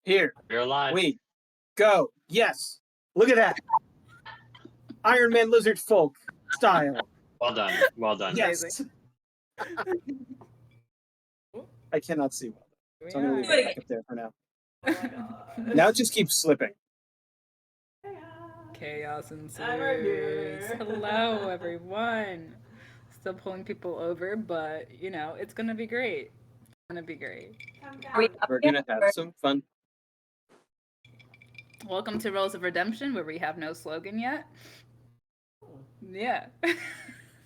Here. You're alive. We go. Yes. Look at that. Iron Man Lizard Folk style. Well done. Well done. Yes. I cannot see well. So I'm going to leave it back up there for now. Now it just keeps slipping. Chaos ensues. Hello, everyone. Still pulling people over, but, you know, it's going to be great. It's going to be great. We're going to have some fun. Welcome to Rolls of Redemption, where we have no slogan yet. Yeah.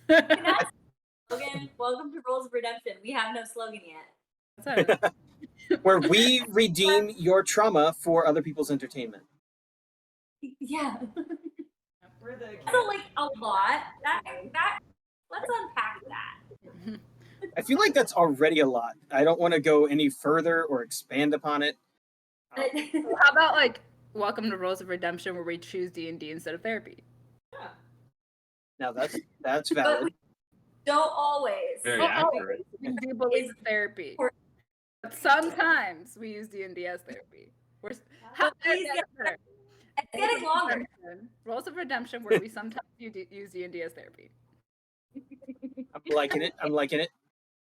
Slogan. Welcome to Rolls of Redemption. We have no slogan yet. That's it. Where we redeem your trauma for other people's entertainment. Yeah. That's like a lot. That Let's unpack that. I feel like that's already a lot. I don't want to go any further or expand upon it. How about like Welcome to Rules of Redemption, where we choose D&D instead of therapy? Now that's But valid. we don't always. Very accurate. We do believe in therapy. But sometimes we use D&D as therapy. How please get better? It's getting longer. Rules of Redemption, where we sometimes use D&D as therapy. I'm liking it. I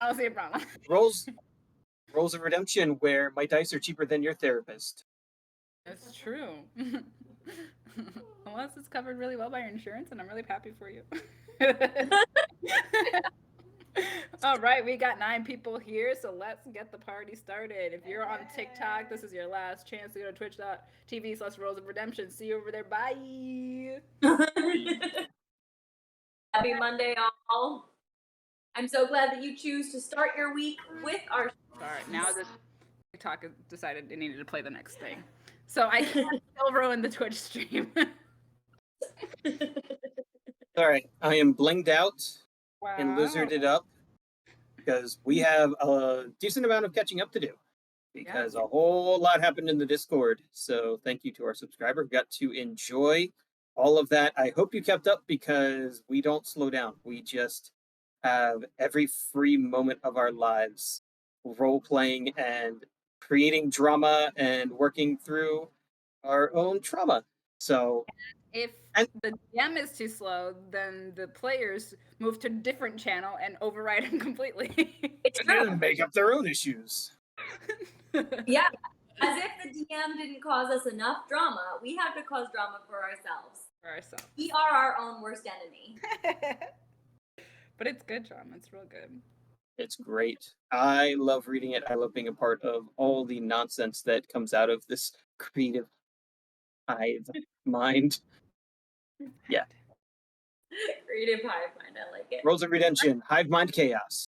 don't see a problem. Rolls of Redemption, where my dice are cheaper than your therapist. It's true. Unless it's covered really well by your insurance, and I'm really happy for you. All right, we got 9 people here, so let's get the party started. If you're on TikTok, this is your last chance to go to twitch.tv/Rules of Redemption. See you over there. Bye. Happy Monday, all. I'm so glad that you choose to start your week with our. All right, now this TikTok decided it needed to play the next thing. So I can't still ruin the Twitch stream. All right, I am blinged out and Wow. lizarded up because we have a decent amount of catching up to do because a whole lot happened in the Discord. So thank you to our subscriber who got to enjoy all of that. I hope you kept up because we don't slow down. We just have every free moment of our lives role playing and creating drama and working through our own trauma. So if the DM is too slow, then the players move to a different channel and override him completely. It's true. and make up their own issues. Yeah. As if the DM didn't cause us enough drama, we have to cause drama for ourselves. We are our own worst enemy. But it's good drama. It's real good. It's great. I love reading it. I love being a part of all the nonsense that comes out of this creative hive mind. Yeah. Creative hive mind. I like it. Rules of Redemption, hive mind chaos.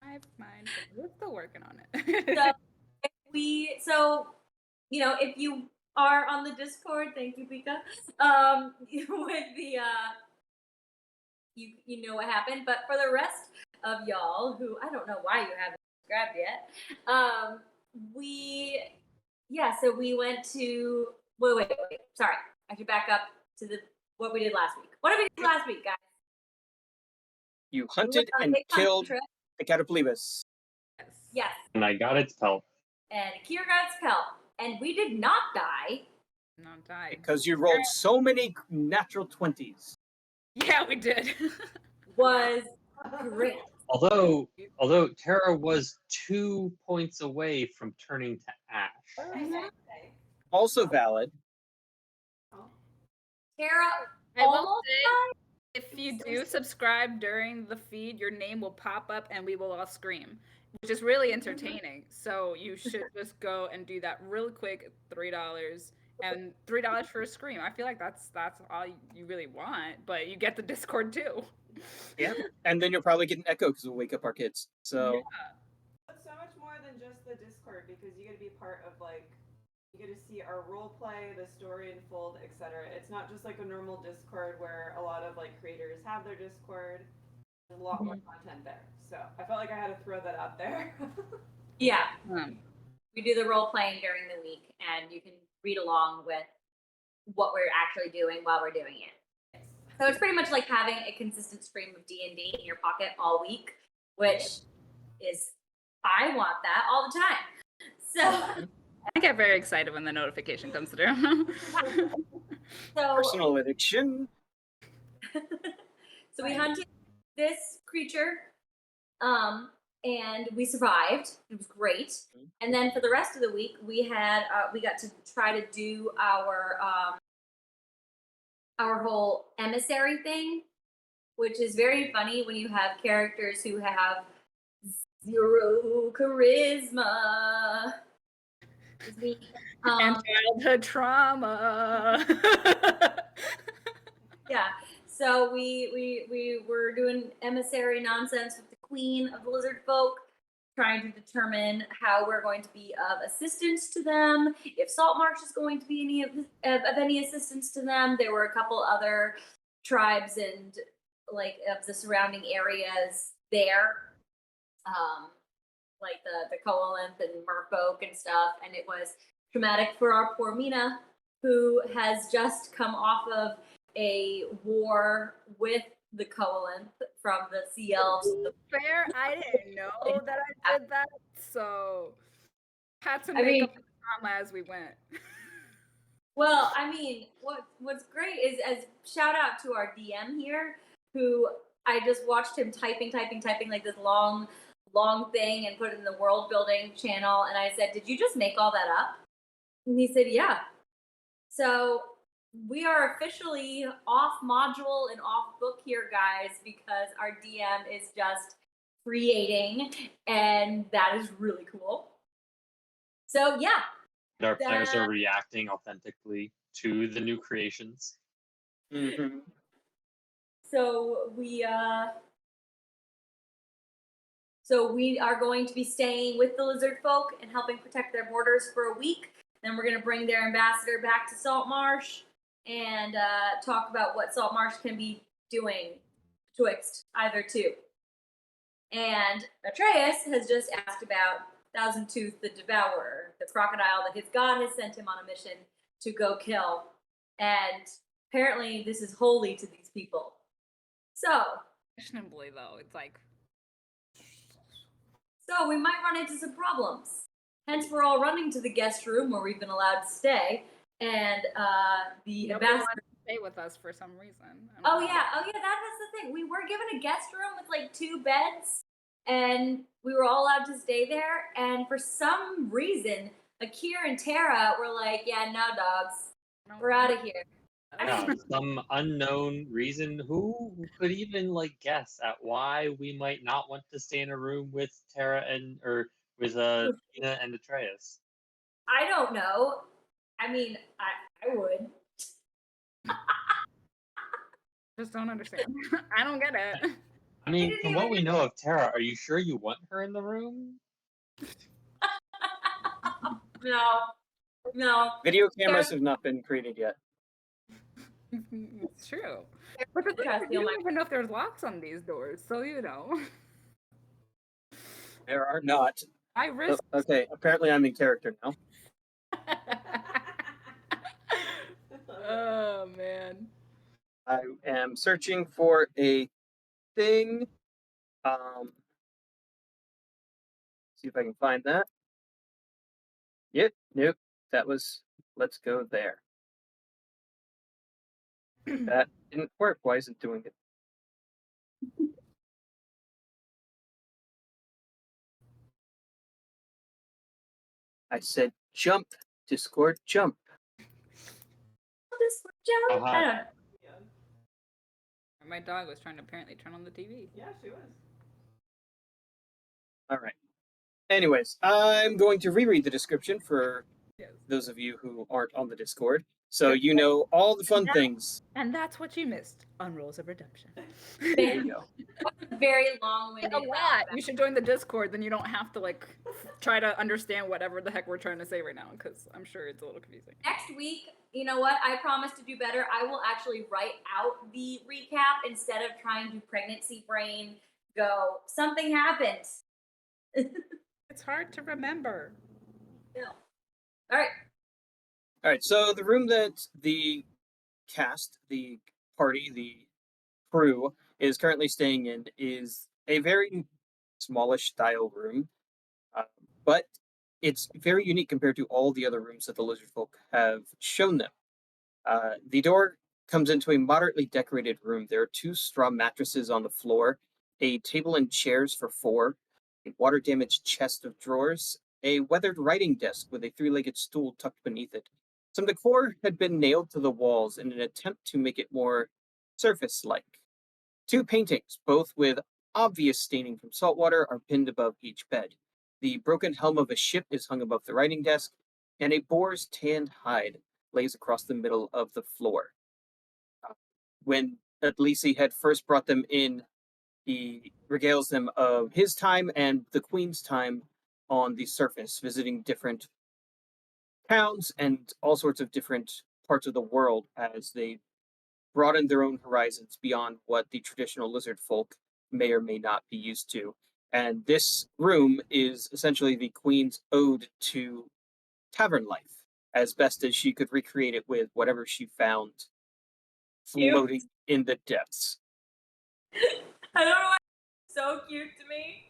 Hive mind. We're still working on it. So, if you are on the Discord, thank you, Pika. With the you know what happened, but for the rest of y'all who I don't know why you haven't subscribed yet, so we went to wait. Sorry, I should back up to what we did last week. What did we do last week, guys? You hunted and killed the Cataplebus. Yes. And I got its pelt. And Kier got its pelt. And we did not die. Not die. Because you rolled so many natural 20s. Yeah, we did. Was great. Although Tara was 2 points away from turning to ash. Also valid. Tara I will almost say, if you do subscribe during the feed, your name will pop up and we will all scream, which is really entertaining. So you should just go and do that real quick, $3. And $3 for a scream. I feel like that's all you really want, but you get the Discord too. Yeah, and then you'll probably get an echo because we'll wake up our kids. So It's so much more than just the Discord because you get to be part of you get to see our role play, the story unfold, etc. It's not just like a normal Discord where a lot of creators have their Discord. There's a lot more content there. So I felt like I had to throw that out there. Yeah. We do the role playing during the week, and you can read along with what we're actually doing while we're doing it. So it's pretty much like having a consistent stream of D&D in your pocket all week, which is, I want that all the time. So I get very excited when the notification comes through. personal addiction. So we hunted this creature, and we survived. It was great. And then for the rest of the week, we got to try to do our whole emissary thing, which is very funny when you have characters who have 0 charisma. And childhood trauma. Yeah. So we were doing emissary nonsense with the queen of the lizard folk, trying to determine how we're going to be of assistance to them, if Saltmarsh is going to be any of any assistance to them. There were a couple other tribes and like of the surrounding areas there, like the Koalinth and Merfolk and stuff, and it was traumatic for our poor Mina, who has just come off of a war with the Koalinth from the Sea Elves. Fair, I didn't know that I did that, so had to I make mean- up the drama as we went. Well, I mean, what's great is as shout out to our DM here, who I just watched him typing like this long thing and put it in the world building channel, and I said, "Did you just make all that up?" And he said, "Yeah." So we are officially off module and off book here, guys, because our DM is just creating, and that is really cool. So yeah, Our players are reacting authentically to the new creations. Mm-hmm. so we are going to be staying with the lizard folk and helping protect their borders for a week. Then we're going to bring their ambassador back to Saltmarsh and talk about what Saltmarsh can be doing twixt either two. And Atreus has just asked about Tooth the Devourer, the crocodile that his god has sent him on a mission to go kill. And apparently this is holy to these people. So Questionably, though, it's like we might run into some problems. Hence, we're all running to the guest room where we've been allowed to stay. And the nobody ambassador. wanted to stay with us for some reason. Oh yeah, that was the thing. We were given a guest room with like 2 beds, and we were all allowed to stay there. And for some reason, Akir and Tara were like, "Yeah, no, dogs, we're out of here." Yeah, some unknown reason. Who could even like guess at why we might not want to stay in a room with Tara or with Tina and Atreus? I don't know. I mean, I would. Just don't understand. I don't get it. I mean, from what we know of Tara, are you sure you want her in the room? No. Video cameras have not been created yet. It's true. But the thing Try to is, steal you my- don't even know if there's locks on these doors, so you know. There are not. I risk. Okay, apparently I'm in character now. Oh man. I am searching for a thing. See if I can find that. Yep, nope. That was. Let's go there. That didn't work. Why is it doing it? I said jump, Discord, jump. Oh, hi. I don't know. Yeah. My dog was trying to apparently turn on the TV. Yeah, she was. All right. Anyways, I'm going to reread the description for Yes. those of you who aren't on the Discord, so you know all the fun things. And that's what you missed on Rules of Redemption. There you go. Very long-winded. A lot. You should join the Discord, then you don't have to like try to understand whatever the heck we're trying to say right now, because I'm sure it's a little confusing. Next week, you know what? I promise to do better. I will actually write out the recap instead of trying to pregnancy brain go, something happened. It's hard to remember. All right. All right, so the room that the cast, the party, the crew is currently staying in is a very smallish style room, but it's very unique compared to all the other rooms that the lizard folk have shown them. The door comes into a moderately decorated room. There are 2 straw mattresses on the floor, a table and chairs for 4, a water-damaged chest of drawers, a weathered writing desk with a 3-legged stool tucked beneath it. Some decor had been nailed to the walls in an attempt to make it more surface-like. 2 paintings, both with obvious staining from saltwater, are pinned above each bed. The broken helm of a ship is hung above the writing desk, and a boar's tanned hide lays across the middle of the floor. When Adlisi had first brought them in, he regales them of his time and the Queen's time on the surface, visiting different towns and all sorts of different parts of the world as they broaden their own horizons beyond what the traditional lizard folk may or may not be used to. And this room is essentially the queen's ode to tavern life, as best as she could recreate it with whatever she found floating in the depths. I don't know why it's so cute to me.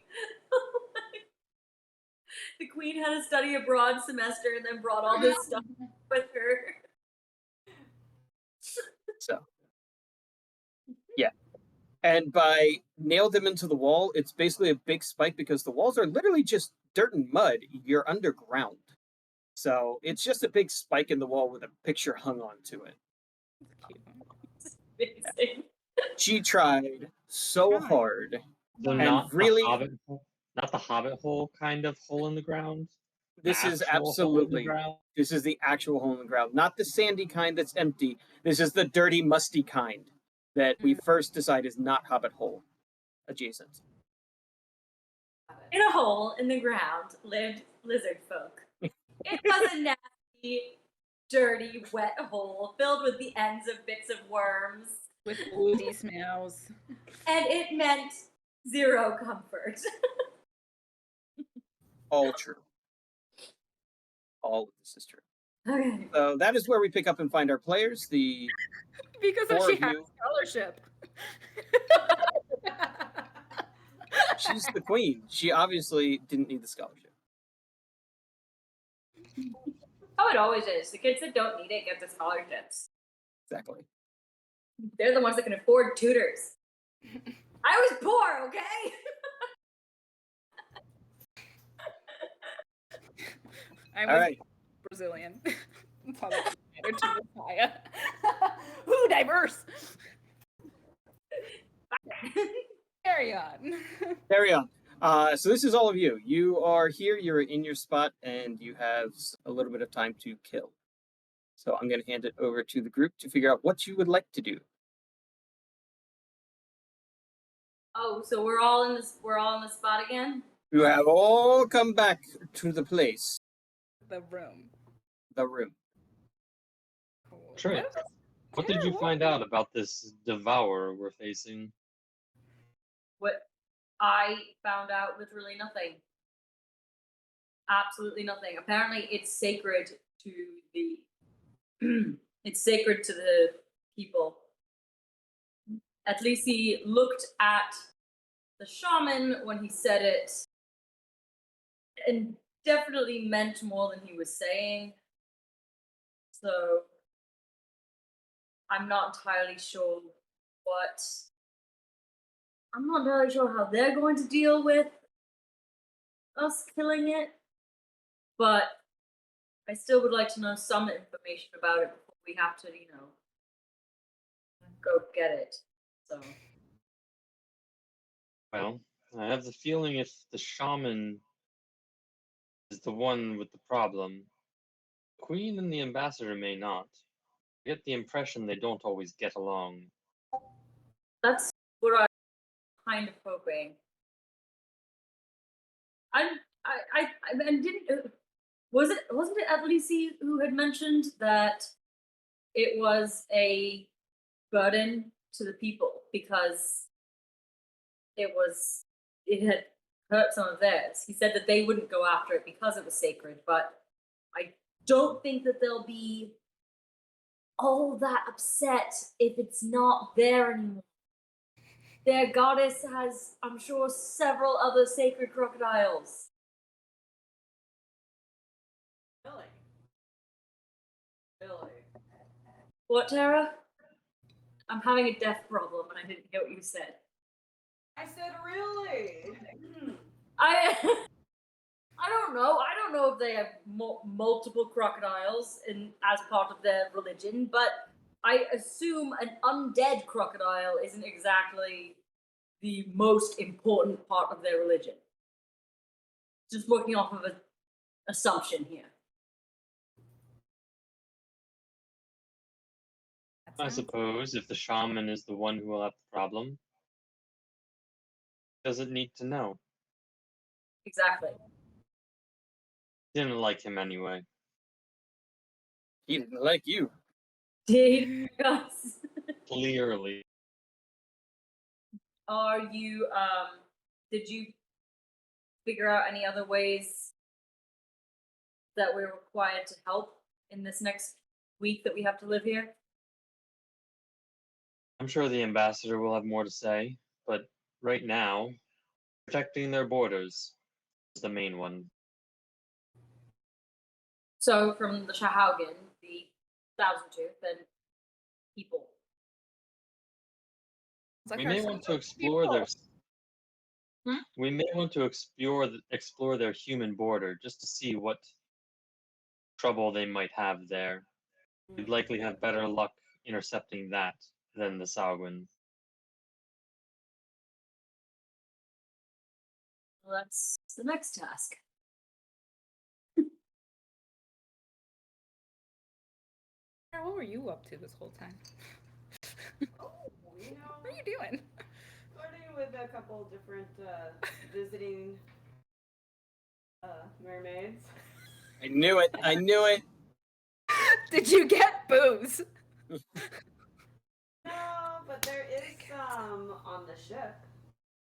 The queen had a study abroad semester and then brought all this stuff with her. So, yeah. And by nail them into the wall, it's basically a big spike because the walls are literally just dirt and mud. You're underground. So it's just a big spike in the wall with a picture hung onto it. Amazing. She tried so hard. So And not really- not the Hobbit hole kind of hole in the ground. This The is actual hole in the absolutely, ground? this is the actual hole in the ground, not the sandy kind that's empty. This is the dirty, musty kind that we first decide is not Hobbit hole adjacent. In a hole in the ground lived lizard folk. It was a nasty, dirty, wet hole filled with the ends of bits of worms. With oozy smells. And it meant zero comfort. All true. All of this is true. Okay. So that is where we pick up and find our players. The Because Four she of had you. a scholarship. she's the queen. She obviously didn't need the scholarship. Oh, it always is. The kids that don't need it get the scholarships. Exactly. They're the ones that can afford tutors. I was poor, okay? I All was right. Brazilian. That's how that mattered to Messiah. Ooh, diverse. Carry on. Carry on. So this is all of you. You are here. You're in your spot, and you have a little bit of time to kill. So I'm going to hand it over to the group to figure out what you would like to do. Oh, so we're all in the spot again? You have all come back to the place, The room. the room. Cool. Trent, what did you find out about this devourer we're facing? What I found out literally nothing. Absolutely nothing. Apparently it's sacred to the it's sacred to the people. At least he looked at the shaman when he said it and definitely meant more than he was saying. So I'm not entirely sure how they're going to deal with us killing it. But I still would like to know some information about it before we have to, go get it. So Well, I have the feeling if the shaman is the one with the problem, the queen and the ambassador may not. I get the impression they don't always get along. that's what I'm kind of hoping. Wasn't it Adlisi who had mentioned that it was a burden to the people because it had hurt some of theirs. He said that they wouldn't go after it because it was sacred, but I don't think that they'll be all that upset if it's not there anymore. Their goddess has, I'm sure, several other sacred crocodiles. Really? What, Tara? I'm having a deaf problem and I didn't hear what you said. I said really. I don't know. I don't know if they have multiple crocodiles as part of their religion, but I assume an undead crocodile isn't exactly the most important part of their religion. Just working off of an assumption here. I suppose if the shaman is the one who will have the problem, doesn't need to know. Exactly. Didn't like him anyway. He didn't like you. Did us. clearly. Are you did you figure out any other ways that we're required to help in this next week that we have to live here? I'm sure the ambassador will have more to say, but right now, protecting their borders is the main one. So from the Shahaugen, the Thousand Tooth, and people. It's like We our may want to social explore people. their. Hmm? We may want to explore their human border just to see what trouble they might have there. We'd likely have better luck intercepting that than the Saugwin. Well, that's the next task. What were you up to this whole time? Oh, you know, What are you doing? flirting with a couple different visiting mermaids. I knew it. I knew it. Did you get booze? No, but there is some on the ship.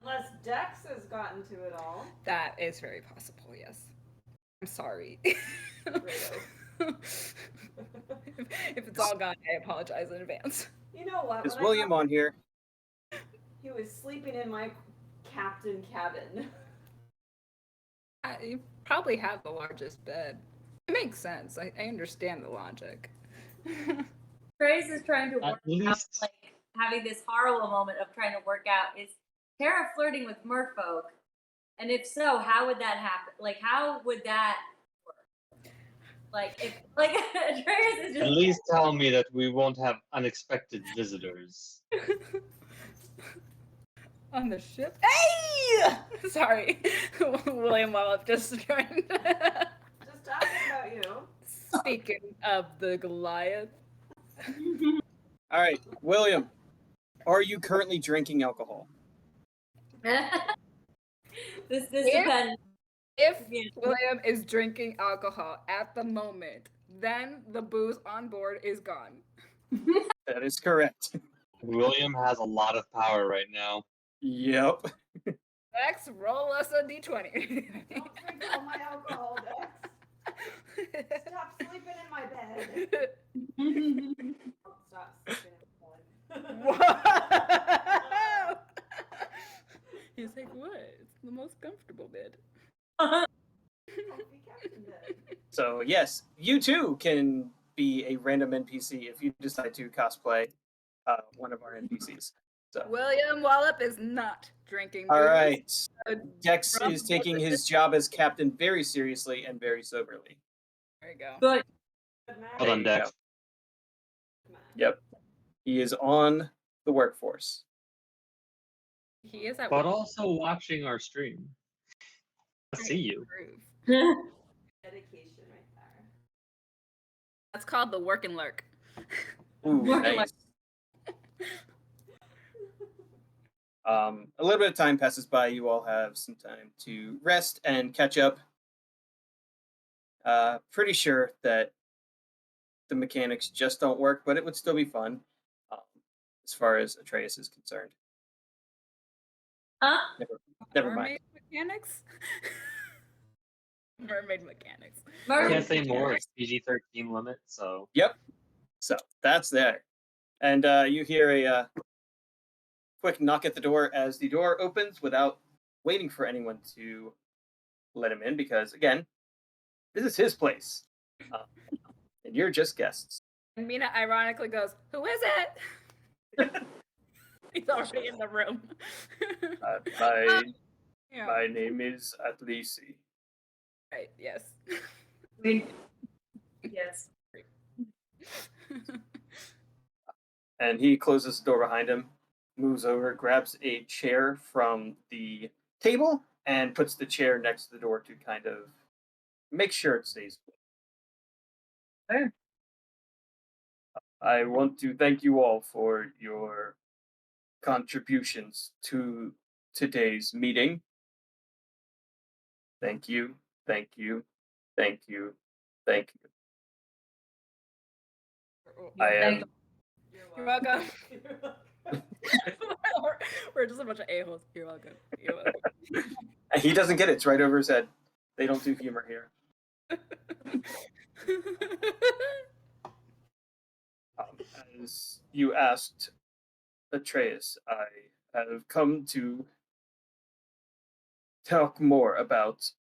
Unless Dex has gotten to it all. That is very possible, yes. I'm sorry. if it's all gone, I apologize in advance. You know what? Is when I William got- on here? He was sleeping in my captain cabin. You probably have the largest bed. It makes sense. I understand the logic. Trace is trying to At work out, least- like, having this horrible moment of trying to work out, is Tara flirting with merfolk? And if so, how would that happen? Like, how would that work? Like, if, like, Trace is At just. least tell me that we won't have unexpected visitors. On the ship? Hey! Sorry. William Wallop just joined. Just talking about you. Speaking of the Goliath. All right, William. Are you currently drinking alcohol? this Yeah. depends. If Yeah. William is drinking alcohol at the moment, then the booze on board is gone. That is correct. William has a lot of power right now. Yep. Dex, roll us a d20. Don't drink all my alcohol, Dex. Stop sleeping in my bed. Stop sleeping in my bed. Whoa! He's like, what? It's the most comfortable bed. Comfy captain bed. So yes, you too can be a random NPC if you decide to cosplay one of our NPCs. So William Wallop is not drinking all booze. right, Uh, Dex from is taking his job as captain very seriously and very soberly. There you go. Good. Good man. Well done, There you Dex. Good man. Yep, he is on the workforce. He is at But also watching our stream. I see you. groove. Dedication right there. That's called the work and lurk. Ooh, Working nice. A little bit of time passes by. You all have some time to rest and catch up. Pretty sure that the mechanics just don't work, but it would still be fun as far as Atreus is concerned. Huh? Never mind. Mermaid mechanics? Mermaid mechanics. I can't say more. It's PG-13 limit, so Yep. So that's there. And you hear a quick knock at the door as the door opens without waiting for anyone to let him in because, again, this is his place. And you're just guests. And Mina ironically goes, "Who is it?" He's already in the room. Yeah. My name is Atlisi. Right, yes. Yes. And he closes the door behind him, moves over, grabs a chair from the table, and puts the chair next to the door to kind of make sure it stays put. Sure. I want to thank you all for your contributions to today's meeting. Thank you, thank you, thank you, thank you. I am You're welcome. You're welcome. We're just a bunch of a-holes. You're welcome. You're welcome. He doesn't get it. It's right over his head. They don't do humor here. As you asked, Atreus, I have come to talk more about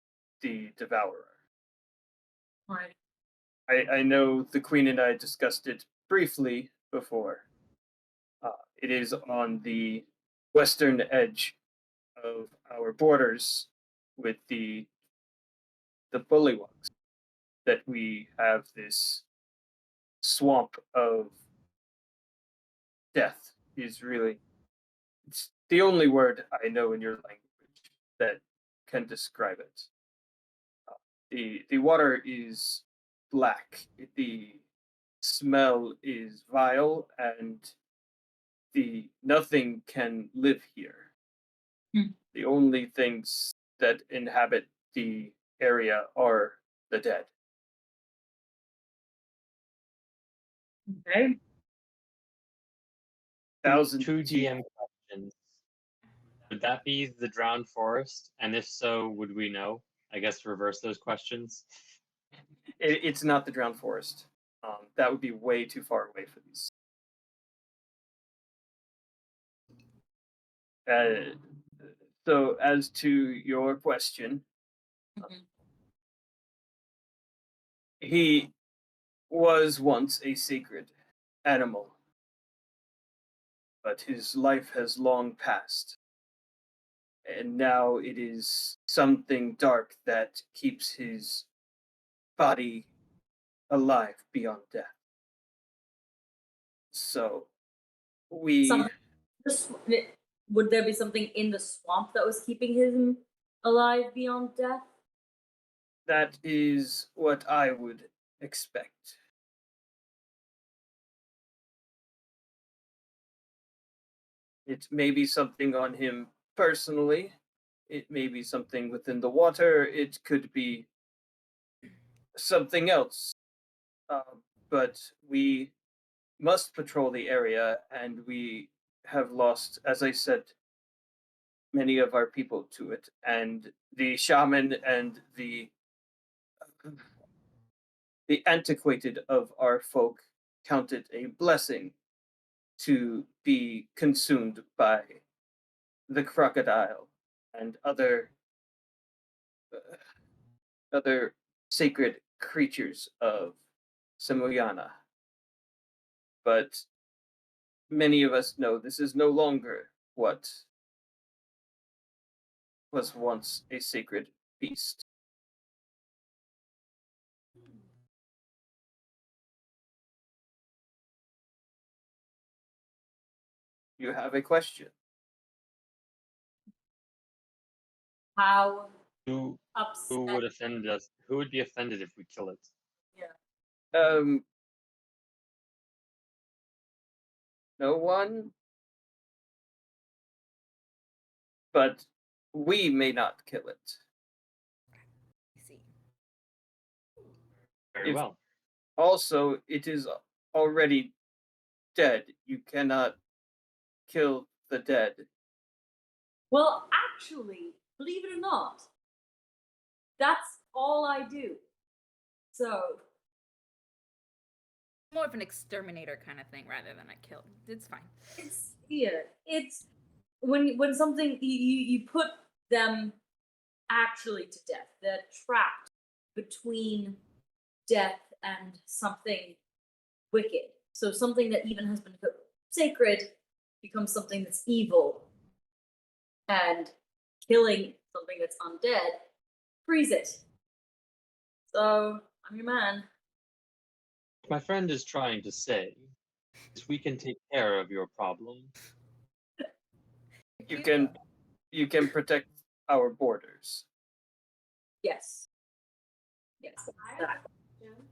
the Devourer. Right. I know the Queen and I discussed it briefly before. It is on the western edge of our borders with the bullywugs that we have this swamp of death is really it's the only word I know in your language that can describe it. The water is black. The smell is vile, and the nothing can live here. The only things that inhabit the area are the dead. Okay. 1,000 Two teeth. DM questions. Would that be the drowned forest? And if so, would we know? I guess reverse those questions. It's not the drowned forest. That would be way too far away for these. So, as to your question, he was once a sacred animal, but his life has long passed. And now it is something dark that keeps his body alive beyond death. So, we. Would there be something in the swamp that was keeping him alive beyond death? That is what I would expect. It may be something on him personally. It may be something within the water. It could be something else. But we must patrol the area, and we have lost, as I said, many of our people to it. And the shaman and the antiquated of our folk count it a blessing to be consumed by the crocodile and other sacred creatures of Samoyana. But many of us know this is no longer what was once a sacred beast. You have a question? How Who upset? would offend us? Who would be offended if we kill it? No one. But we may not kill it. I see. Very If- well. Also, it is already dead. You cannot kill the dead. Well, actually, believe it or not, that's all I do. So More of an exterminator kind of thing rather than a kill. It's fine. it's when something you put them actually to death. They're trapped between death and something wicked. So something that even has been sacred becomes something that's evil, and killing something that's undead frees it. So I'm your man. What my friend is trying to say is we can take care of your problem. You can protect our borders. Yes. Yes. I have a question.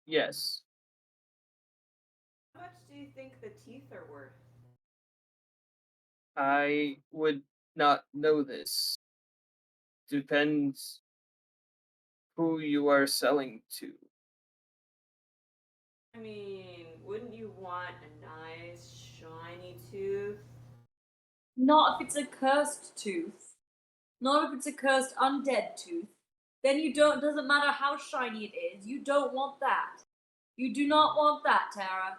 Yes. How much do you think the teeth are worth? I would not know this. Depends who you are selling to. I mean, wouldn't you want a nice, shiny tooth. Not if it's a cursed tooth. Not if it's a cursed undead tooth. Then you don't. Doesn't matter how shiny it is. You don't want that. You do not want that, Tara.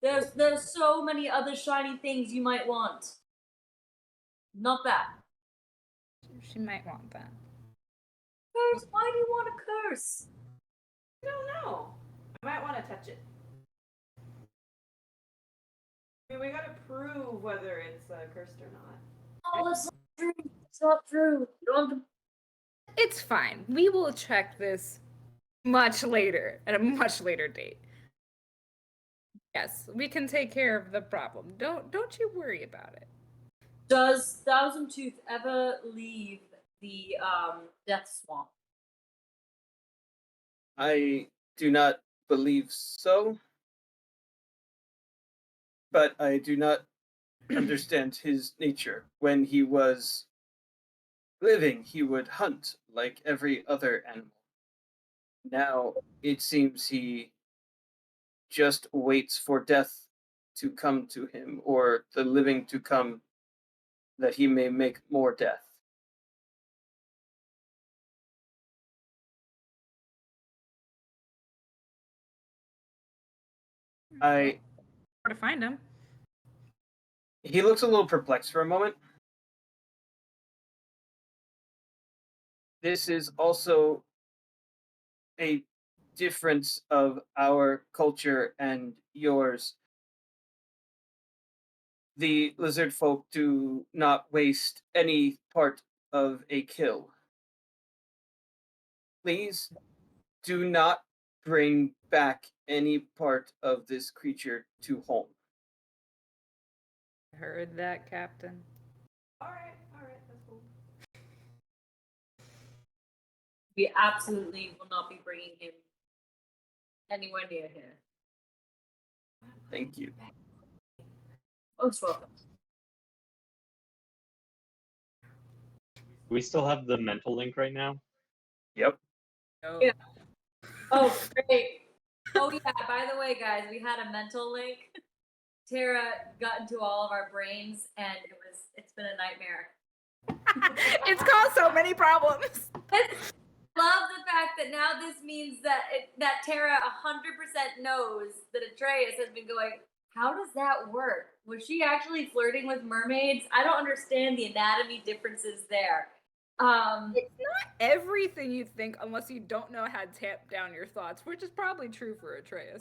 There's so many other shiny things you might want. Not that. She might want that. Curse? Why do you want a curse? I don't know. I might want to touch it. I mean, we gotta prove whether it's cursed or not. Oh, that's not true. It's not true. You don't have to. It's fine. We will check this much later, at a much later date. Yes, we can take care of the problem. Don't you worry about it. Does Thousand Tooth ever leave the death swamp? I do not believe so, but I do not understand his nature. When he was living, he would hunt like every other animal. Now it seems he just waits for death to come to him, or the living to come, that he may make more death. Where to find him? He looks a little perplexed for a moment. This is also a difference of our culture and yours. The lizard folk do not waste any part of a kill. Please do not bring back any part of this creature to home. Heard that, Captain. Alright, that's cool. We absolutely will not be bringing him anywhere near here. Thank you. Most welcome. We still have the mental link right now. Yep. Oh. Yeah. Oh, great. Oh, yeah, by the way, guys, we had a mental link. Tara got into all of our brains, and it's been a nightmare. It's caused so many problems. I love the fact that now this means that that Tara 100% knows that Atreus has been going, how does that work? Was she actually flirting with mermaids? I don't understand the anatomy differences there. It's not everything you think unless you don't know how to tamp down your thoughts, which is probably true for Atreus.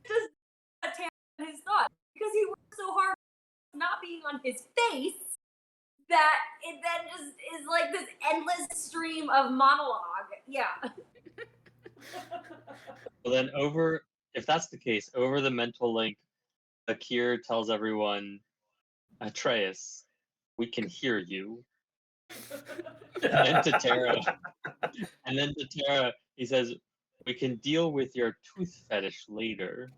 Just Tara and his thoughts, because he worked so hard not being on his face that it then just is like this endless stream of monologue. Yeah. Well, then if that's the case, over the mental link, Akir tells everyone, Atreus, we can hear you. And then to Tara, he says, we can deal with your tooth fetish later.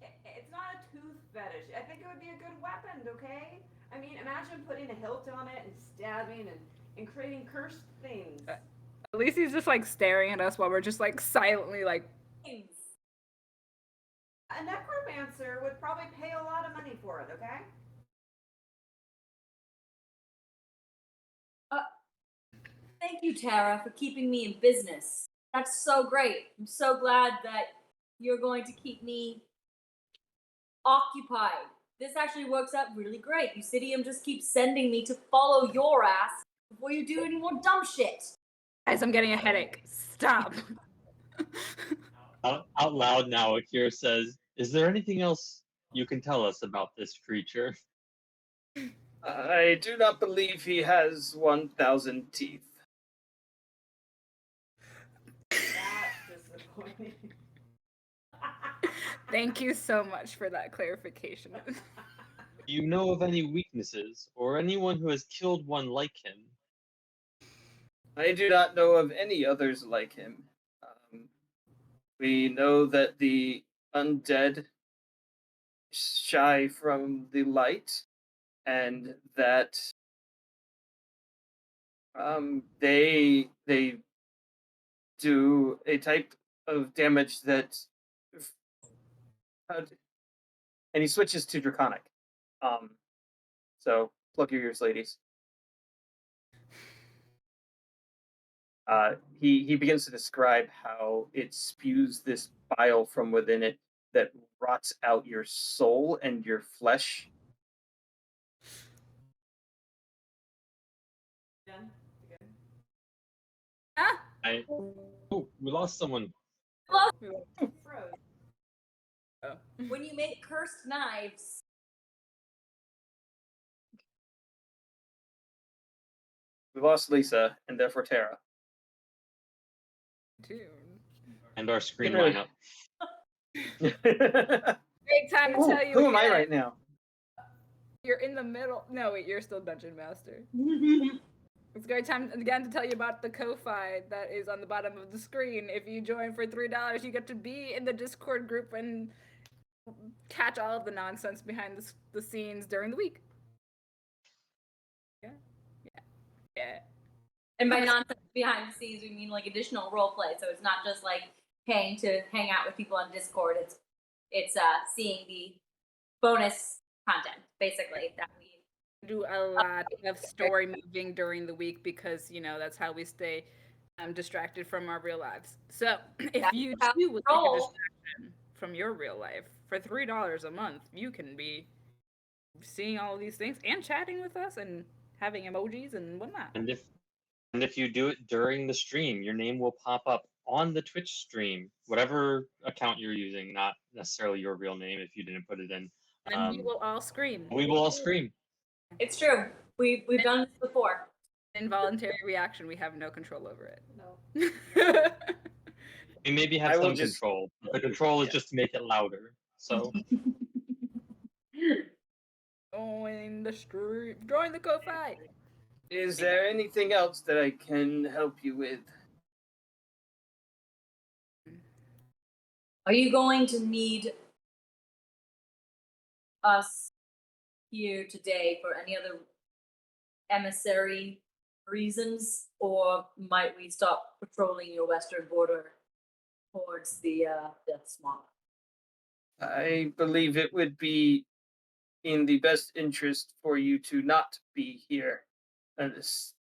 It's not a tooth fetish. I think it would be a good weapon, okay? I mean, imagine putting a hilt on it and stabbing and creating cursed things. At least he's just like staring at us while we're just like silently like. A necromancer would probably pay a lot of money for it, okay? Thank you, Tara, for keeping me in business. That's so great. I'm so glad that you're going to keep me occupied. This actually works out really great. Lucidium just keeps sending me to follow your ass before you do any more dumb shit. Guys, I'm getting a headache. Stop. Out loud now, Akira says, is there anything else you can tell us about this creature? I do not believe he has 1,000 teeth. That's disappointing. Thank you so much for that clarification. Do you know of any weaknesses or anyone who has killed one like him? I do not know of any others like him. We know that the undead shy from the light, and that they do a type of damage that and he switches to Draconic. So plug your ears, ladies. He begins to describe how it spews this bile from within it that rots out your soul and your flesh. Again? Again? Ah! Oh, we lost someone. Froze. Oh. When you make cursed knives, We lost Lisa and therefore Tara. Dude. And our screen Really? lineup. Great time to Ooh, tell you who am I again, right now? You're in the middle. No, wait, you're still Dungeon Master. It's a great time again to tell you about the Ko-Fi that is on the bottom of the screen. If you join for $3, you get to be in the Discord group and catch all of the nonsense behind the scenes during the week. Yeah. and by nonsense behind the scenes, we mean like additional role play. So it's not just like paying to hang out with people on Discord. It's seeing the bonus content basically that we Do a lot of story moving during the week because that's how we stay distracted from our real lives. So if That's you how too we would take a roll. distraction from your real life for $3 a month, you can be seeing all of these things and chatting with us and having emojis and whatnot. And if you do it during the stream, your name will pop up on the Twitch stream, whatever account you're using, not necessarily your real name if you didn't put it in. And we will all scream. We will all scream. It's true. We've done this before. Involuntary reaction, we have no control over it. No. We maybe have I will some just- control. The control is just to make it louder. So Join the stream. Join the Ko-Fi. Is there anything else that I can help you with? Are you going to need us here today for any other emissary reasons, or might we stop patrolling your western border towards the Death Swamp? I believe it would be in the best interest for you to not be here,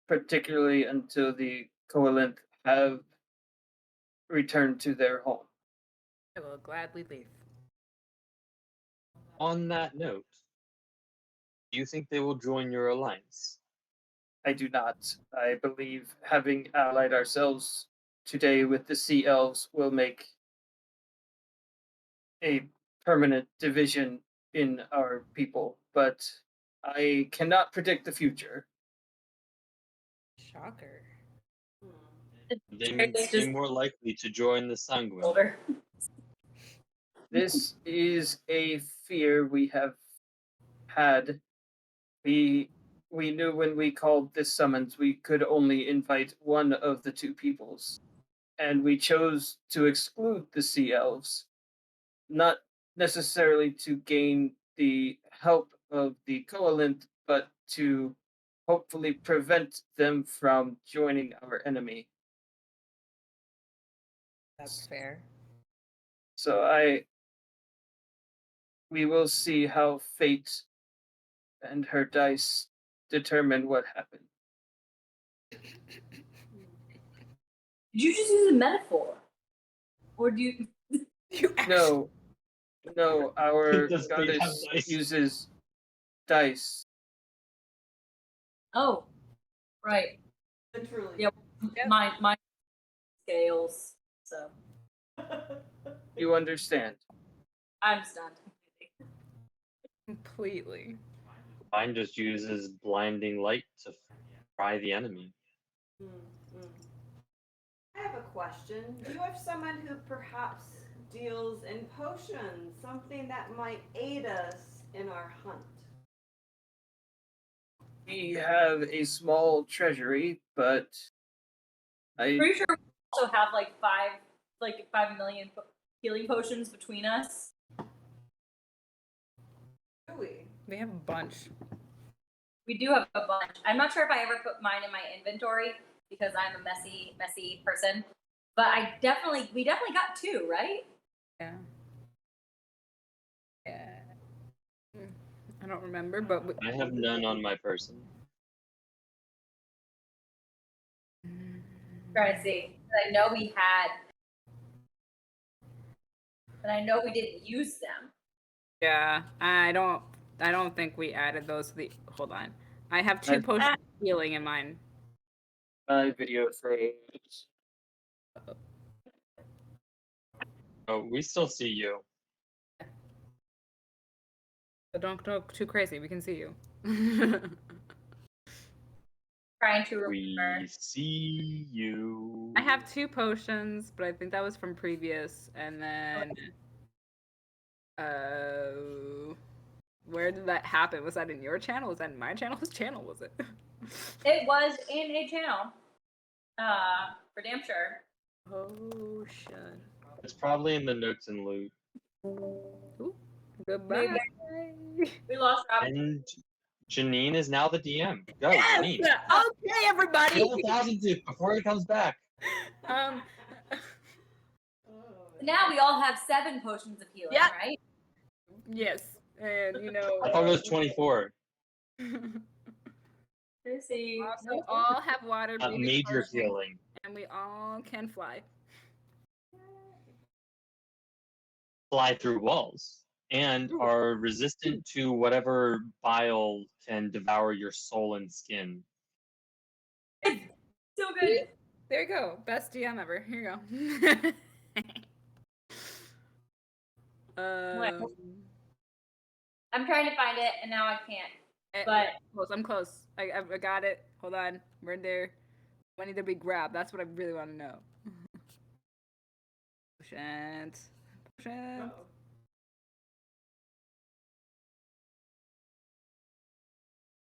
particularly until the Coalinth have returned to their home. I will gladly leave. on that note, do you think they will join your alliance? I do not. I believe having allied ourselves today with the Sea Elves will make a permanent division in our people, but I cannot predict the future. Shocker. They may It's be just more likely to join the Sanguine. older. This is a fear we have had. We knew when we called this summons we could only invite one of the two peoples, and we chose to exclude the Sea Elves, not necessarily to gain the help of the Coalinth, but to hopefully prevent them from joining our enemy. That's fair. So we will see how fate and her dice determine what happened. Did you just use a metaphor? Or do you You actually. No, our Does fate have goddess dice? uses dice. Oh. Right. Literally. Yep. My scales. So You understand. I'm stunned. Completely. Mine just uses blinding light to fry the enemy. I have a question. Do you have someone who perhaps deals in potions? Something that might aid us in our hunt? We have a small treasury, but Pretty sure we also have like 5 million healing potions between us. Do we? We have a bunch. We do have a bunch. I'm not sure if I ever put mine in my inventory because I'm a messy person. But we definitely got 2, right? Yeah. don't remember, but I have none on my person. Trying to see. I know we had, but I know we didn't use them. yeah, I don't think we added those to the. Hold on, I have 2 potions of healing in mine. My video froze. Oh, we still see you. So don't go too crazy. We can see you. Trying to We remember. see you. I have 2 potions, but I think that was from previous. And then, where did that happen? Was that in your channel? Was that in my channel? Whose channel was it? It was in a channel. For damn sure. Oh shit! It's probably in the notes and loot. Ooh, goodbye. We lost Rob. And Janine is now the DM. Go, Yes! Janine. Okay, everybody. Kill Thousand Tooth before he comes back. Now we all have 7 potions of healing, Yeah. right? Yes, and I thought it was 24. Let's see. also all have water breathing Major potions, healing. and we all can fly. Fly through walls. And are resistant to whatever bile can devour your soul and skin. So good. There you go, best DM ever. Here you go. I'm trying to find it, and now I can't. But I'm close. I got it. Hold on, we're there. I need to be grabbed. That's what I really want to know. Potions.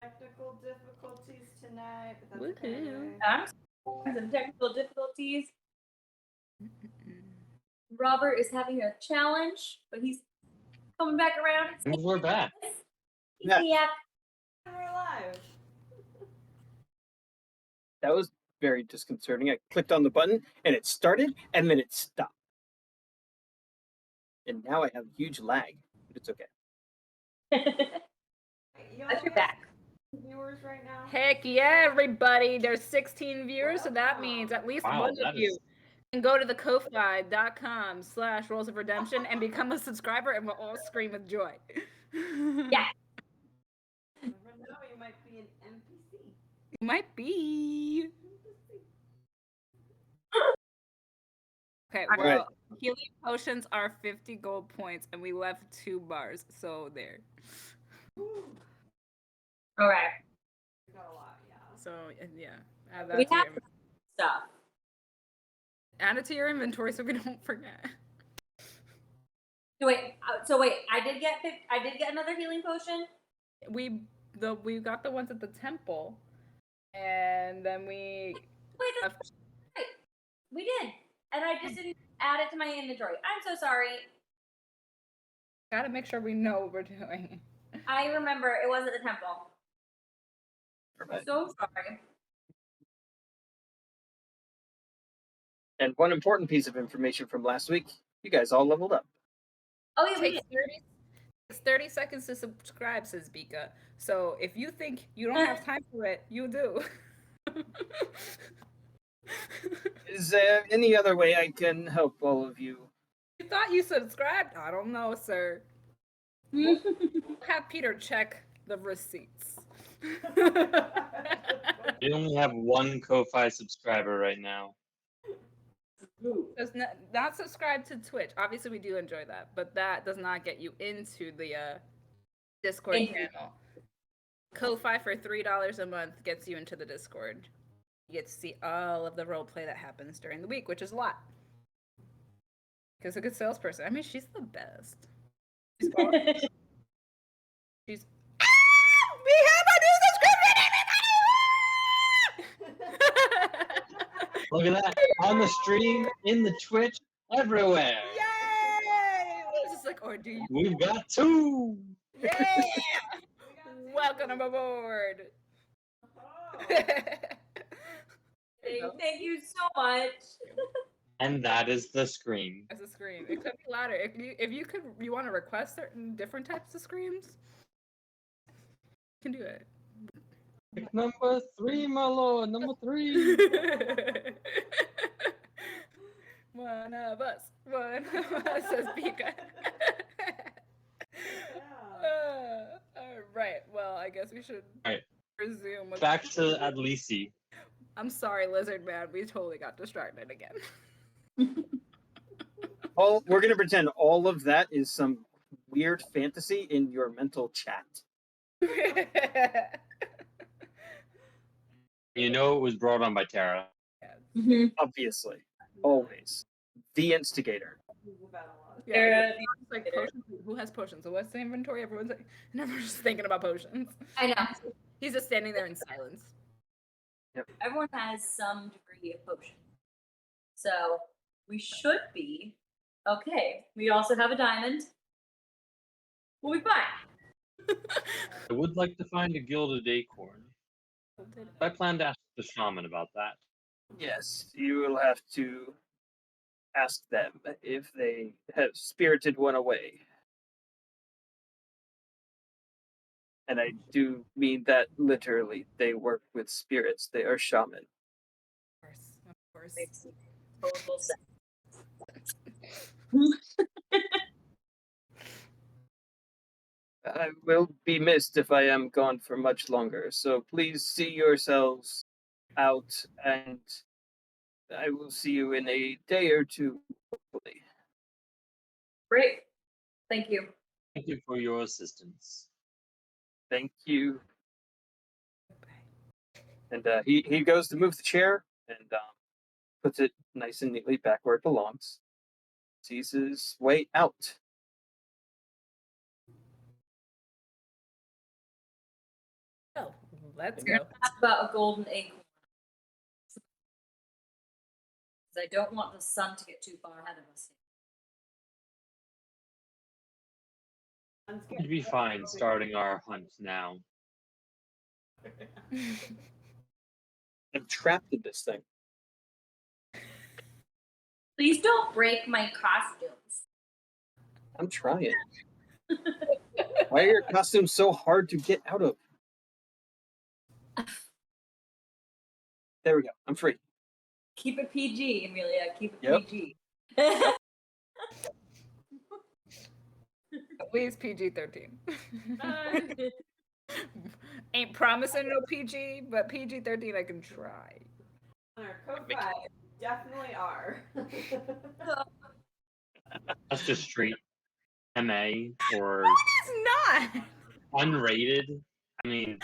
Technical difficulties tonight, but that's Woohoo. okay. some technical difficulties. Robert is having a challenge, but he's coming back around. And we're back. Yeah. Yeah. We're alive. That was very disconcerting. I clicked on the button and it started and then it stopped. And now I have huge lag. But it's okay. Y'all But you're have back. viewers right now? Heck yeah, everybody. There's 16 viewers, so that means at least Wow, one of that you is- can go to the ko-fi.com/rolls of redemption and become a subscriber, and we'll all scream with joy. Yeah. You never know, you might be an NPC. Might be. Okay, All well, right. healing potions are 50 gold points, and we left 2 bars, so there. All right. We got a lot, yeah. So, yeah. We have stuff. Add it to your inventory so we don't forget. So wait. I did get another healing potion. We got the ones at the temple, and then we Wait, that's right. We did, and I just didn't add it to my inventory. I'm so sorry. gotta make sure we know what we're doing. I remember it was at the temple. Perfect. So sorry. And one important piece of information from last week, you guys all leveled up. Oh yeah, we Takes did. 30 seconds to subscribe, says Bika. So if you think you don't have time for it, you do. Is there any other way I can help all of you? You thought you subscribed? I don't know, sir. We'll have Peter check the receipts. We only have 1 Ko-Fi subscriber right now. Does not subscribe to Twitch. Obviously, we do enjoy that, but that does not get you into the Discord channel. Ko-Fi for $3 a month gets you into the Discord. You get to see all of the roleplay that happens during the week, which is a lot. Because a good salesperson. I mean, she's the best. She's awesome. She's. We have a new subscription, everybody! Look at that. On the stream, in the Twitch, everywhere. Yay! It's just like, or do you? We've got 2. Yeah! Welcome aboard. Thank you so much. And that is the scream. As a scream, it could be louder. If you want to request certain different types of screams, Can do it. Pick number 3, my lord. Number 3. One of us says Pika. All right. Well, I guess we should Alright. resume. With Back to Adlisi. I'm sorry, Lizard Man. We totally got distracted again. We're gonna pretend all of that is some weird fantasy in your mental chat. You know it was brought on by Tara. Mhm. Obviously, always the instigator. Yeah, it's like potions. Who has potions? So what's the inventory? Everyone's just thinking about potions. I know. He's just standing there in silence. Everyone has some degree of potion. So we should be okay. We also have a diamond. We'll be fine. I would like to find a gilded acorn. I plan to ask the shaman about that. Yes, you will have to ask them if they have spirited one away. And I do mean that literally. They work with spirits. They are shaman. Of course. Makes total sense. I will be missed if I am gone for much longer, so please see yourselves out, and I will see you in a day or two, hopefully. Great. Thank you. Thank you for your assistance. Thank you. And he goes to move the chair and puts it nice and neatly back where it belongs. Sees his way out. Oh, let's You're go. gonna ask about a golden acorn. Because I don't want the sun to get too far ahead of us. We'd be fine starting our hunt now. I'm trapped in this thing. Please don't break my costumes. I'm trying. Why are your costumes so hard to get out of? There we go. I'm free. Keep it PG, Amelia. Keep it Yep. PG. Please PG-13. Ain't promising no PG, but PG-13 I can try. Ko-Fi definitely are. That's just straight MA or It's not. unrated. I mean,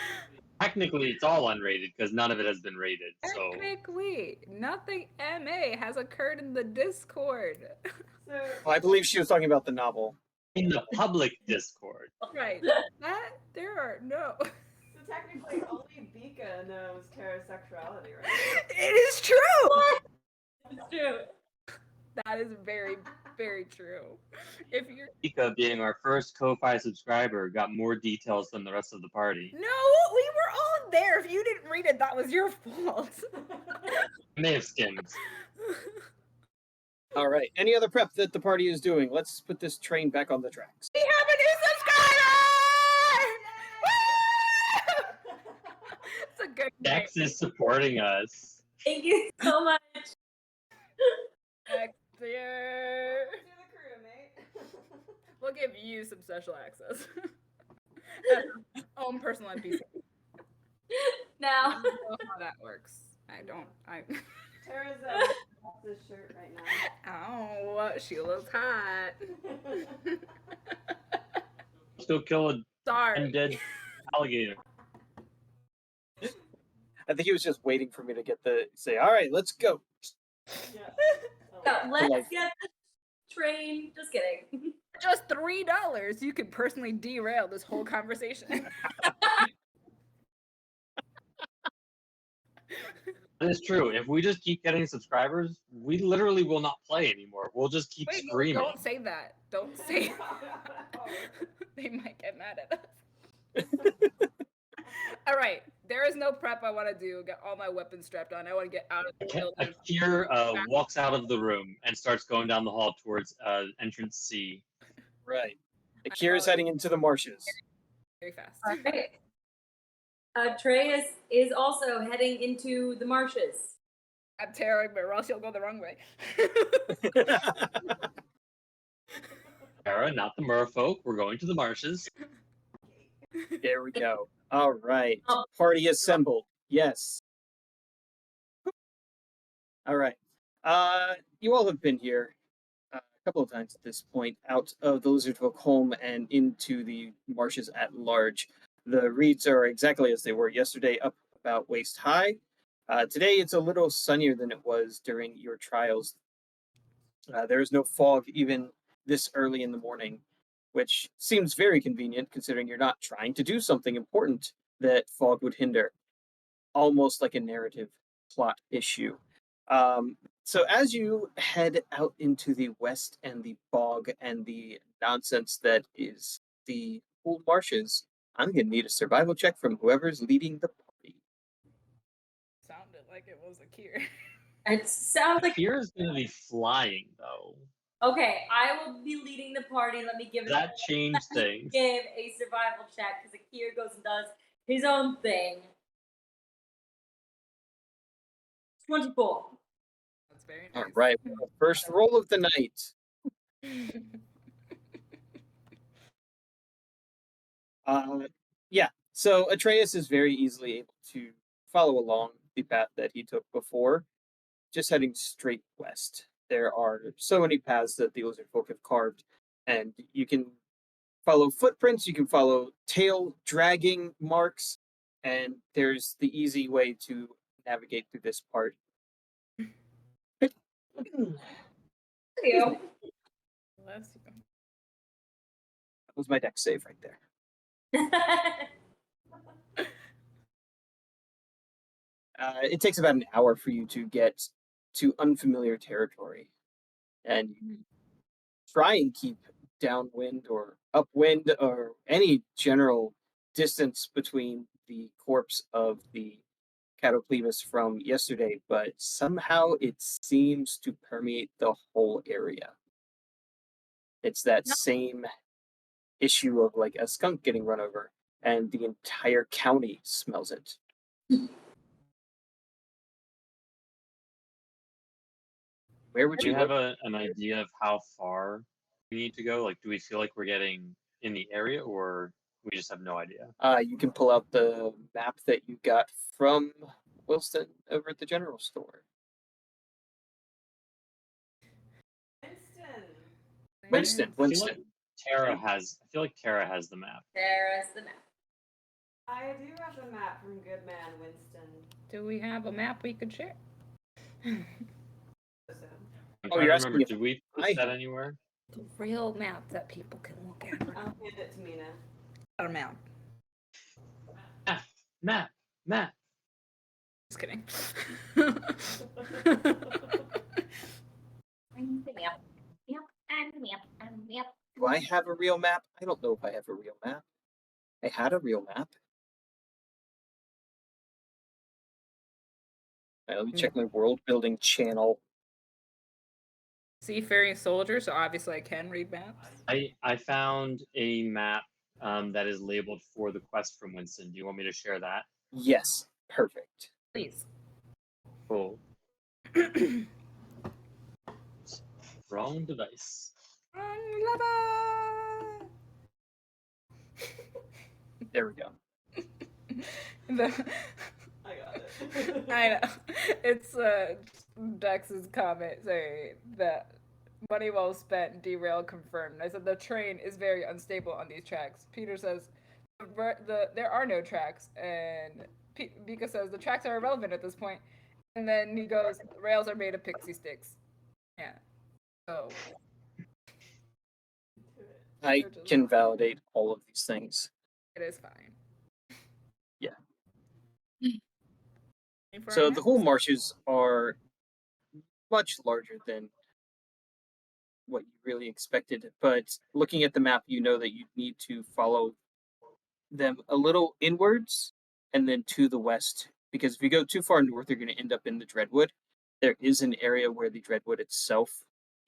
technically it's all unrated because none of it has been rated. So Technically, nothing MA has occurred in the Discord. So Well, I believe she was talking about the novel. in the public Discord. Right. That there are no. so technically only Bika knows Tara's sexuality, right? It is true. It's true. That is very, very true. If you're Ika, being our first Ko-Fi subscriber, got more details than the rest of the party. no, we were all there. If you didn't read it, that was your fault. I may have skimmed. All right. Any other prep that the party is doing? Let's put this train back on the tracks. We have a new subscriber! Woo! It's a good name. Dex is supporting us. Thank you so much. Dex here. To the crew, mate. We'll give you some special access. Own personal NPC. I Now. don't know how that works. I Tara's off this shirt right now. Oh, she looks hot. Still kill a Sorry. undead alligator. I think he was just waiting for me to get say, all right, let's go. Yeah. So let's Like- get the train. Just kidding. Just $3, you could personally derail this whole conversation. That is true. If we just keep getting subscribers, we literally will not play anymore. We'll just keep Wait, no, screaming. don't say that. Don't say They might get mad at us. All right, there is no prep I want to do. Get all my weapons strapped on. I want to get out of the building. Akir walks out of the room and starts going down the hall towards entrance C. Right. Akira's heading into the marshes. Very fast. All right. Atreus is also heading into the marshes. I'm tearing, but or else you'll go the wrong way. Tara, not the merfolk. We're going to the marshes. There we go. All right. Oh. Party assembled. Yes. All right. You all have been here a couple of times at this point, out of the Lizardfolk home and into the marshes at large. The reeds are exactly as they were yesterday, up about waist high. Today it's a little sunnier than it was during your trials. There is no fog even this early in the morning, which seems very convenient considering you're not trying to do something important that fog would hinder. Almost like a narrative plot issue. So as you head out into the west and the bog and the nonsense that is the cool marshes, I'm gonna need a survival check from whoever's leading the party. Sounded like it was a cure. It sounds like Fear is going to be flying, though. okay. I will be leading the party. Let me give That changed things. give a survival check because Akir goes and does his own thing. 24. That's very All nice. right, first roll of the night. Yeah, so Atreus is very easily able to follow along the path that he took before, just heading straight west. There are so many paths that the lizard folk have carved, and you can follow footprints, you can follow tail dragging marks, and there's the easy way to navigate through this part. You. Bless you. That was my deck save right there. It takes about an hour for you to get to unfamiliar territory, and you try and keep downwind or upwind or any general distance between the corpse of the Catoclebus from yesterday, but somehow it seems to permeate the whole area. It's that same issue of like a skunk getting run over, and the entire county smells it. Where would Do we you have look? an idea of how far we need to go? Like, do we feel like we're getting in the area, or we just have no idea? You can pull out the map that you got from Wilson over at the general store. Winston. I feel Winston. like Tara has. I feel like Tara has the map. There's the map. I do have the map from Good Man Winston. Do we have a map we could share? So, I'm Oh, trying you're to remember. asking if Did we I put that have- anywhere? The real map that people can look at. I'll hand it to Mina. Not a map. Map. Just kidding. Do I have a real map? I don't know if I have a real map. I had a real map. Let me check my world building channel. Seafaring soldier, so obviously I can read maps. I found a map that is labeled for the quest from Winston. Do you want me to share that? Yes, perfect. Please. Cool. Wrong device. There we go. I got it. I know. It's Dex's comment saying that money well spent, derail confirmed. I said the train is very unstable on these tracks. Peter says there are no tracks, and Vika says the tracks are irrelevant at this point. And then he goes, rails are made of pixie sticks. Yeah. So I can validate all of these things. it is fine. Yeah. For So our the whole maps. marshes are much larger than what you really expected, but looking at the map, you know that you need to follow them a little inwards and then to the west, because if you go too far north, you're going to end up in the Dreadwood. There is an area where the Dreadwood itself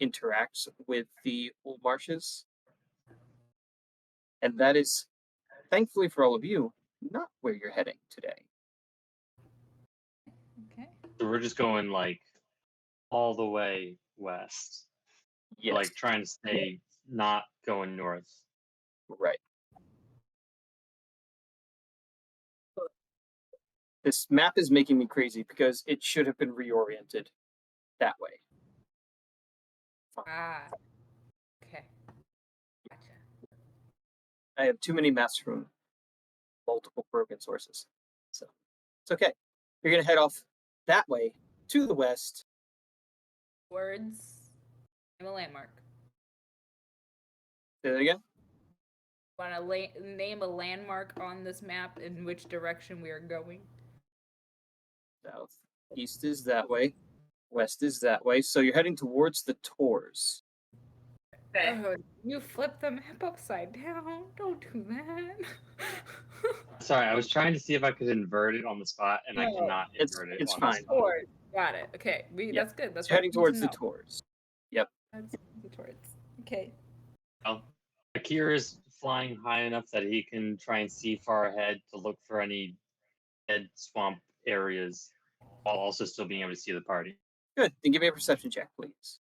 interacts with the old marshes, and that is, thankfully for all of you, not where you're heading today. Okay. So we're just going like all the way west. Yes. Like trying to stay not going north. Right. This map is making me crazy because it should have been reoriented that way. Ah. Okay. Gotcha. I have too many maps from multiple broken sources. So it's okay. You're going to head off that way to the west. Words. Name a landmark. Say that again. Want to name a landmark on this map in which direction we are going? South. East is that way. West is that way. So you're heading towards the Tors. Okay. Oh, you flipped the map upside down. Don't do that. Sorry, I was trying to see if I could invert it on the spot, and I No, cannot it's- invert it it's on fine. the spot. Toward. Got it. Okay. Yep. That's good. That's You're heading what I need towards to the know. Tors. Yep. That's towards. Okay. Well, Akira is flying high enough that he can try and see far ahead to look for any dead swamp areas, while also still being able to see the party. Good. Then give me a perception check, please.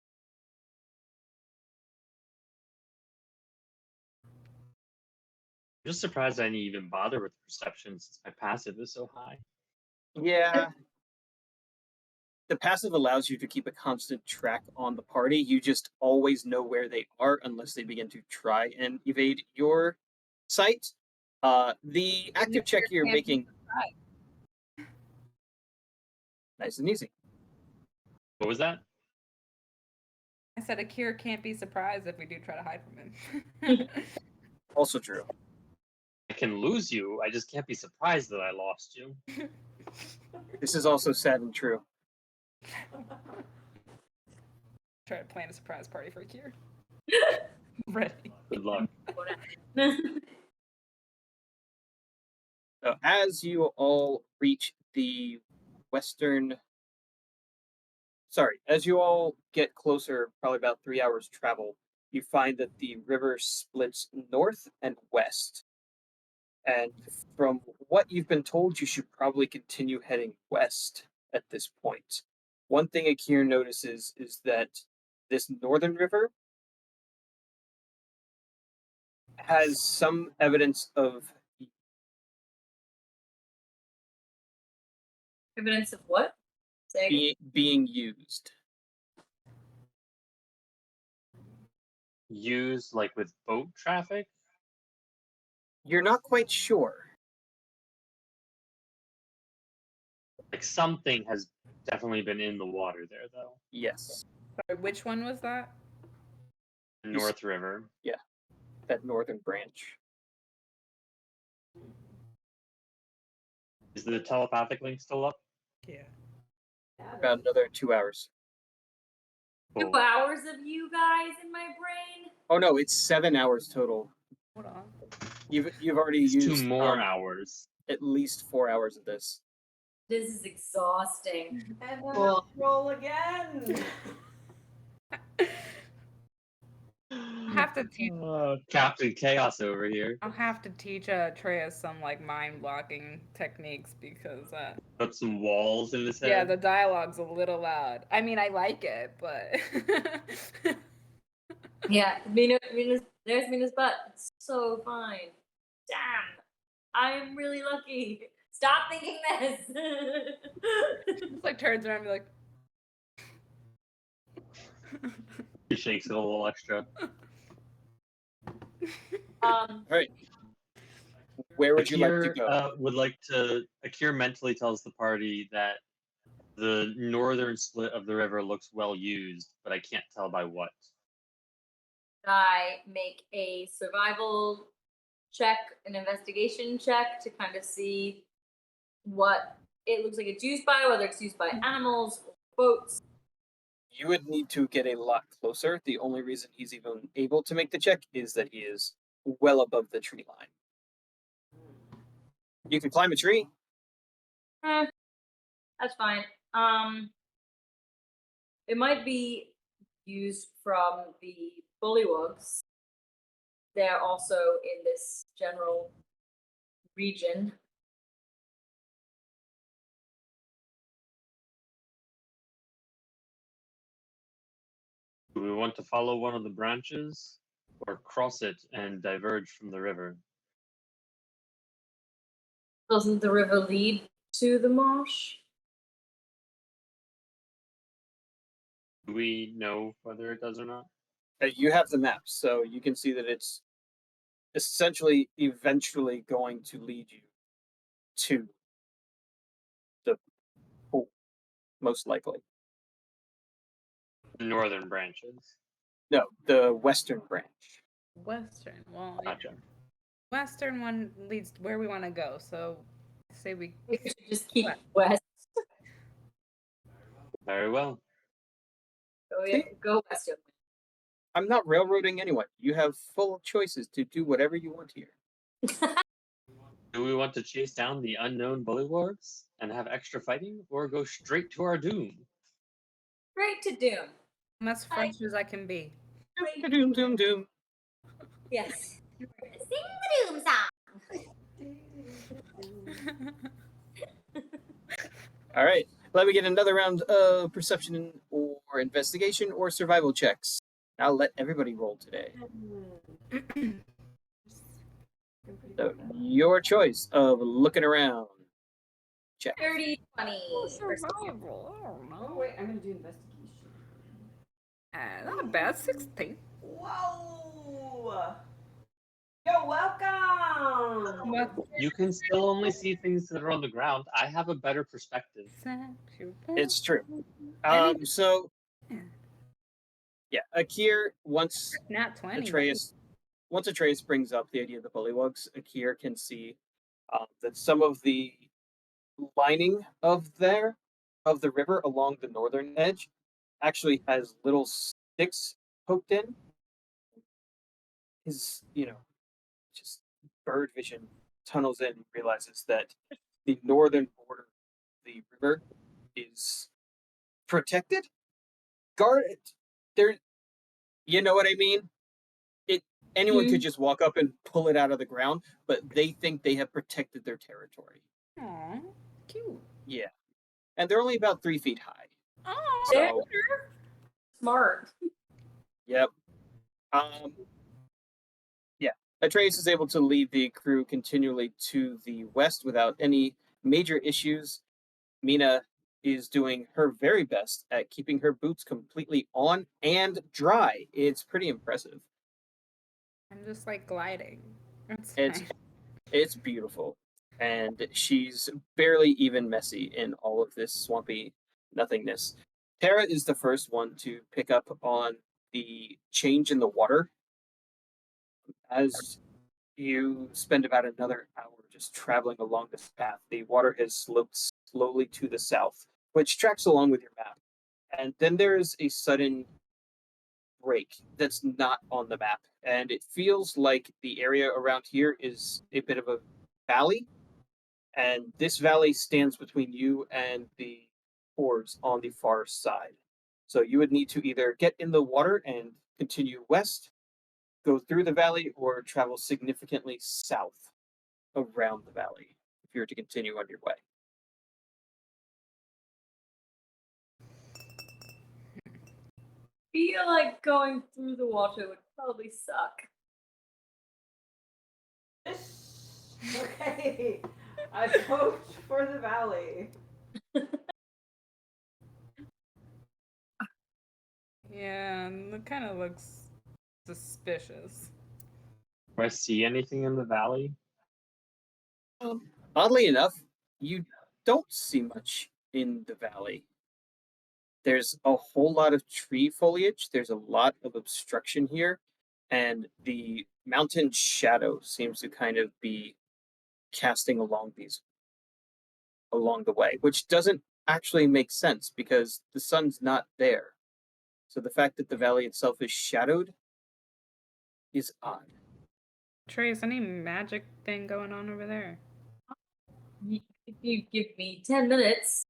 I'm just surprised I didn't even bother with perception since my passive is so high. Yeah. The passive allows you to keep a constant track on the party. You just always know where they are unless they begin to try and evade your sight. The active check you're making. Nice and easy. What was that? I said Akira can't be surprised if we do try to hide from him. Also true. I can lose you. I just can't be surprised that I lost you. This is also sad and true. Try to plan a surprise party for Akira. Ready. Good luck. So as you all reach the western, as you all get closer, probably about 3 hours travel, you find that the river splits north and west. And from what you've been told, you should probably continue heading west at this point. One thing Akir notices is that this northern river has some evidence of Evidence of what? Say again? being used. Used like with boat traffic? You're not quite sure. Like something has definitely been in the water there, though. Yes, Sorry, which one was that? North River. that northern branch. Is the telepathic link still up? Yeah. About another 2 hours. 2 Cool. hours of you guys in my brain? Oh no, it's 7 hours total. Hold on. You've already It's used 2 more hours. at least 4 hours of this. This is exhausting. And then Cool. roll again. Have to teach. Captain Chaos over here. I'll have to teach Atreus some like mind blocking techniques because Put some walls in his head. yeah, the dialogue's a little loud. I mean, I like it, but Yeah, there's Mina's butt. It's so fine. Damn. I'm really lucky. Stop thinking this. it's like turns around and be like, He shakes it a little extra. All right. Where would you like to go? Akir mentally tells the party that the northern split of the river looks well used, but I can't tell by what. I make a survival check, an investigation check to kind of see what it looks like it's used by, whether it's used by animals or boats. You would need to get a lot closer. The only reason he's even able to make the check is that he is well above the tree line. You can climb a tree. That's fine. It might be used from the bullywugs. They're also in this general region. Do we want to follow one of the branches or cross it and diverge from the river? Doesn't the river lead to the marsh? Do we know whether it does or not? You have the map, so you can see that it's essentially eventually going to lead you to the pool, most likely. Northern branches. No, the western branch. Western. Well, Gotcha. Western one leads where we want to go. So, say we. We should just keep What? west. Very well. Go west. I'm not railroading anyone. You have full choices to do whatever you want here. Do we want to chase down the unknown bullywugs and have extra fighting, or go straight to our doom? Straight to Doom. I'm as French as I can be. Doom, doom, doom. Yes. Sing the Doom song. All right. Let me get another round of perception or investigation or survival checks. I'll let everybody roll today. So your choice of looking around. Check. 30, 20. Survival. I don't Oh know. wait, I'm gonna do investigation. Not bad. 16. Whoa! Yo, welcome! You can still only see things that are on the ground. I have a better perspective. It's true. So yeah, Akir once Not 20. Atreus brings up the idea of the bullywugs, Akir can see that some of the lining of the river along the northern edge actually has little sticks poked in. His, just bird vision tunnels in and realizes that the northern border of the river is protected. Guarded. There, you know what I mean? Anyone could just walk up and pull it out of the ground, but they think they have protected their territory. Aw, cute. Yeah. And they're only about 3 feet high. Oh, So, Smart. yep. Yeah. Atreus is able to lead the crew continually to the west without any major issues. Mina is doing her very best at keeping her boots completely on and dry. It's pretty impressive. I'm just like gliding. That's It's fine. it's beautiful. And she's barely even messy in all of this swampy nothingness. Tara is the first one to pick up on the change in the water. As you spend about another hour just traveling along this path, the water has sloped slowly to the south, which tracks along with your map. And then there is a sudden break that's not on the map. And it feels like the area around here is a bit of a valley. And this valley stands between you and the pores on the far side. So you would need to either get in the water and continue west, go through the valley, or travel significantly south around the valley if you were to continue on your way. Feel like going through the water would probably suck. Okay. I vote for the valley. Yeah, it kind of looks suspicious. Do I see anything in the valley? Oddly enough, you don't see much in the valley. There's a whole lot of tree foliage. There's a lot of obstruction here, and the mountain shadow seems to kind of be casting along the way, which doesn't actually make sense because the sun's not there. So the fact that the valley itself is shadowed is odd. Trace, any magic thing going on over there? If you give me 10 minutes,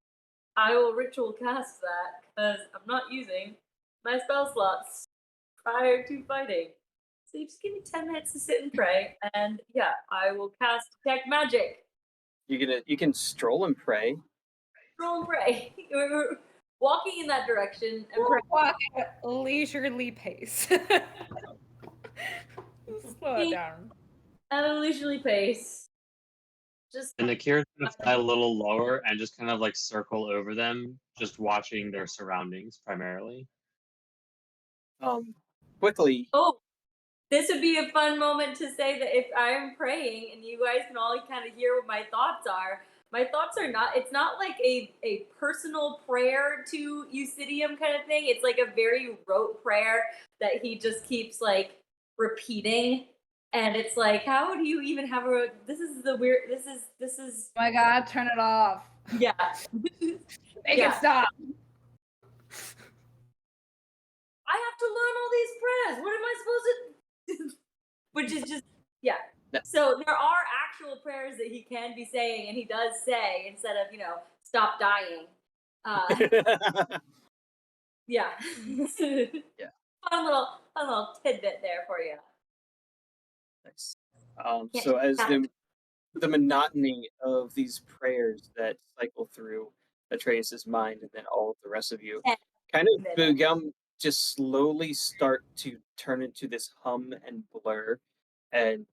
I will ritual cast that because I'm not using my spell slots prior to fighting. So you just give me 10 minutes to sit and pray, and yeah, I will cast Detect Magic. You can stroll and pray. Roll and pray. walking in that direction and We're walking at a leisurely pace. Slow it down. at a leisurely pace. Just And Akira's gonna fly a little lower and just kind of like circle over them, just watching their surroundings primarily. Quickly. oh, this would be a fun moment to say that if I'm praying and you guys can all kind of hear what my thoughts are. My thoughts are not. It's not like a personal prayer to Lucidium kind of thing. It's like a very rote prayer that he just keeps like repeating. And it's like, how do you even have a? This is the weird. This is. Oh my god, turn it off. Yeah. Make Yeah. it stop. I have to learn all these prayers. What am I supposed to? Which is just yeah. So there are actual prayers that he can be saying, and he does say instead of stop dying. Yeah. Yeah. Fun little tidbit there for you. Nice. So as the monotony of these prayers that cycle through Atreus's mind and then all of the rest of you kind of become just slowly start to turn into this hum and blur, and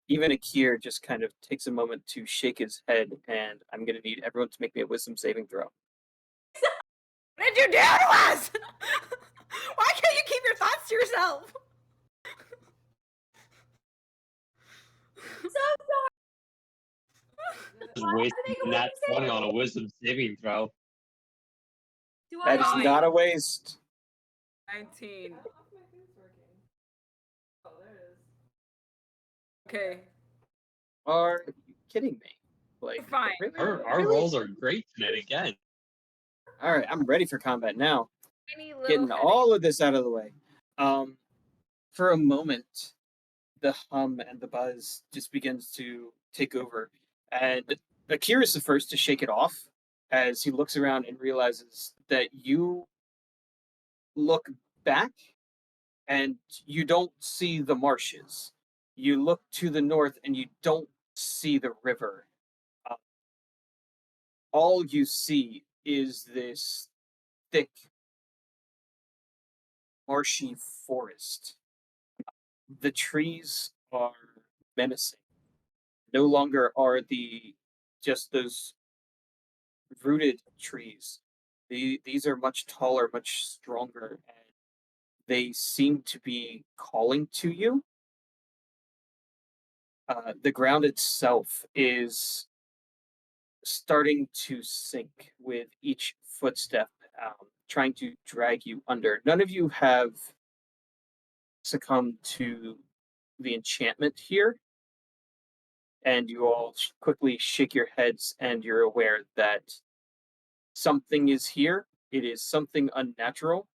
even Akir just kind of takes a moment to shake his head, and I'm gonna need everyone to make me a wisdom saving throw. What did you do to us? Why can't you keep your thoughts to yourself? So Just Why wasting did they go that with 20 on a wisdom saving throw. do That is I? not a waste. 19. I don't know if my thing's working. Oh, there it is. Okay. Are you kidding me? Like, Fine. really? Our Really? rolls are great tonight again. All right, I'm ready for combat now. Tiny little Getting headache. all of this out of the way. For a moment, the hum and the buzz just begins to take over, and Akira is the first to shake it off as he looks around and realizes that you look back and you don't see the marshes. You look to the north and you don't see the river. All you see is this thick, marshy forest. The trees are menacing. No longer are just those rooted trees. These are much taller, much stronger, and they seem to be calling to you. The ground itself is starting to sink with each footstep, trying to drag you under. None of you have succumbed to the enchantment here, and you all quickly shake your heads, and you're aware that something is here. It is something unnatural,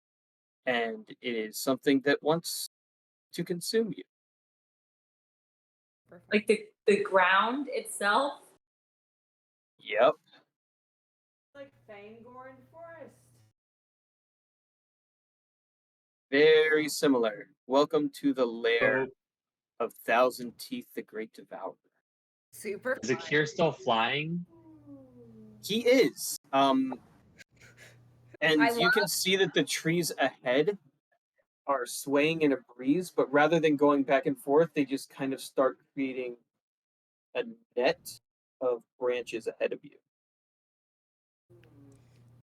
and it is something that wants to consume you. Perfect. Like the ground itself. Yep. Like Fangorn Forest. Very similar. Welcome to the lair So, of Thousand Teeth, the Great Devourer. Super. is Akir still flying? He is. And I you can see that the trees ahead are swaying in a breeze, but rather than going back and forth, they just kind of start creating a net of branches ahead of you.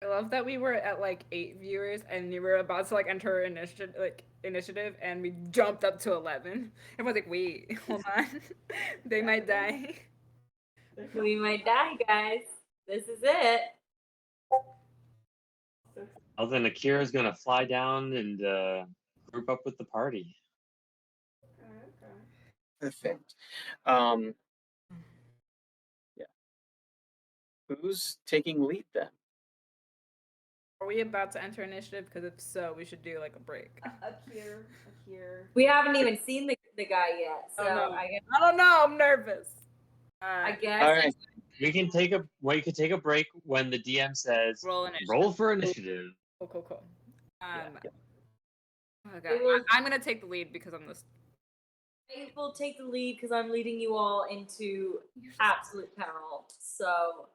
I love that we were at like 8 viewers and you were about to like enter initiative and we jumped up to 11. Everyone's like, wait, hold on. They might die. We might die, guys. This is it. Well, then Akira's gonna fly down and group up with the party. Okay. Perfect. Yeah. Who's taking lead then? Are we about to enter initiative? Because if so, we should do like a break. Akir. We haven't even seen the guy yet, so Oh, no. I don't know. I'm nervous. guess. All right. We can take a break when the DM says Roll initiative. roll for initiative. Cool. Yeah. Oh God. I'm gonna take the lead because I'm this. I will take the lead because I'm leading you all into absolute peril. So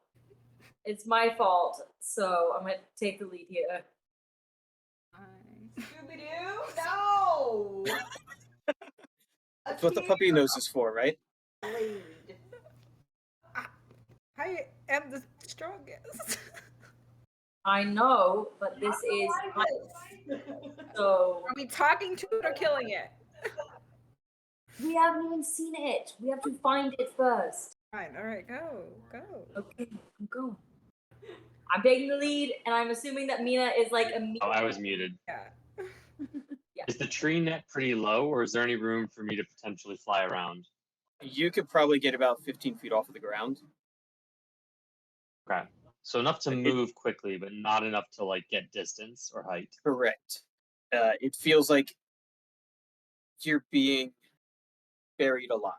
It's my fault, so I'm gonna take the lead here. Scooby-Doo? No! That's what the puppy nose is for, right? Blade. I am the strongest. I know, but this is my so Are we talking to it or killing it? we haven't even seen it. We have to find it first. Fine. All right. Go. Okay, I'm going. I'm taking the lead, and I'm assuming that Mina is like Oh, I was muted. Yeah. Is the tree net pretty low, or is there any room for me to potentially fly around? You could probably get about 15 feet off of the ground. Okay. So enough to move quickly, but not enough to like get distance or height. Correct. It feels like you're being buried alive.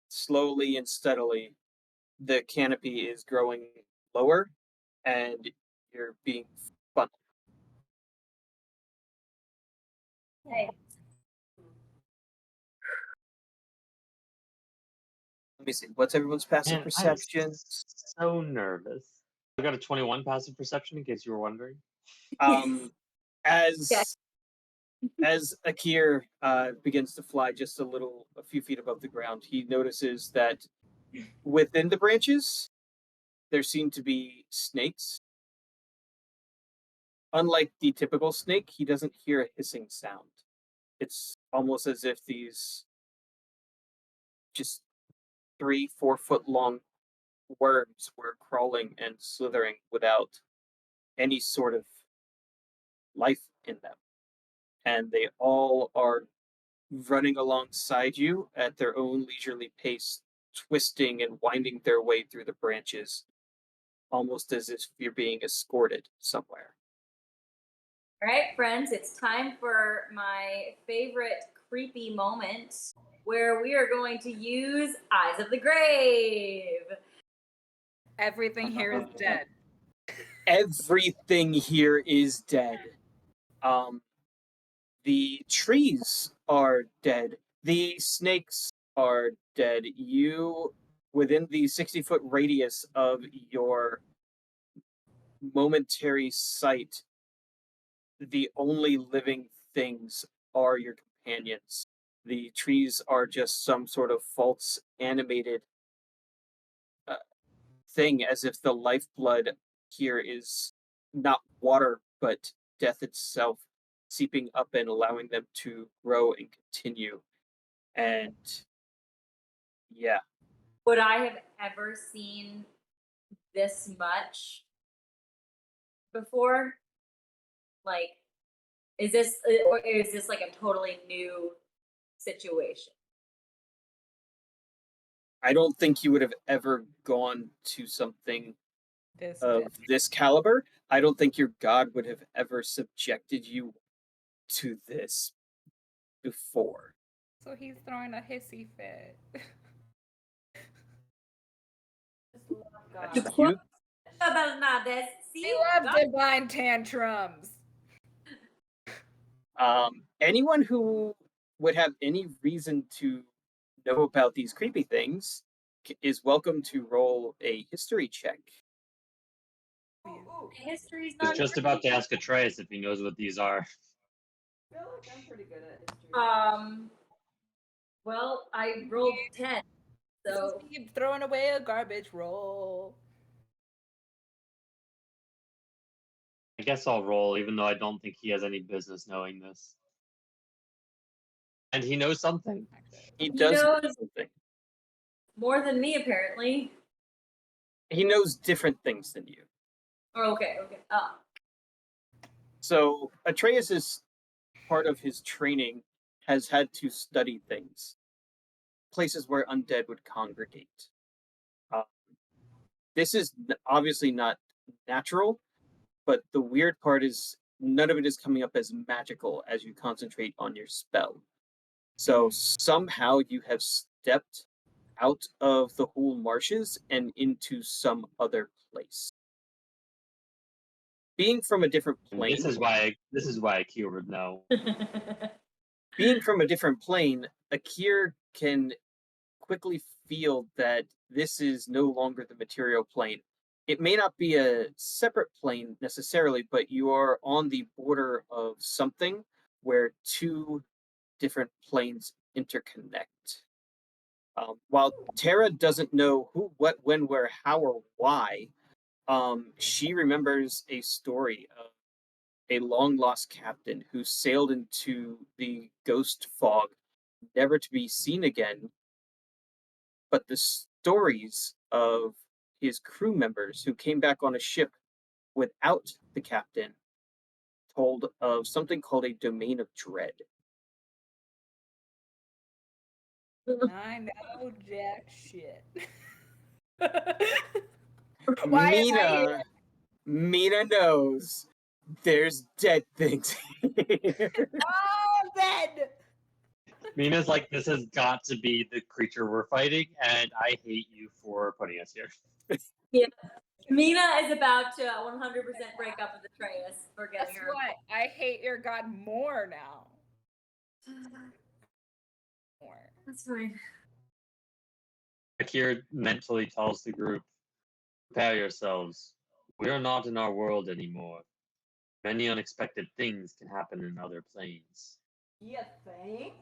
Slowly and steadily, the canopy is growing lower, and you're being funneled. Hey, Let me see. What's everyone's passive Man, I'm perception? so nervous. I got a 21 passive perception, in case you were wondering. As Akir begins to fly just a few feet above the ground, he notices that within the branches there seem to be snakes. Unlike the typical snake, he doesn't hear a hissing sound. It's almost as if these just 3-4 foot long worms were crawling and slithering without any sort of life in them. And they all are running alongside you at their own leisurely pace, twisting and winding their way through the branches, almost as if you're being escorted somewhere. all right, friends, it's time for my favorite creepy moment where we are going to use Eyes of the Grave. Everything here is dead. Everything here is dead. The trees are dead. The snakes are dead. You, within the 60-foot radius of your momentary sight, the only living things are your companions. The trees are just some sort of false animated thing, as if the lifeblood here is not water, but death itself, seeping up and allowing them to grow and continue. And yeah, Would I have ever seen this much before? Like, is this or is this like a totally new situation? I don't think you would have ever gone to something This of dead. this caliber. I don't think your god would have ever subjected you to this before. So he's throwing a hissy fit. Just love God. That's cute. He See, loves divine tantrums. Anyone who would have any reason to know about these creepy things is welcome to roll a history check. Ooh, ooh. history's I was not. just about to ask Atreus if he knows what these are. I feel like I'm pretty good at history. Well, I rolled 10, so Keep throwing away a garbage roll. I guess I'll roll, even though I don't think he has any business knowing this. And he knows something. He does know knows- something. more than me apparently. He knows different things than you. Oh, okay. So Atreus is part of his training has had to study things, places where undead would congregate. This is obviously not natural, but the weird part is none of it is coming up as magical as you concentrate on your spell. So somehow you have stepped out of the whole marshes and into some other place. Being from a different plane. This is why Akir would know. Being from a different plane, Akir can quickly feel that this is no longer the material plane. it may not be a separate plane necessarily, but you are on the border of something where two different planes interconnect. While Tara doesn't know who, what, when, where, how, or why, she remembers a story of a long lost captain who sailed into the ghost fog, never to be seen again. But the stories of his crew members who came back on a ship without the captain told of something called a domain of dread. I know jack shit. Why am I here? Mina knows there's dead things here. Oh, dead! Mina's like, this has got to be the creature we're fighting, and I hate you for putting us here. Mina is about to 100% break up with Atreus for Guess getting her. what? I hate your god more now. More. That's fine. Akir mentally tells the group, prepare yourselves. We are not in our world anymore. Many unexpected things can happen in other planes. You think?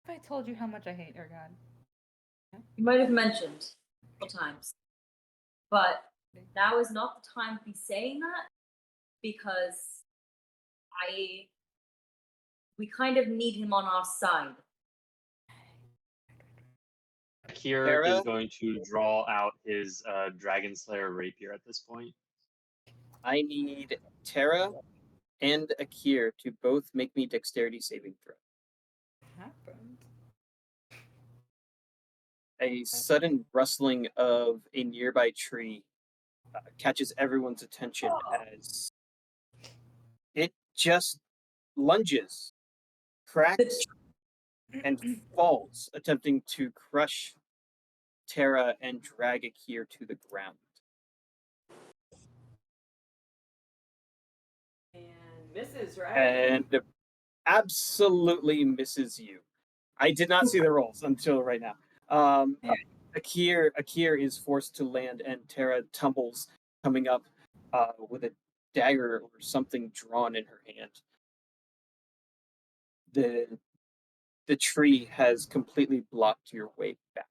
If I told you how much I hate your god. You might have mentioned a couple times, but now is not the time to be saying that because we kind of need him on our side. Akir Tara? is going to draw out his Dragon Slayer rapier at this point. I need Tara and Akir to both make me dexterity saving throw. Happened. A sudden rustling of a nearby tree catches everyone's attention as it just lunges, cracks, and falls, attempting to crush Tara and drag Akir to the ground. And misses, right? And absolutely misses you. I did not see the rolls until right now. Akir is forced to land, and Tara tumbles, coming up with a dagger or something drawn in her hand. The tree has completely blocked your way back.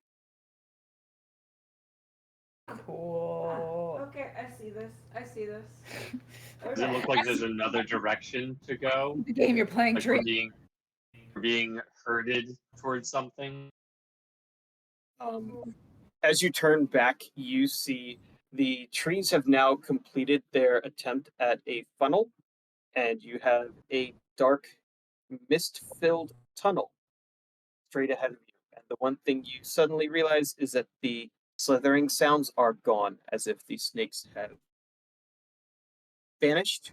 Cool. Okay, I see this. Does it look like there's another direction to go? The game you're playing, Like tree. we're being herded towards something? As you turn back, you see the trees have now completed their attempt at a funnel, and you have a dark, mist-filled tunnel straight ahead of you. And the one thing you suddenly realize is that the slithering sounds are gone, as if the snakes have vanished,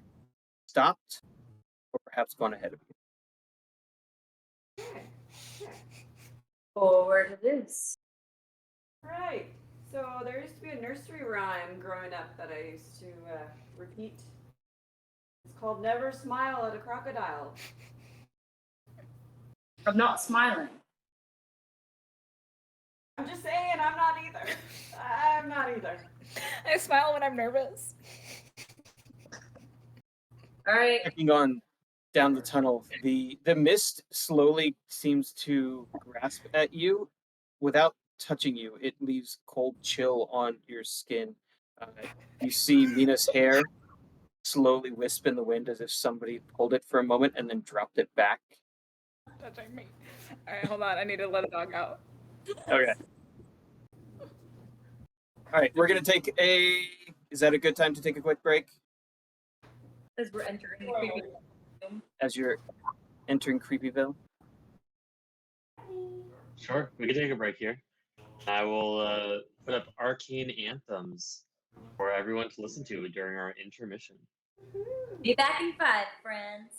stopped, or perhaps gone ahead of you. Forward it is. Right. So there used to be a nursery rhyme growing up that I used to repeat. It's called "Never Smile at a Crocodile." I'm not smiling. I'm just saying, I'm not either. I'm not either. I smile when I'm nervous. All right. Checking on down the tunnel, the mist slowly seems to grasp at you without touching you. It leaves cold chill on your skin. You see Mina's hair slowly wisp in the wind as if somebody pulled it for a moment and then dropped it back. Touching me. All right, hold on. I need to let a dog out. Okay. All right, we're gonna take a. Is that a good time to take a quick break? As we're entering the creepy room. As you're entering Creepyville? Sure, we can take a break here. I will put up arcane anthems for everyone to listen to during our intermission. Be back in 5, friends.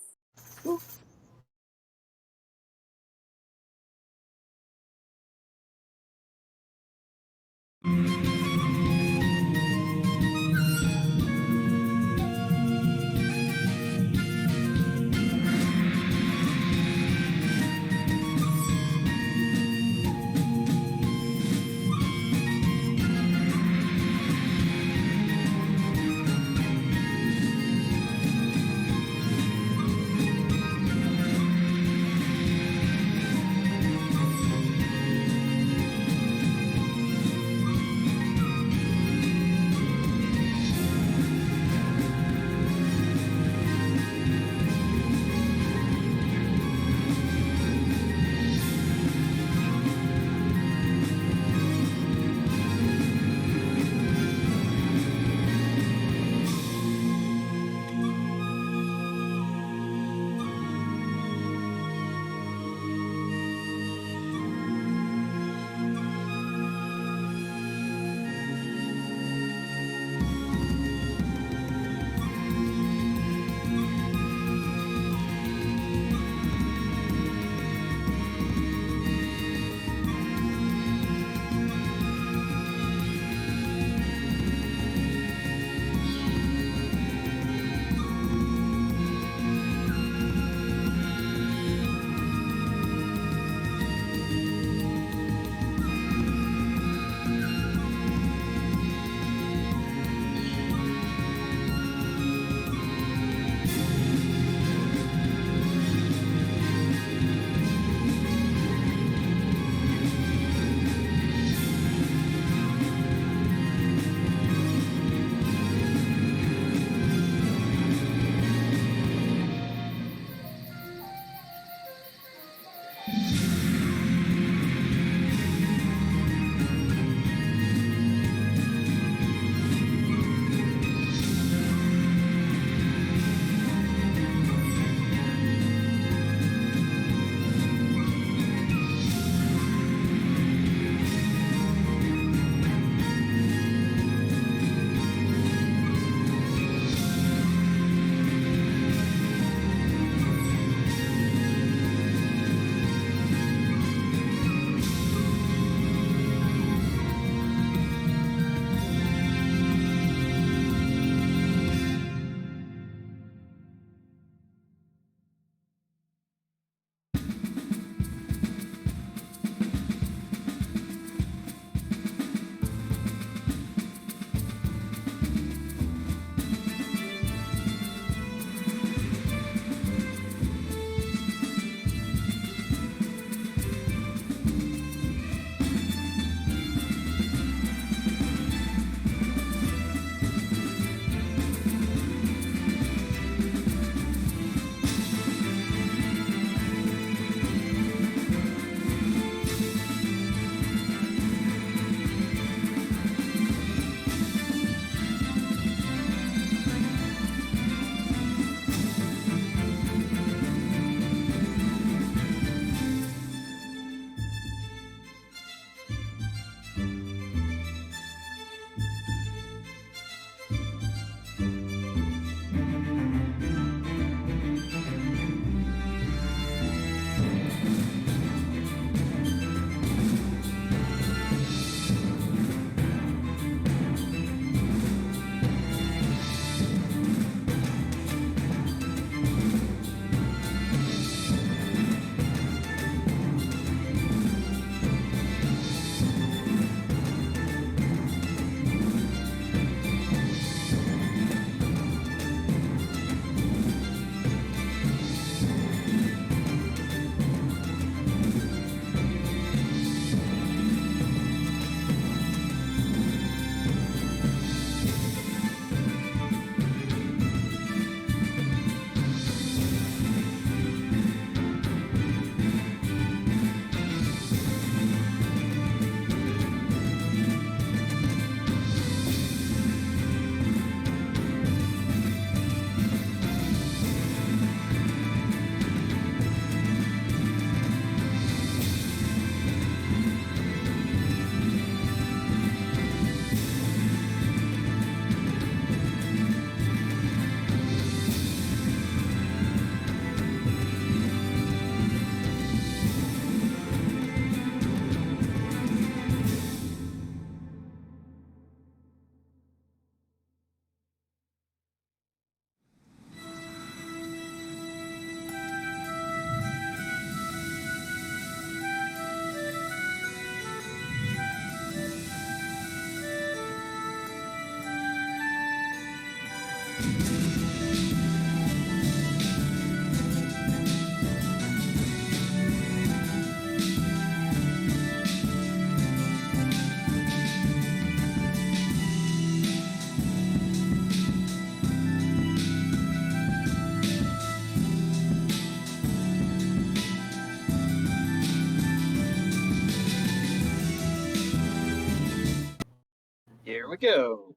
There we go.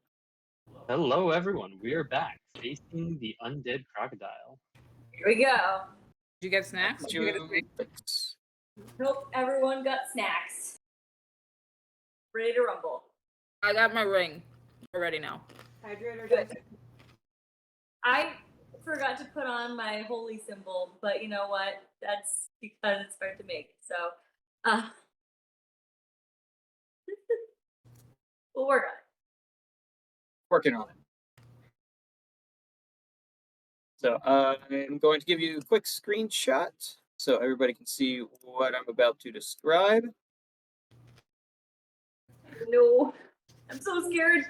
Hello, everyone. We are back facing the undead crocodile. Here we go. Did you get snacks? Did Did you get a you snack? fix? Nope, everyone got snacks. Ready to rumble. I got my ring. We're ready now. Hydrator. Good. I forgot to put on my holy symbol, but you know what? That's because it's hard to make. So, we'll work on it. Working on it. So I'm going to give you a quick screenshot so everybody can see what I'm about to describe. No, I'm so scared.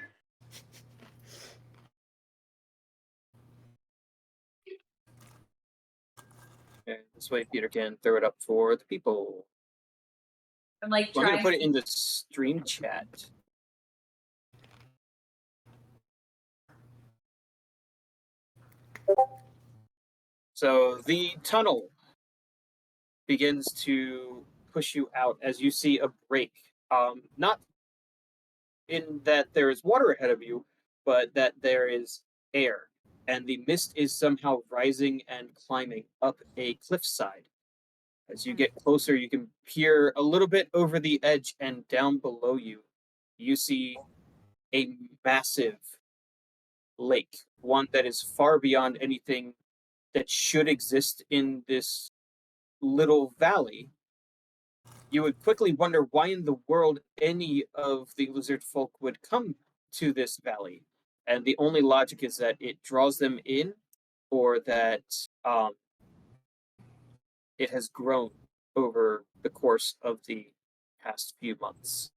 And this way Peter can throw it up for the people. I'm like I'm going trying. to put it in the stream chat. So the tunnel begins to push you out as you see a break. Not in that there is water ahead of you, but that there is air. And the mist is somehow rising and climbing up a cliffside. As you get closer, you can peer a little bit over the edge, and down below you, you see a massive lake, one that is far beyond anything that should exist in this little valley. You would quickly wonder why in the world any of the lizard folk would come to this valley. And the only logic is that it draws them in, or that it has grown over the course of the past few months.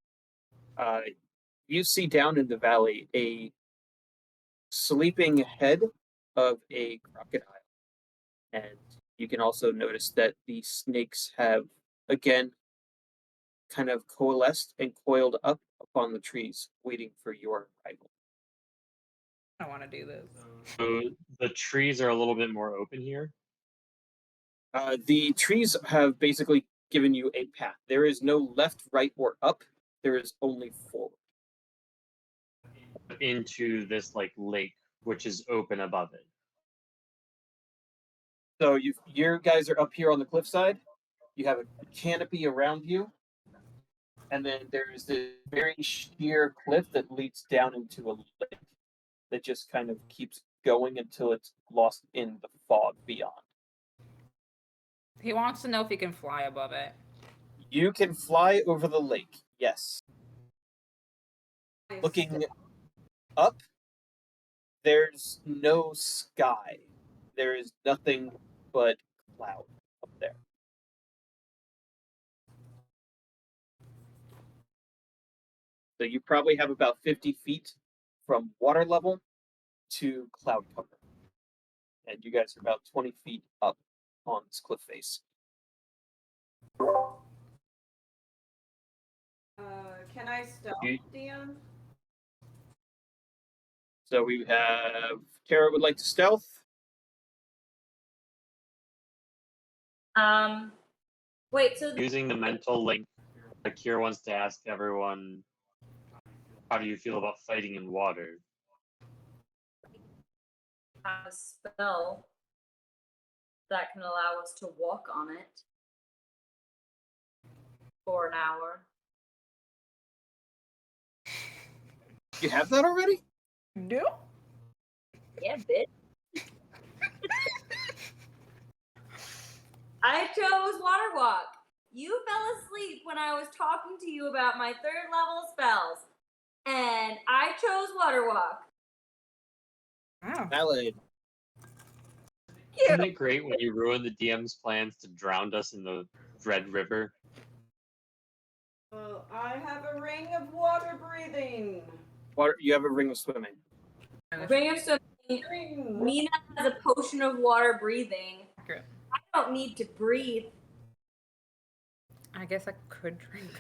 You see down in the valley a sleeping head of a crocodile. And you can also notice that the snakes have, again, kind of coalesced and coiled up upon the trees, waiting for your arrival. I want to do this. So the trees are a little bit more open here. The trees have basically given you a path. There is no left, right, or up. There is only forward. Into this like lake, which is open above it. So you guys are up here on the cliffside. You have a canopy around you, and then there's this very sheer cliff that leads down into a lake that just kind of keeps going until it's lost in the fog beyond. He wants to know if he can fly above it. You can fly over the lake, yes. Looking up, there's no sky. There is nothing but cloud up there. So you probably have about 50 feet from water level to cloud cover. And you guys are about 20 feet up on this cliff face. Can I stealth, You- DM? So we have Tara would like to stealth. Wait, so Using the mental link, Akira wants to ask everyone, how do you feel about fighting in water? have a spell that can allow us to walk on it for an hour. You have that already? No. Yeah, bitch. I chose water walk. You fell asleep when I was talking to you about my 3rd level spells, and I chose water walk. Wow. Valid. Isn't it great when you ruin the DM's plans to drown us in the Red River? Well, I have a ring of water breathing. Water. You have a ring of swimming. Ring of Swimming. Ring. Mina has a potion of water breathing. Accurate. I don't need to breathe. I guess I could drink,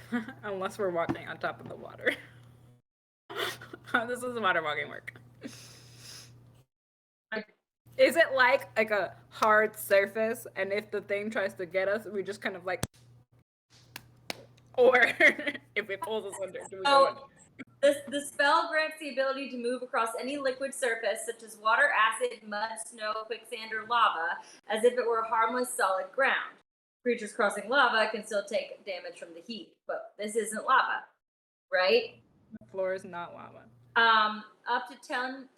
unless we're walking on top of the water. How does this water walking work? Is it like a hard surface, and if the thing tries to get us, we just kind of like, or if it pulls us under, do we go So under? The spell grants the ability to move across any liquid surface, such as water, acid, mud, snow, quicksand, or lava, as if it were harmless solid ground. Creatures crossing lava can still take damage from the heat, but this isn't lava, right? The floor is not lava. Up to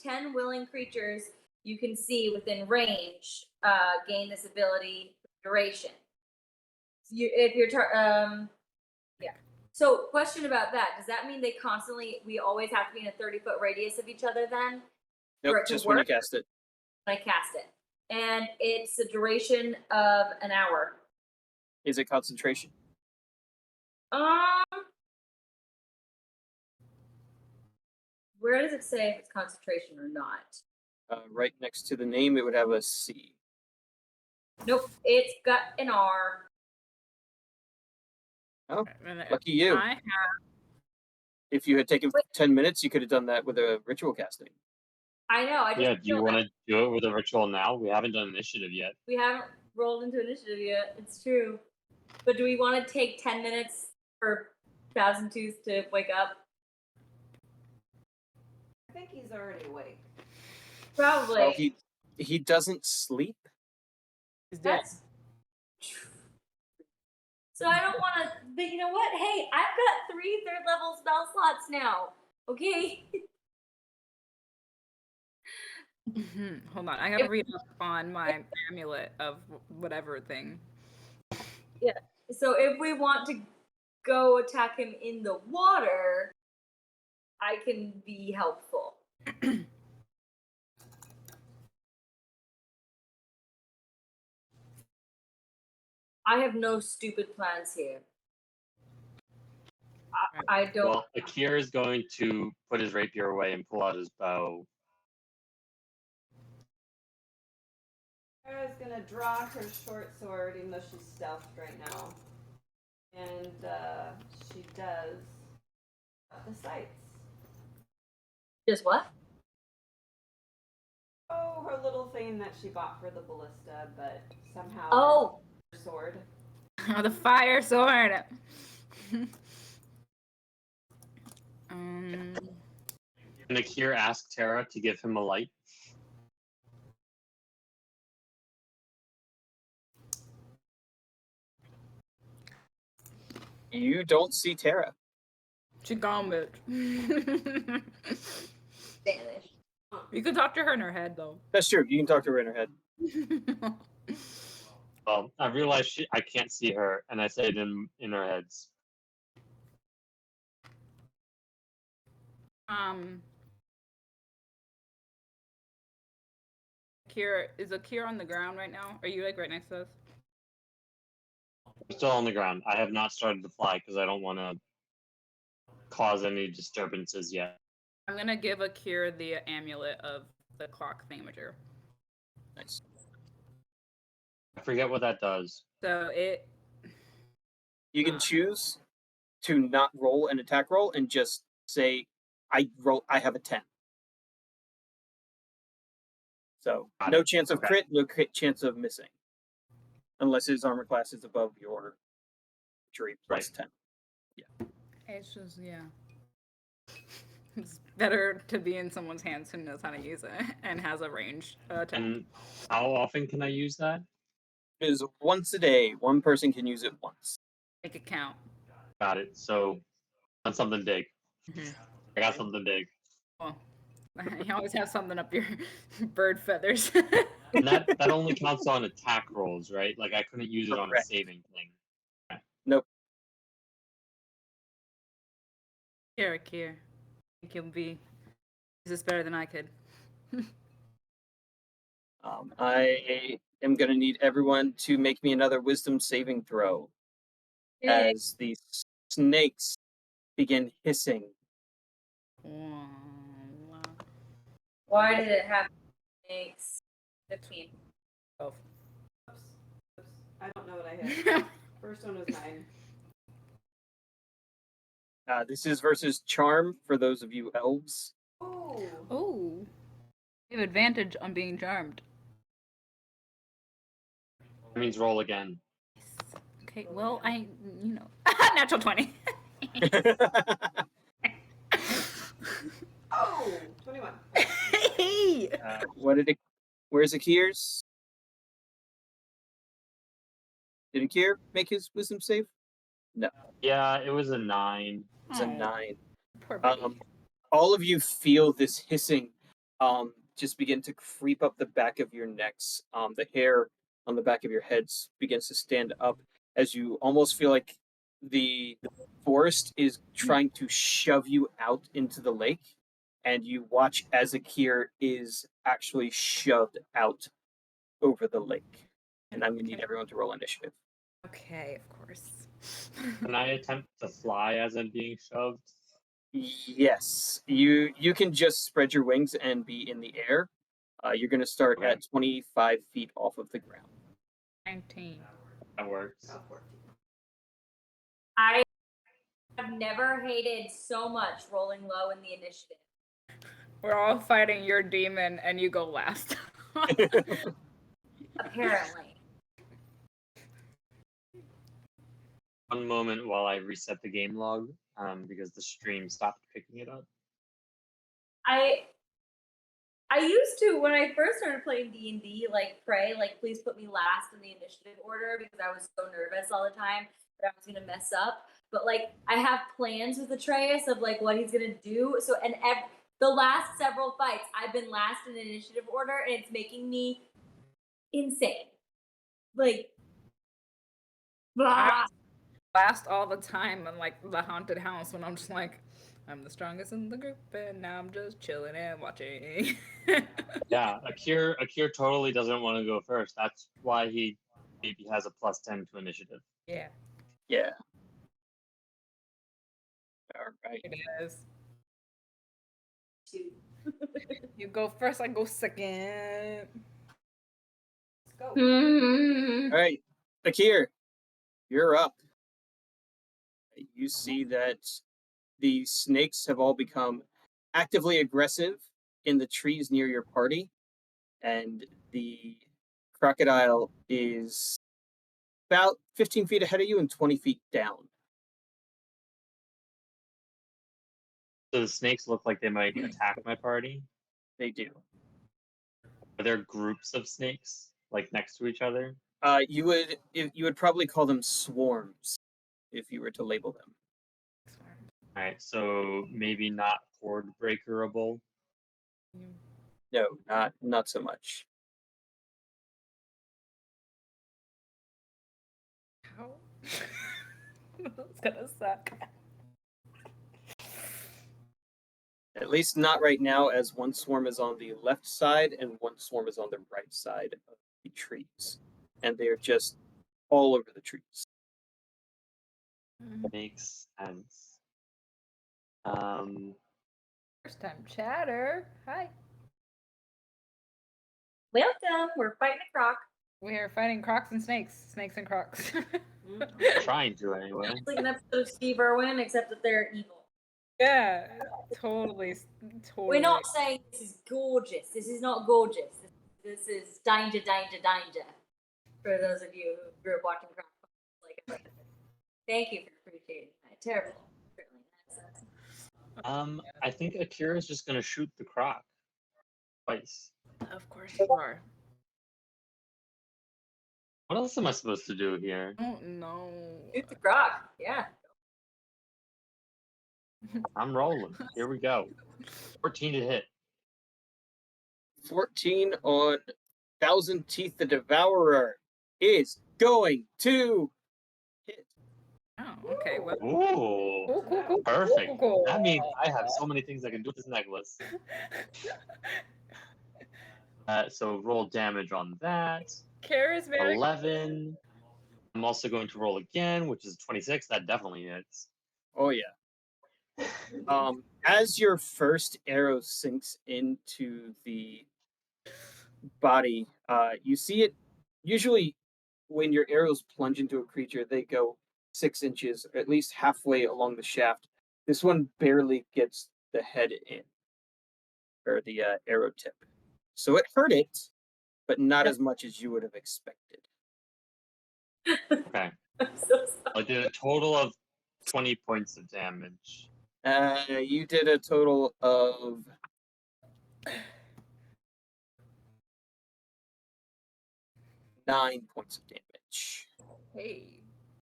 10 willing creatures you can see within range gain this ability for duration. Yeah. So, question about that: does that mean we always have to be in a 30-foot radius of each other then? Nope, For it to just when you work? cast it. When I cast it, and it's a duration of an hour. Is it concentration? Where does it say if it's concentration or not? Right next to the name, it would have a C. Nope, it's got an R. Oh, lucky you. I have If you had taken 10 minutes, you could have done that with a ritual casting. I know. I just Yeah, do you feel want that. to do it with a ritual now? We haven't done initiative yet. We haven't rolled into initiative yet. It's true. But do we want to take 10 minutes for Thousand Tooth to wake up? I think he's already awake. Probably. Well, he doesn't sleep. is dead. That's true. So I don't want to. But you know what? Hey, I've got 3 third-level spell slots now. Okay. Hold on, I gotta read up on my amulet of whatever thing. Yeah. So if we want to go attack him in the water, I can be helpful. I have no stupid plans here. I don't. Well, Akir is going to put his rapier away and pull out his bow. Sarah's gonna draw her short sword, even though she's stealthed right now. And she does the sights. Just what? Oh, her little thing that she bought for the ballista, but somehow Oh. her sword. Oh, the fire sword. And Akir asked Tara to give him a light. You don't see Tara. She gone, bitch. Spanish. You can talk to her in her head, though. That's true. You can talk to her in her head. Well, I realized I can't see her, and I say it in our heads. Akira, is Akira on the ground right now? Are you like right next to us? I'm still on the ground. I have not started to fly because I don't want to cause any disturbances yet. I'm gonna give Akira the amulet of the clock thingamager. Nice. I forget what that does. So You can choose to not roll an attack roll and just say, I have a 10. So no chance of crit, no chance of missing. Unless his armor class is above your tree plus 10. Yeah. It's just, yeah. It's better to be in someone's hands who knows how to use it and has a range attack. And how often can I use that? It is once a day. One person can use it once. Make it count. Got it. So, on something big. Mhm. I got something big. Well, you always have something up your bird feathers. And that only counts on attack rolls, right? Like I couldn't use it on a Correct. saving thing. Nope. Here, I think you'll be. Is this better than I could? I am going to need everyone to make me another wisdom saving throw as these snakes begin hissing. Why did it have snakes? 15. Oh. Oops. I don't know what I hit. First one was 9. This is versus charm for those of you elves. Oh. Oh. You have advantage on being charmed. That means roll again. Okay, well, natural 20. Oh, 21. Hey! Where's Akir's? Did Akir make his wisdom save? No, Yeah, it was a 9. it's a Aw, 9. Poor buddy. All of you feel this hissing just begin to creep up the back of your necks. The hair on the back of your heads begins to stand up as you almost feel like the forest is trying to shove you out into the lake, and you watch as Akir is actually shoved out over the lake. And I'm gonna need everyone to roll initiative. Okay, of course. Can I attempt to fly as I'm being shoved? Yes, you can just spread your wings and be in the air. You're going to start Okay. at 25 feet off of the ground. 19. That works. Oh, 14. I have never hated so much rolling low in the initiative. We're all fighting your demon, and you go last. Apparently. One moment while I reset the game log, because the stream stopped picking it up. I used to, when I first started playing D&D, like pray, like please put me last in the initiative order because I was so nervous all the time that I was gonna mess up. But like I have plans with Atreus of like what he's gonna do. So the last several fights, I've been last in initiative order, and it's making me insane. Like, blah. Last all the time in like the haunted house when I'm just like, I'm the strongest in the group, and now I'm just chilling and watching. Yeah, Akir totally doesn't want to go first. That's why he maybe has a +10 to initiative. Yeah, Yeah. All right. it is. Two. You go first, I go second. Let's go. Mm. All right. Akir, you're up. You see that the snakes have all become actively aggressive in the trees near your party, and the crocodile is about 15 feet ahead of you and 20 feet down. So the snakes look like they might attack my party. They do. Are there groups of snakes like next to each other? You would probably call them swarms if you were to label them. All right, so maybe not horde breakerable. No, not so much. How? That's gonna suck. At least not right now, as one swarm is on the left side and one swarm is on the right side of the trees, and they are just all over the trees. Makes sense. First time chatter. Hi. Welcome. We're fighting a croc. We are fighting crocs and snakes. Snakes and crocs. Trying to anyway. It's like an episode of Steve Irwin, except that they're evil. Yeah, totally. We're not saying this is gorgeous. This is not gorgeous. This is danger, danger, danger. For those of you who grew up watching croc, like, thank you for appreciating that. Terrible. I think Akira's just gonna shoot the croc twice. Of course you are. What else am I supposed to do here? Oh no. Shoot the croc. Yeah. I'm rolling. Here we go. 14 to hit. 14 on Thousand Teeth the Devourer is going to hit. Oh, okay. Well, Ooh, cool. perfect. Cool. That means I have so many things I can do with this necklace. So roll damage on that. Charismatic. 11. I'm also going to roll again, which is 26. That definitely hits. Oh yeah. As your first arrow sinks into the body, you see it. Usually, when your arrows plunge into a creature, they go 6 inches, or at least halfway along the shaft. This one barely gets the head in, or the arrow tip. So it hurt it, but not as much as you would have expected. Okay. I'm so sorry. I did a total of 20 points of damage. You did a total of 9 points of damage. Hey.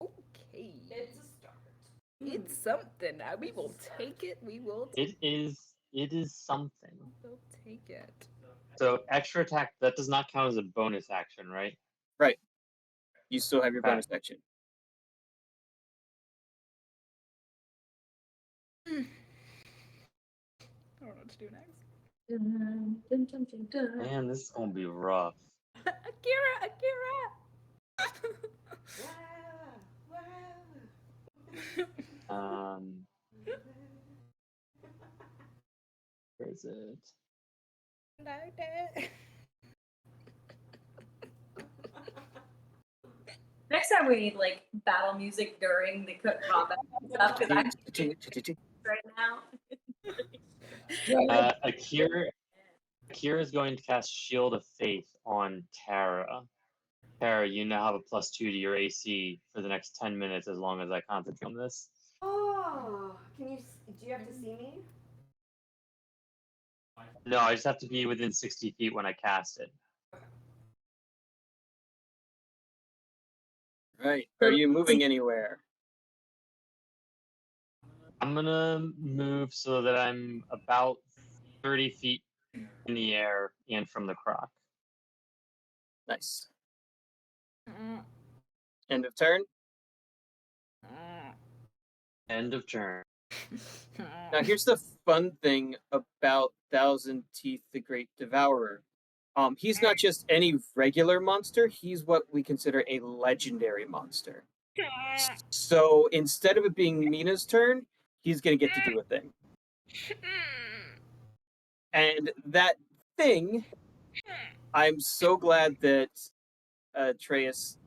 Okay. It's a start. It's something. We will take it. We will It is something. we'll take it. So extra attack, that does not count as a bonus action, right? Right. You still have your Okay. bonus action. I don't know what to do next. Man, this is gonna be rough. Akira! Wow. Where is it? Like that. Next time we need like battle music during the combat stuff because I'm right now. Akira is going to cast Shield of Faith on Tara. Tara, you now have a +2 to your AC for the next 10 minutes as long as I concentrate on this. Oh, do you have to see me? No, I just have to be within 60 feet when I cast it. Right. Are you moving anywhere? I'm gonna move so that I'm about 30 feet in the air and from the croc. Nice. End of turn. End of turn. Now, here's the fun thing about Thousand Teeth the Great Devourer. He's not just any regular monster, he's what we consider a legendary monster. So instead of it being Mina's turn, he's going to get to do a thing. And that thing, I'm so glad that Atreus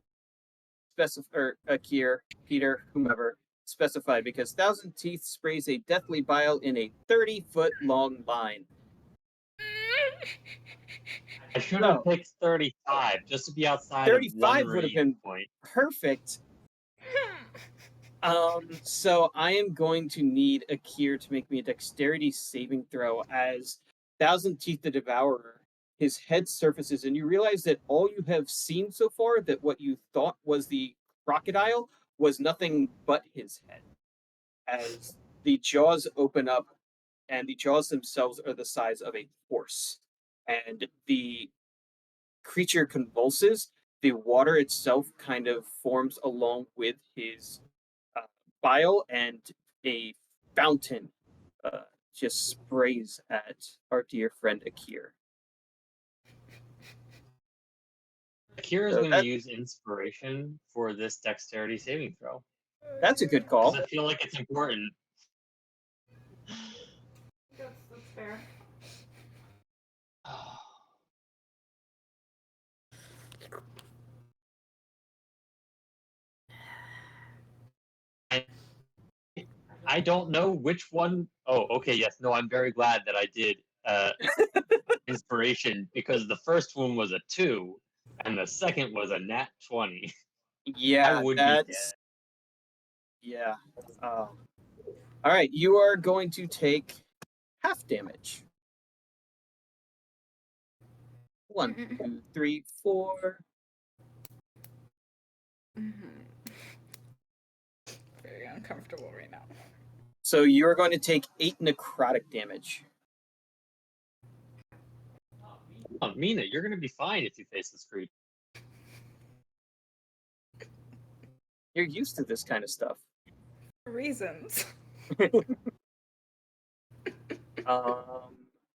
or Akir, Peter, whomever, specified, because Thousand Teeth sprays a deathly bile in a 30-foot long line. I should have picked 35 just to be outside 35 of one would have been point. perfect. So I am going to need Akir to make me a dexterity saving throw as Thousand Teeth the Devourer, his head surfaces, and you realize that all you have seen so far, that what you thought was the crocodile, was nothing but his head. As the jaws open up, and the jaws themselves are the size of a horse, and the creature convulses. The water itself kind of forms along with his bile, and a fountain just sprays at our dear friend Akir. Akira is So going to that- use inspiration for this dexterity saving throw. That's a good call. Because I feel like it's important. That's fair. I don't know which one. Oh, okay, yes. No, I'm very glad that I did inspiration because the first one was a 2 and the second was a nat 20. Yeah, I would be dead. Yeah. All right, you are going to take half damage. 1, 2, 3, 4. Very uncomfortable right now. So you are going to take 8 necrotic damage. Oh, Mina, you're going to be fine if you face this creature. You're used to this kind of stuff. Reasons.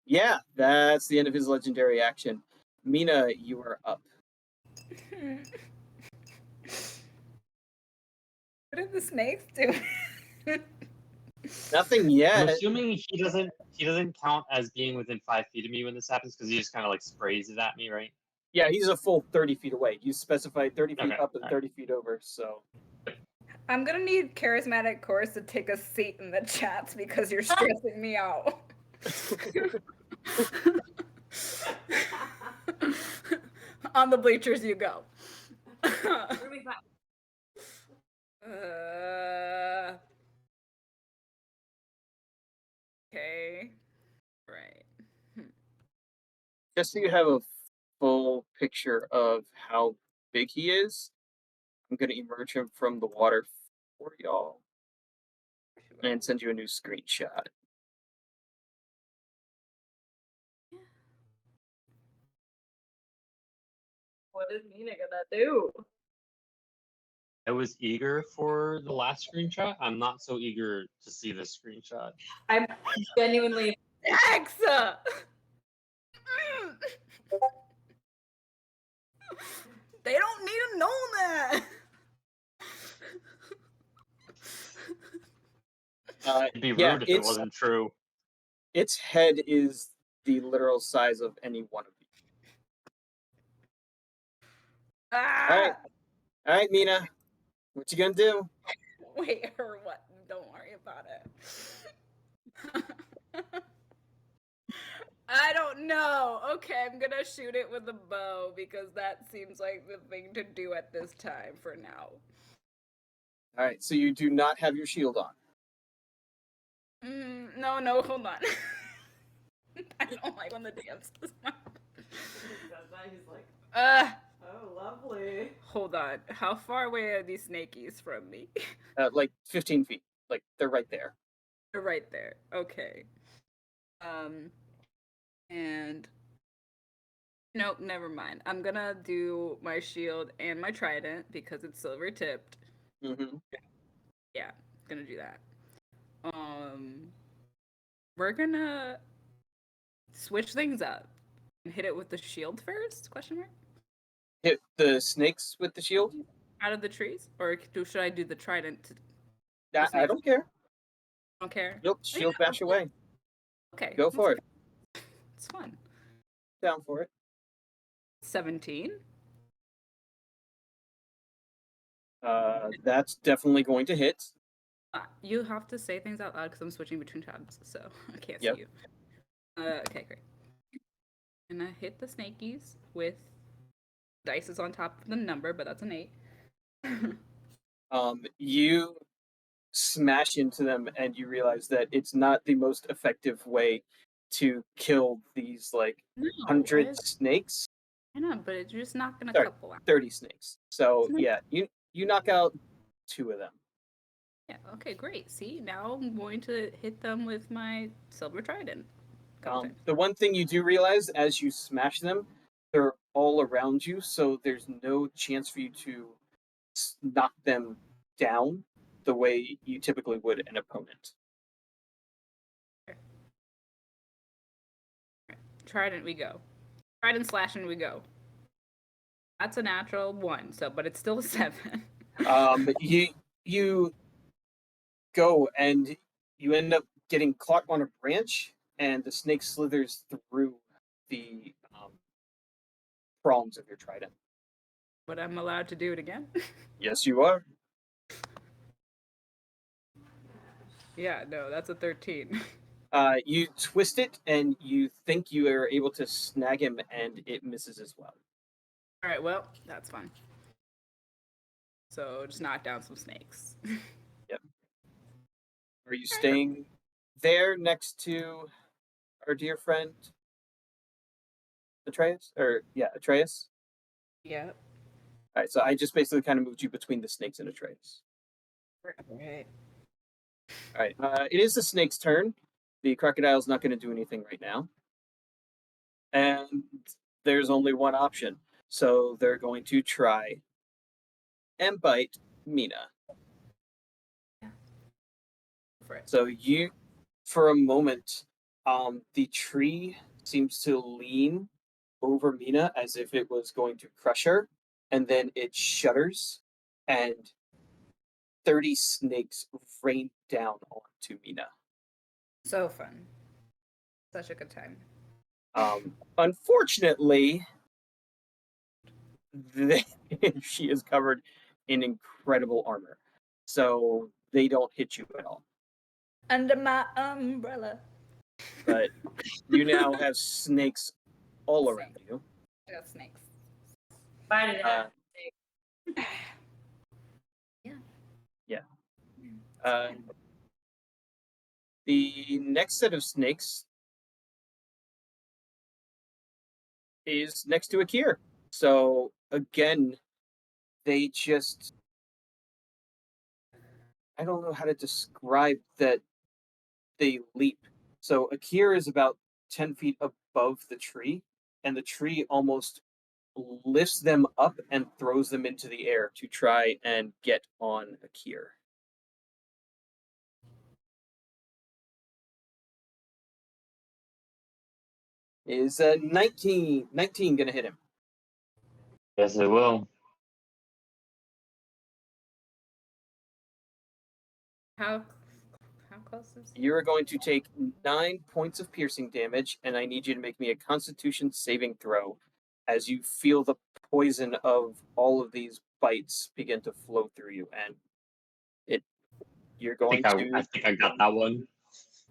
Yeah, that's the end of his legendary action. Mina, you are up. What did the snakes do? Nothing I'm yet. assuming he doesn't count as being within 5 feet of me when this happens because he just kind of like sprays it at me, right? Yeah, he's a full 30 feet away. You specified 30 feet Okay, up and alright. 30 feet over, so. I'm gonna need Charismatic Chorus to take a seat in the chats because you're stressing me out. On the bleachers you go. We'll be fine. just so you have a full picture of how big he is, I'm going to emerge him from the water for y'all and send you a new screenshot. What is Nina gonna do? I was eager for the last screenshot. I'm not so eager to see this screenshot. I'm genuinely. Axa! They don't need to know that. It'd be Yeah, rude if it wasn't true. its head is the literal size of any one of you. Ah! All right, Mina, what you gonna do? Wait, or what? Don't worry about it. I don't know. Okay, I'm gonna shoot it with a bow because that seems like the thing to do at this time for now. All right, so you do not have your shield on. No, hold on. I don't like when the dance is He says that, he's like, Uh, oh, lovely. hold on. How far away are these snakies from me? Like 15 feet. Like they're right there. They're right there. Okay. And nope, never mind. I'm gonna do my shield and my trident because it's silver tipped. Mm-hmm. Yeah, gonna do that. We're gonna switch things up and hit it with the shield first? Question mark. Hit the snakes with the shield. Out of the trees, or should I do the trident? I don't care. Don't care. Shield bash away. Okay. Go for it. It's fun. Down for it. 17. That's definitely going to hit. You have to say things out loud because I'm switching between tabs, so I can't Yep. see you. Okay, great. And I hit the snakies with dice is on top of the number, but that's an 8. You smash into them and you realize that it's not the most effective way to kill these like 100 snakes. I know, but it's just knocking a Sorry, couple out. 30 snakes. So Snake. yeah, you knock out 2 of them. Yeah, okay, great. See, now I'm going to hit them with my silver trident. The one thing you do realize as you smash them, they're all around you, so there's no chance for you to knock them down the way you typically would an opponent. Trident, we go. Trident slashing, we go. That's a natural 1, so but it's still a 7. You go and you end up getting caught on a branch, and the snake slithers through the prongs of your trident. But I'm allowed to do it again? Yes, you are. Yeah, no, that's a 13. You twist it, and you think you are able to snag him, and it misses as well. All right, well, that's fine. So just knock down some snakes. Yep. Are you staying there next to our dear friend Atreus? Atreus? Yep. All right, so I just basically kind of moved you between the snakes and Atreus. Right. All right, it is the snake's turn. The crocodile's not going to do anything right now. And there's only one option. So they're going to try and bite Mina. So you, for a moment, the tree seems to lean over Mina as if it was going to crush her, and then it shudders, and 30 snakes rain down onto Mina. So fun. Such a good time. Unfortunately, she is covered in incredible armor, so they don't hit you at all. Under my umbrella. But you now have snakes all around you. I got snakes. Why did it happen? Yeah. The next set of snakes is next to Akir. So again, they just, I don't know how to describe that they leap. So Akir is about 10 feet above the tree, and the tree almost lifts them up and throws them into the air to try and get on Akir. Is 19 gonna hit him? Yes, it will. How close is he? You are going to take 9 points of piercing damage, and I need you to make me a Constitution saving throw as you feel the poison of all of these bites begin to flow through you, and you're going I to. think I got that one.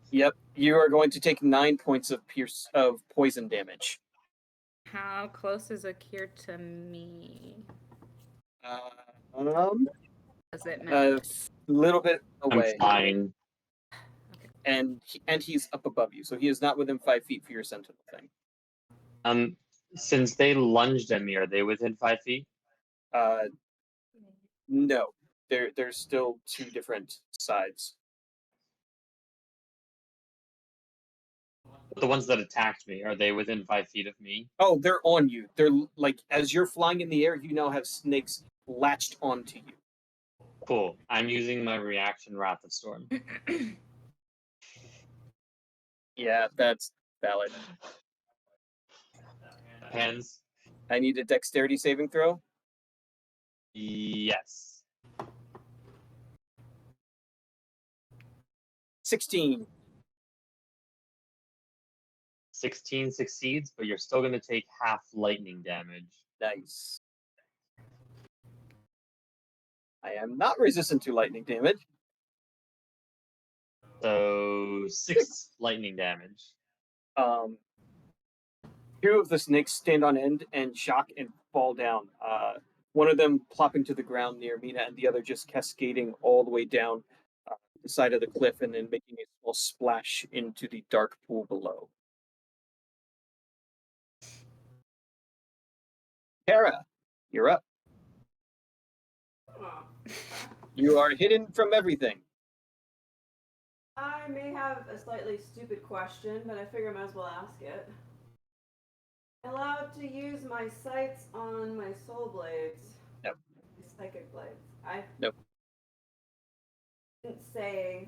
Yep, you are going to take 9 points of poison damage. How close is Akir to me? Does it A matter? little bit away, I'm fine. and he's up above you, so he is not within 5 feet for your sentinel thing. Since they lunged at me, are they within 5 feet? No, there's still 2 different sides. But the ones that attacked me, are they within 5 feet of me? Oh, they're on you. They're like, as you're flying in the air, you now have snakes latched onto you. Cool. I'm using my reaction Wrath of Storm. Yeah, that's valid. Hands? I need a dexterity saving throw. Yes. 16. 16 succeeds, but you're still going to take half lightning damage. Nice. I am not resistant to lightning damage. So 6 lightning damage. 2 of the snakes stand on end and shock and fall down. One of them plopping to the ground near Mina, and the other just cascading all the way down the side of the cliff and then making a small splash into the dark pool below. Kara, you're up. Oh. You are hidden from everything. I may have a slightly stupid question, but I figure I might as well ask it. Allowed to use my sights on my soul blades? Nope. Psychic blades. Nope. Didn't say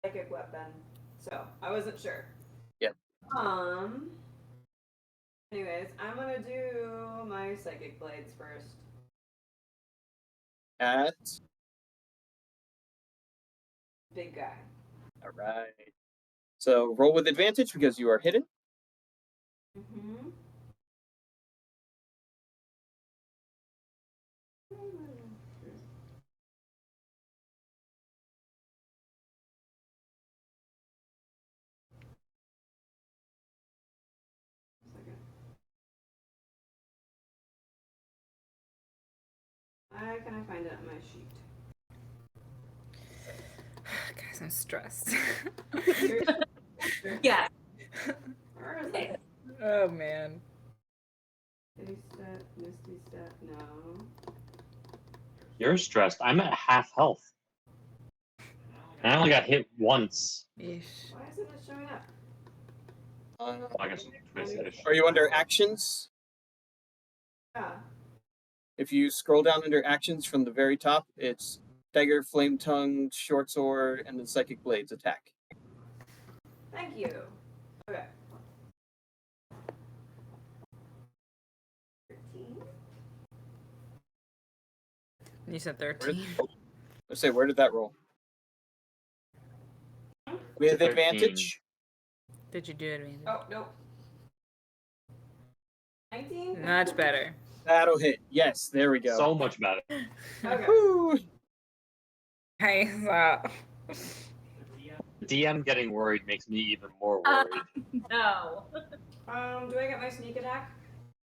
psychic weapon, so I wasn't sure. Yep. Anyways, I'm gonna do my psychic blades first. At Big guy. all right. So roll with advantage because you are hidden. Mm-hmm. Can I find it on my sheet? Guys, I'm stressed. Yeah. Where is it? Oh man. Misty step, no. You're stressed. I'm at half health. And I only got hit once. Yeesh. Why isn't it showing up? I guess Are you under actions? Yeah. If you scroll down under actions from the very top, it's dagger, flame tongue, short sword, and then psychic blades attack. Thank you. Okay. 13. You said 13. Let's say, where did that roll? With 13. advantage. Did you do it? Amanda? Oh, nope. 19? Much better. That'll hit. Yes, there we go. So much better. Okay. Woo. Hey, DM getting worried makes me even more worried. No. Do I get my sneak attack?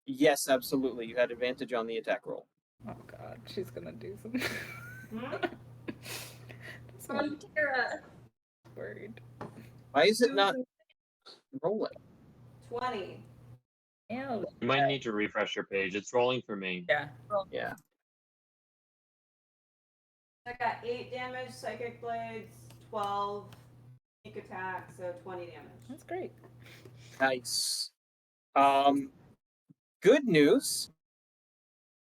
Yes, absolutely. You had advantage on the attack roll. Oh god, she's gonna do something. From Tara. Worried. Why is it not rolling? 20. Ew. You might need to refresh your page. It's rolling for me. Yeah. Yeah. I got 8 damage, psychic blades, 12 sneak attack, so 20 damage. That's great. Nice. Good news.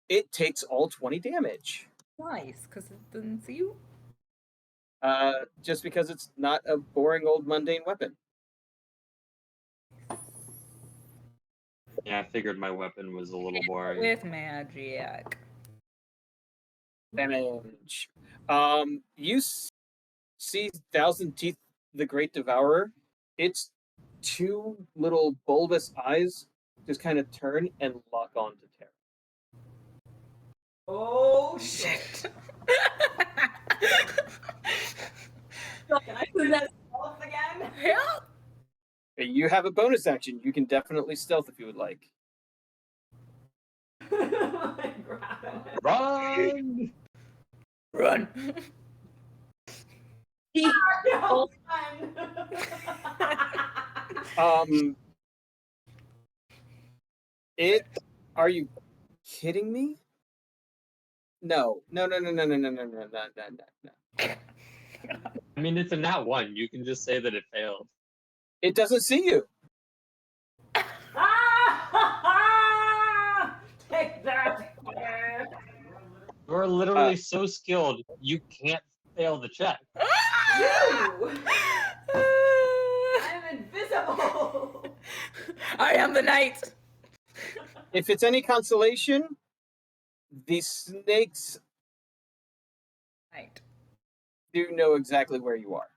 It takes all 20 damage. Nice, because it didn't see you. Just because it's not a boring old mundane weapon. Yeah, I figured my weapon was a little boring. With magic. Damage. You see Thousand Teeth the Great Devourer. Its 2 little bulbous eyes just kind of turn and lock on to Terra. Oh Shit. Can I do this stealth again? Help! You have a bonus action. You can definitely stealth if you would like. Like, grab it. Run! Run. No, run. It. Are you kidding me? No. No. I mean, it's a nat 1. You can just say that it failed. It doesn't see you. Take that. You're literally so skilled, you can't fail the check. You. I'm invisible. I am the knight. If it's any consolation, the snakes Knight. do know exactly where you are.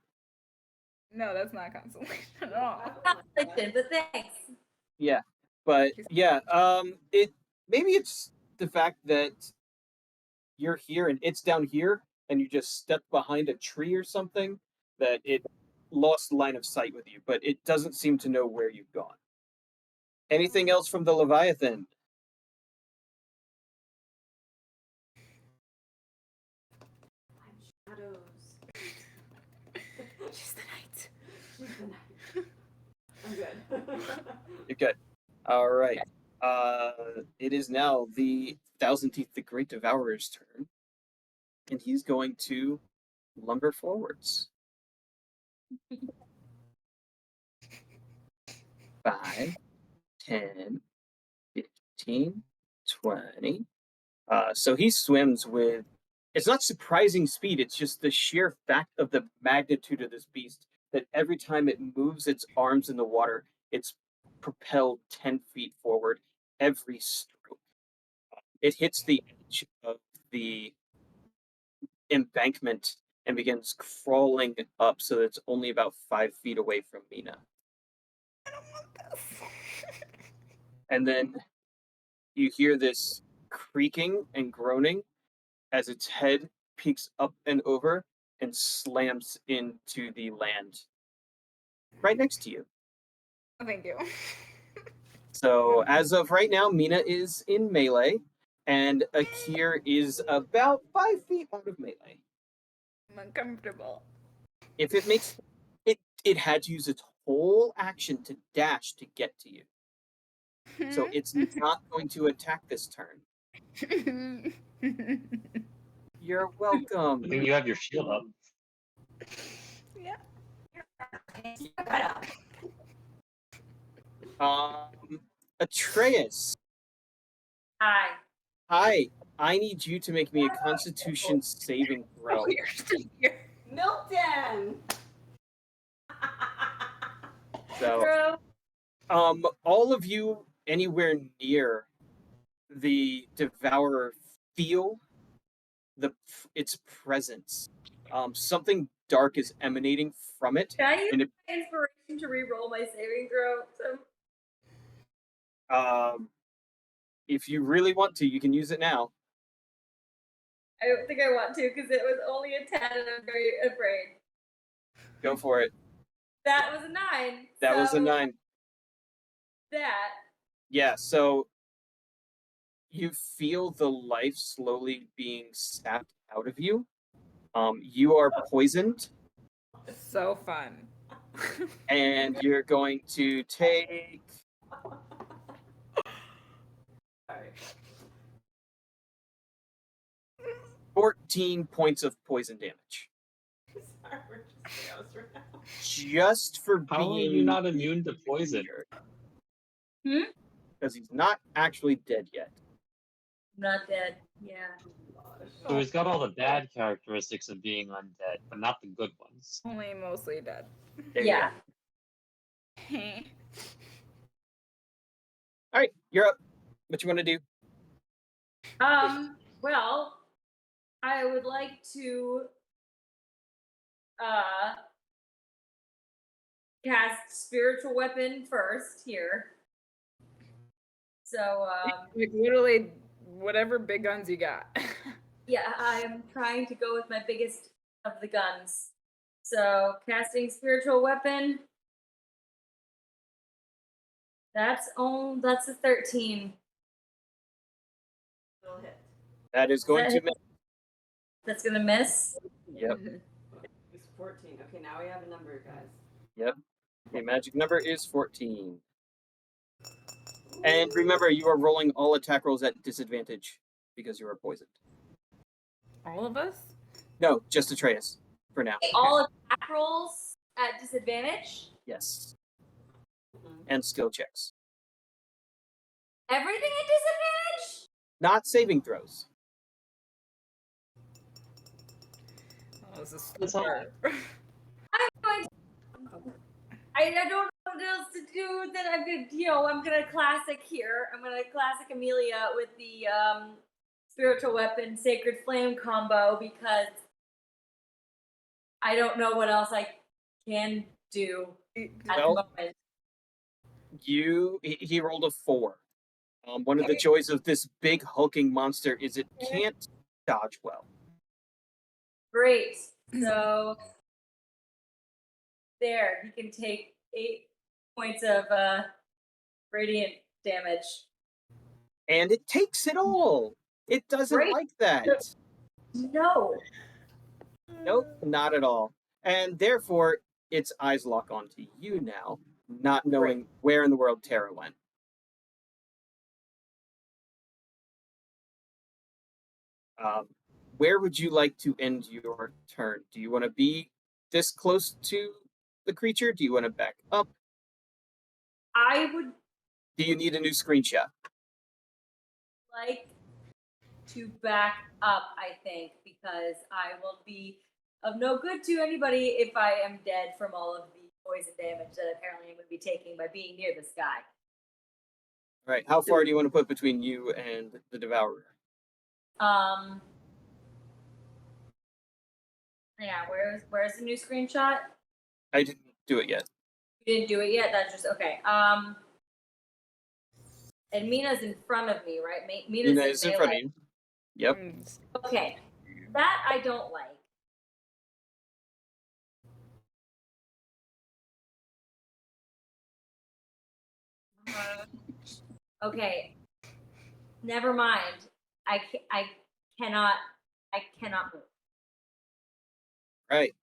No, that's not consolation at all. Consolation, but thanks. Yeah, but yeah, maybe it's the fact that you're here and it's down here, and you just stepped behind a tree or something that it lost line of sight with you, but it doesn't seem to know where you've gone. Anything else from the Leviathan? I'm shadows. She's the knight. She's the night. I'm good. You're good. All right. It is now the Thousand Teeth the Great Devourer's turn, and he's going to lumber forwards. 5, 10, 15, 20. So he swims with, it's not surprising speed, it's just the sheer fact of the magnitude of this beast that every time it moves its arms in the water, it's propelled 10 feet forward every stroke. It hits the edge of the embankment and begins crawling up so that it's only about 5 feet away from Mina. I don't want this. And then you hear this creaking and groaning as its head peeks up and over and slams into the land right next to you. Thank you. So as of right now, Mina is in melee, and Akir is about 5 feet out of melee. I'm uncomfortable. If it makes it had to use its whole action to dash to get to you. So it's not going to attack this turn. You're welcome. I think you have your shield up. Yeah. Atreus. Hi. Hi. I need you to make me a Constitution saving throw. Oh, you're still here. Milton. So, all of you anywhere near the Devourer feel its presence. Something dark is emanating from it. Can I use and it, my inspiration to re-roll my saving throw? if you really want to, you can use it now. I don't think I want to because it was only a 10 and I'm very afraid. Go for it. That was a 9. That was a 9. That. Yeah, so you feel the life slowly being sapped out of you. You are poisoned. So fun. And you're going to take 14 points of poison damage. Sorry, we're just chaos right now. Just for How are being you not immune to poison? Because he's not actually dead yet. Not dead. Yeah. So he's got all the bad characteristics of being undead, but not the good ones. Only mostly dead. There you Yeah. go. All right, you're up. What you want to do? Well, I would like to cast spiritual weapon first here. So Like literally whatever big guns you got. yeah, I'm trying to go with my biggest of the guns. So casting spiritual weapon. That's a 13. It'll hit. That is going to miss. That's gonna miss. Yep. It's 14. Okay, now we have a number, guys. Yep. The magic number is 14. And remember, you are rolling all attack rolls at disadvantage because you are poisoned. All of us? No, just Atreus for now. All attack rolls at disadvantage. Yes. And skill checks. Everything at disadvantage. Not saving throws. Oh, this is That's all. super. I don't know what else to do. Then I'm gonna classic here. I'm gonna classic Amelia with the spiritual weapon sacred flame combo because I don't know what else I can do at Well, the moment. he rolled a 4. One of the joys of this big hulking monster is it can't dodge well. Great. So there, he can take 8 points of radiant damage. And it takes it all. It doesn't Great. like that. No. Nope, not at all. And therefore, its eyes lock onto you now, not knowing where in the world Tara went. Where would you like to end your turn? Do you want to be this close to the creature? Do you want to back up? I would Do you need a new screenshot? like to back up, I think, because I will be of no good to anybody if I am dead from all of the poison damage that apparently I'm going to be taking by being near this guy. All right, how far do you want to put between you and the Devourer? Yeah, where's the new screenshot? I didn't do it yet. You didn't do it yet? That's just okay. And Mina's in front of me, right? Mina is in front of you. Yep. Okay. That I don't like. Okay. Never mind. I cannot move. Right.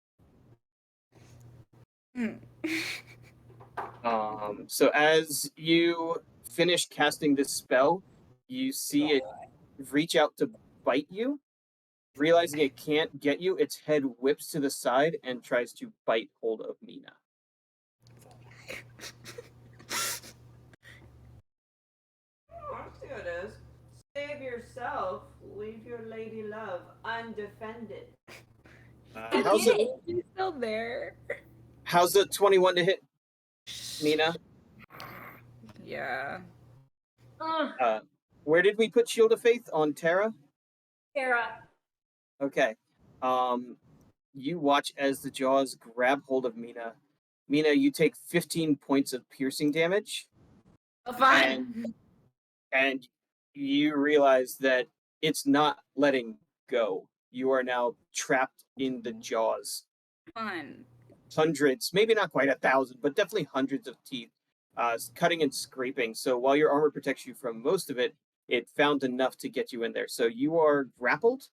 So as you finish casting this spell, you see it reach out to bite you. Realizing it can't get you, its head whips to the side and tries to bite hold of Mina. I see what it is. Save yourself. Leave your lady love undefended. How's it? He's still there. How's the 21 to hit, Mina? Yeah. Where did we put Shield of Faith on Tara? Tara. Okay. You watch as the jaws grab hold of Mina. Mina, you take 15 points of piercing damage. Oh, fine. And you realize that it's not letting go. You are now trapped in the jaws. Fun. Hundreds, maybe not quite 1,000, but definitely hundreds of teeth, cutting and scraping. So while your armor protects you from most of it, it found enough to get you in there. So you are grappled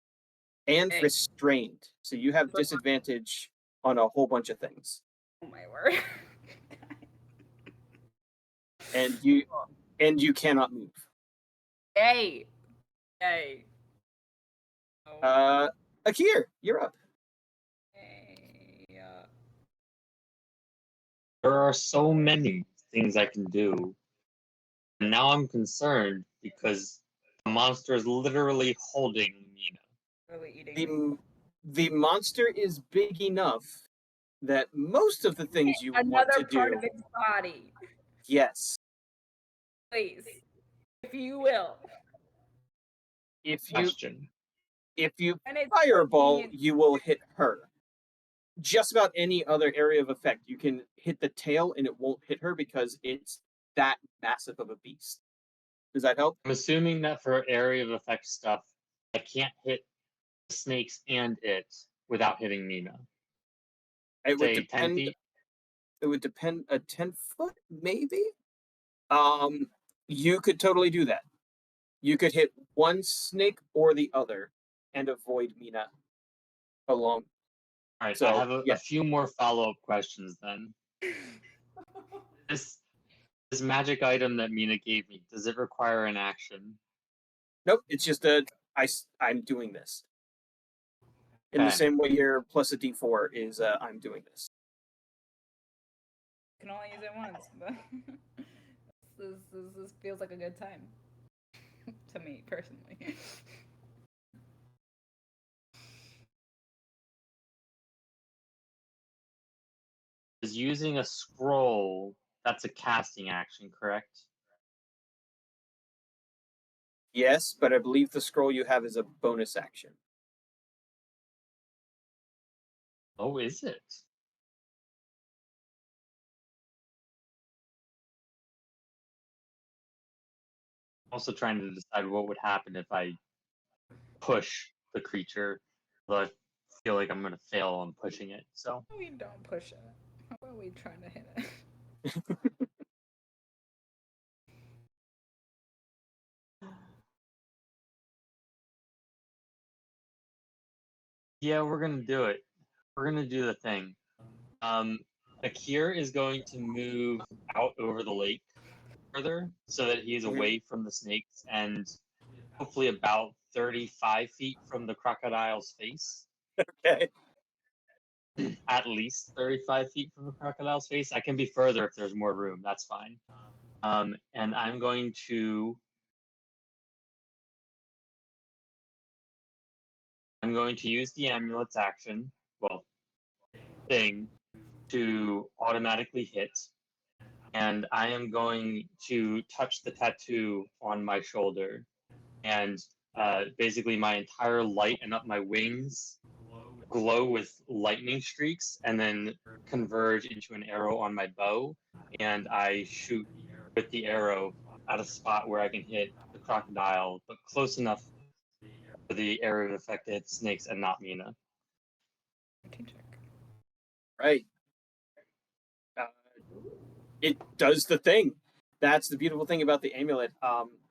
and restrained. So you have disadvantage on a whole bunch of things. Oh my word. And you cannot move. Yay. Oh Akir, you're up. There are so many things I can do. And now I'm concerned because the monster is literally holding Mina. Really eating me. The monster is big enough that most of the things you want Another to part do, of its body. yes. Please. If you will. If you Question. And it's fireball, 14. you will hit her. Just about any other area of effect, you can hit the tail and it won't hit her because it's that massive of a beast. Does that help? I'm assuming that for area of effect stuff, I can't hit the snakes and it without hitting Mina. It would Say 10 depend. feet. It would depend. A 10-foot, maybe. You could totally do that. You could hit one snake or the other and avoid Mina along. All right, So, I have yeah. a few more follow-up questions then. This magic item that Mina gave me, does it require an action? Nope, it's just I'm doing this. In the Okay. same way your plus a d4 is I'm doing this. You can only use it once, but this feels like a good time. To me, personally. Is using a scroll, that's a casting action, correct? Yes, but I believe the scroll you have is a bonus action. Oh, is it? Also trying to decide what would happen if I push the creature, but I feel like I'm gonna fail on pushing it. So We don't push it. How about we trying to hit it? yeah, we're gonna do it. We're gonna do the thing. Akir is going to move out over the lake further so that he is away from the snakes and hopefully about 35 feet from the crocodile's face. Okay. At least 35 feet from the crocodile's face. I can be further if there's more room. That's fine. And I'm going to use the amulet's action, well, thing, to automatically hit. And I am going to touch the tattoo on my shoulder. And basically, my entire light and up my wings glow with lightning streaks and then converge into an arrow on my bow. And I shoot with the arrow at a spot where I can hit the crocodile, but close enough for the area of effect to hit snakes and not Mina. Right. It does the thing. That's the beautiful thing about the amulet.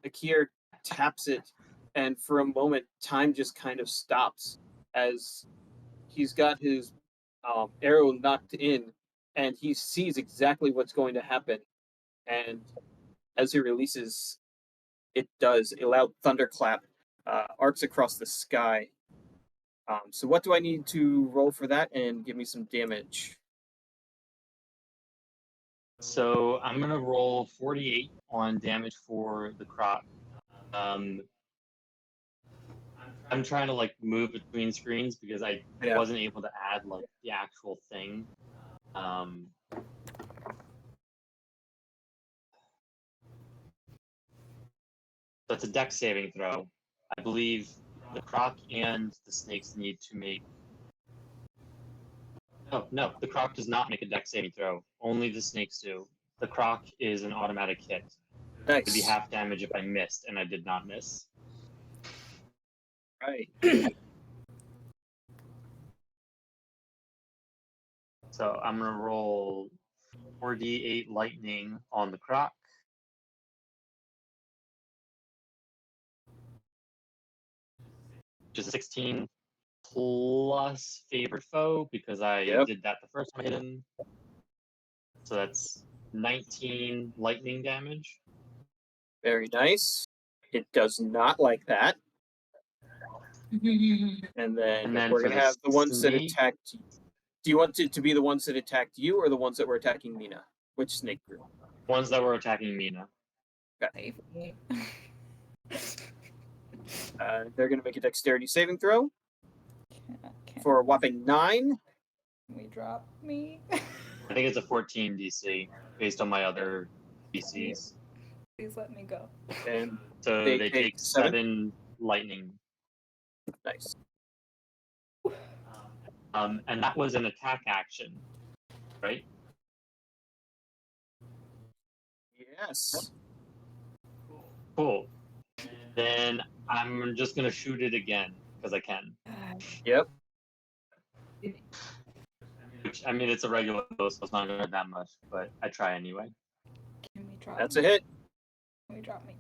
Akir taps it, and for a moment, time just kind of stops as he's got his arrow knocked in, and he sees exactly what's going to happen. And as he releases, it does a loud thunderclap, arcs across the sky. So what do I need to roll for that? And give me some damage. So I'm gonna roll 48 on damage for the croc. I'm trying to like move between screens because I wasn't able to add like the actual thing. So it's a dex saving throw. I believe the croc and the snakes need to make. Oh no, the croc does not make a dex saving throw. Only the snakes do. The croc is an automatic hit. Nice. It'd be half damage if I missed, and I did not miss. Right. So I'm gonna roll 4d8 lightning on the croc. Which is 16 plus favored foe because I did that the first time I hit him. So that's 19 lightning damage. Very nice. It does not like that. And then And then we're for gonna the have the ones that snake- attacked. Do you want it to be the ones that attacked you, or the ones that were attacking Mina? Which snake group? Ones that were attacking Mina. Save me. They're gonna make a dexterity saving throw Can for a whopping 9. we drop me? I think it's a 14 DC based on my other DCs. Please let me go. And So They they take take 7? 7 lightning. nice. And that was an attack action, right? Yes. Cool. Then I'm just gonna shoot it again because I can. Yep. Which I mean, it's a regular dose, so it's not gonna hurt that much, but I try anyway. Can we drop That's me? a hit. Can we drop me?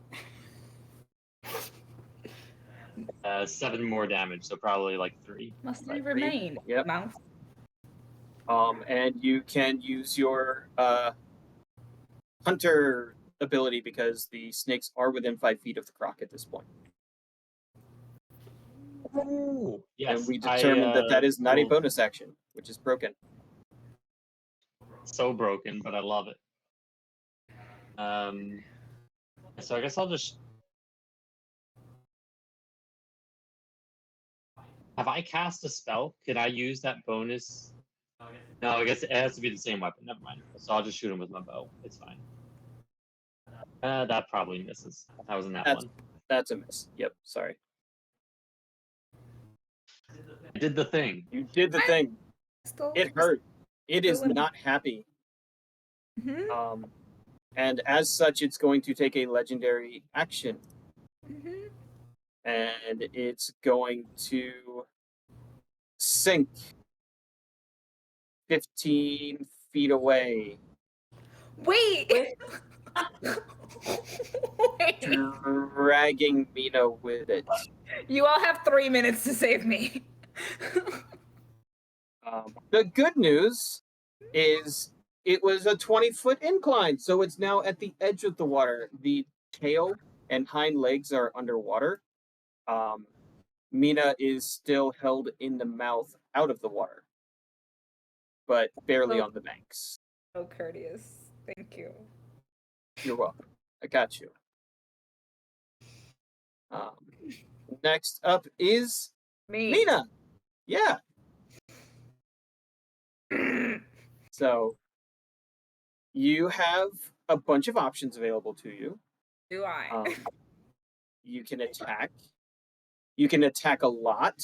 7 more damage, so probably like 3. Must Right, we remain? Yep. Mouth. And you can use your hunter ability because the snakes are within 5 feet of the croc at this point. Ooh. Yes. And we determined that is not a will- bonus action, which is broken. So broken, but I love it. So I guess I'll just. Have I cast a spell? Could I use that bonus? No, I guess it has to be the same weapon. Never mind. So I'll just shoot him with my bow. It's fine. That probably misses. That was in that That's- one. That's a miss. Yep, sorry. I did the thing. You did the thing. Still. It hurt. It is Still in- not happy. Mm-hmm. And as such, it's going to take a legendary action. Mm-hmm. And it's going to sink 15 feet away, Wait. Wait. dragging Mina with it. You all have 3 minutes to save me. The good news is it was a 20-foot incline, so it's now at the edge of the water. The tail and hind legs are underwater. Mina is still held in the mouth out of the water, but barely Oh. on the banks. So courteous. Thank you. You're welcome. I got you. Next up is Me. Mina. Yeah. So you have a bunch of options available to you. Do I? You can attack. You can attack a lot.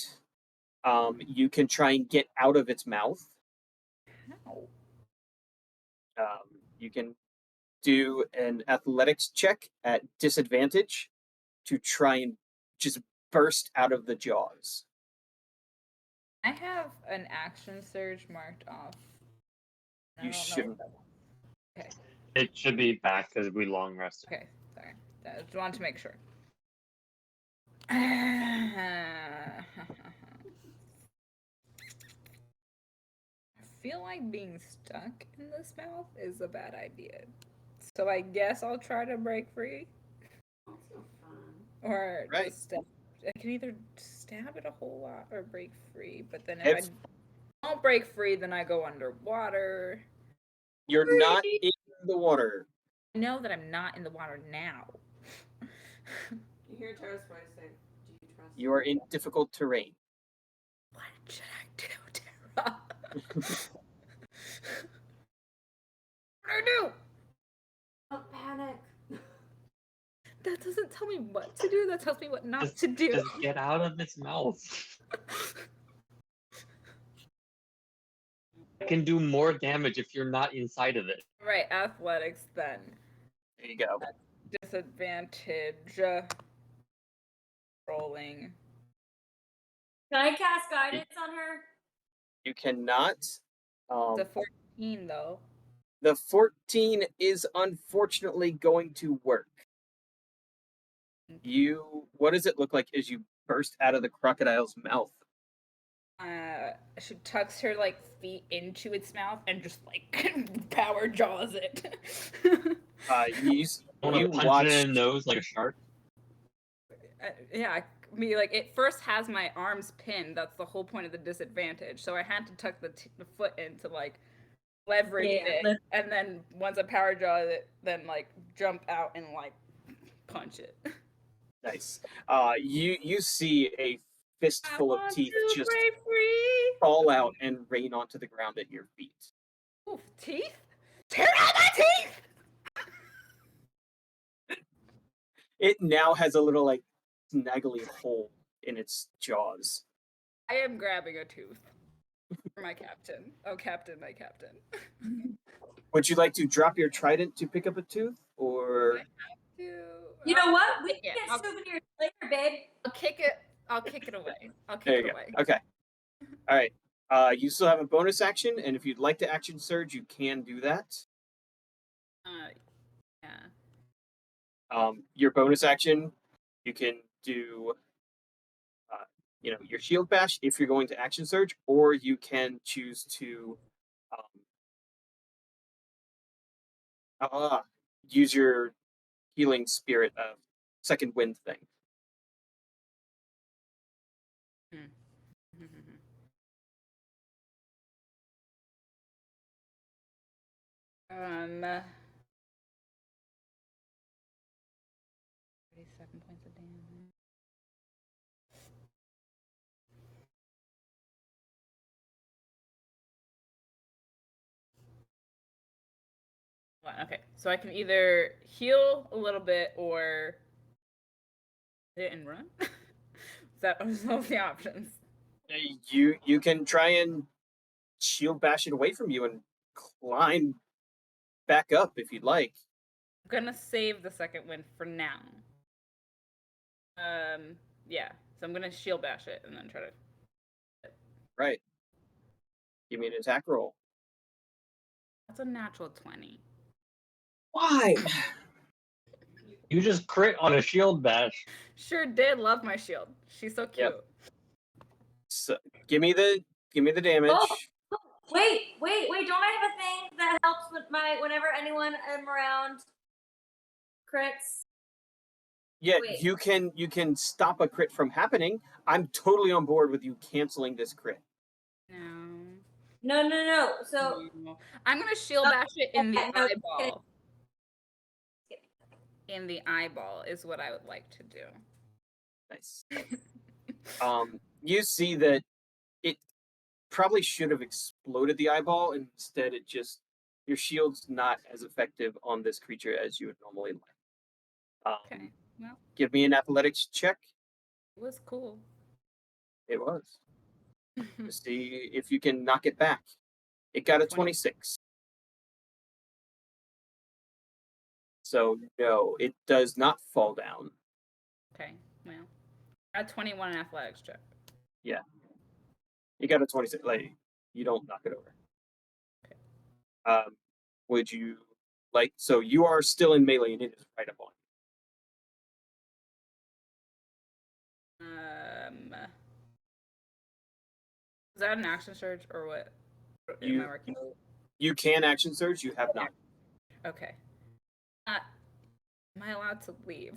You can try and get out of its mouth. How? You can do an athletics check at disadvantage to try and just burst out of the jaws. I have an action surge marked off. I You don't know shouldn't. what that- Okay. It should be back because we long rested. Okay. Sorry. I just wanted to make sure. I feel like being stuck in this mouth is a bad idea. So I guess I'll try to break free. That's so fun. Or Right. just stab. I can either stab it a whole lot or break free. But then if I don't break free, then I go underwater. You're not in the water. I know that I'm not in the water now. You hear Tara's voice say, "Do you trust?" You are in difficult terrain. What should I do, Tara? What do I do? Don't panic. That doesn't tell me what to do. That tells me what not Just- to do. Just get out of its mouth. It can do more damage if you're not inside of it. Right, athletics then. There you go. Disadvantage. Rolling. Can I cast guidance on her? You cannot. The 14 though. The 14 is unfortunately going to work. What does it look like as you burst out of the crocodile's mouth? She tucks her like feet into its mouth and just like power jaws it. You Want to punch watch. it in the nose like a shark? Yeah, me like it first has my arms pinned. That's the whole point of the disadvantage. So I had to tuck the foot in to like leverage it, and then once I power jaw it, then like jump out and like punch it. Nice. You see a fistful of want teeth to just break free. fall out and rain onto the ground at your feet. Oof, teeth? Tear out my teeth! It now has a little like snaggly hole in its jaws. I am grabbing a tooth for my captain. Oh, captain, my captain. Would you like to drop your trident to pick up a tooth, or You know what? We Yeah, can get souvenirs later, babe. I'll kick it. I'll kick it away. I'll there kick you it go? away. Okay. All right. You still have a bonus action, and if you'd like to action surge, you can do that. Yeah. Your bonus action, you can do, your shield bash if you're going to action surge, or you can choose to use your healing spirit second wind thing. Um, 37 points of damage. Okay, so I can either heal a little bit or hit and run. That was all the options. You can try and shield bash it away from you and climb back up if you'd like. I'm gonna save the second wind for now. Yeah. So I'm gonna shield bash it and then try to. Right. Give me an attack roll. That's a natural 20. Why? You just crit on a shield bash. Sure did love my shield. She's so cute. Yep. So give me the damage. Oh, wait! Don't I have a thing that helps with whenever anyone I'm around crits? Yeah, Wait. you can stop a crit from happening. I'm totally on board with you canceling this crit. No. So No. I'm gonna shield bash it in the no, eyeball. In the eyeball is what I would like to do. Nice. You see that it probably should have exploded the eyeball, and instead it just your shield's not as effective on this creature as you would normally like. Okay. Well, Give me an athletics check. it was cool. It was. To see if you can knock it back. It got a 26. So no, it does not fall down. Okay. Well, I got 21 in athletics check. Yeah. You got a 26. Like, you don't knock it over. Okay. Would you like, so you are still in melee and it is right up on you. Is that an action surge or what? You can action surge, you have not. Okay. Am I allowed to leave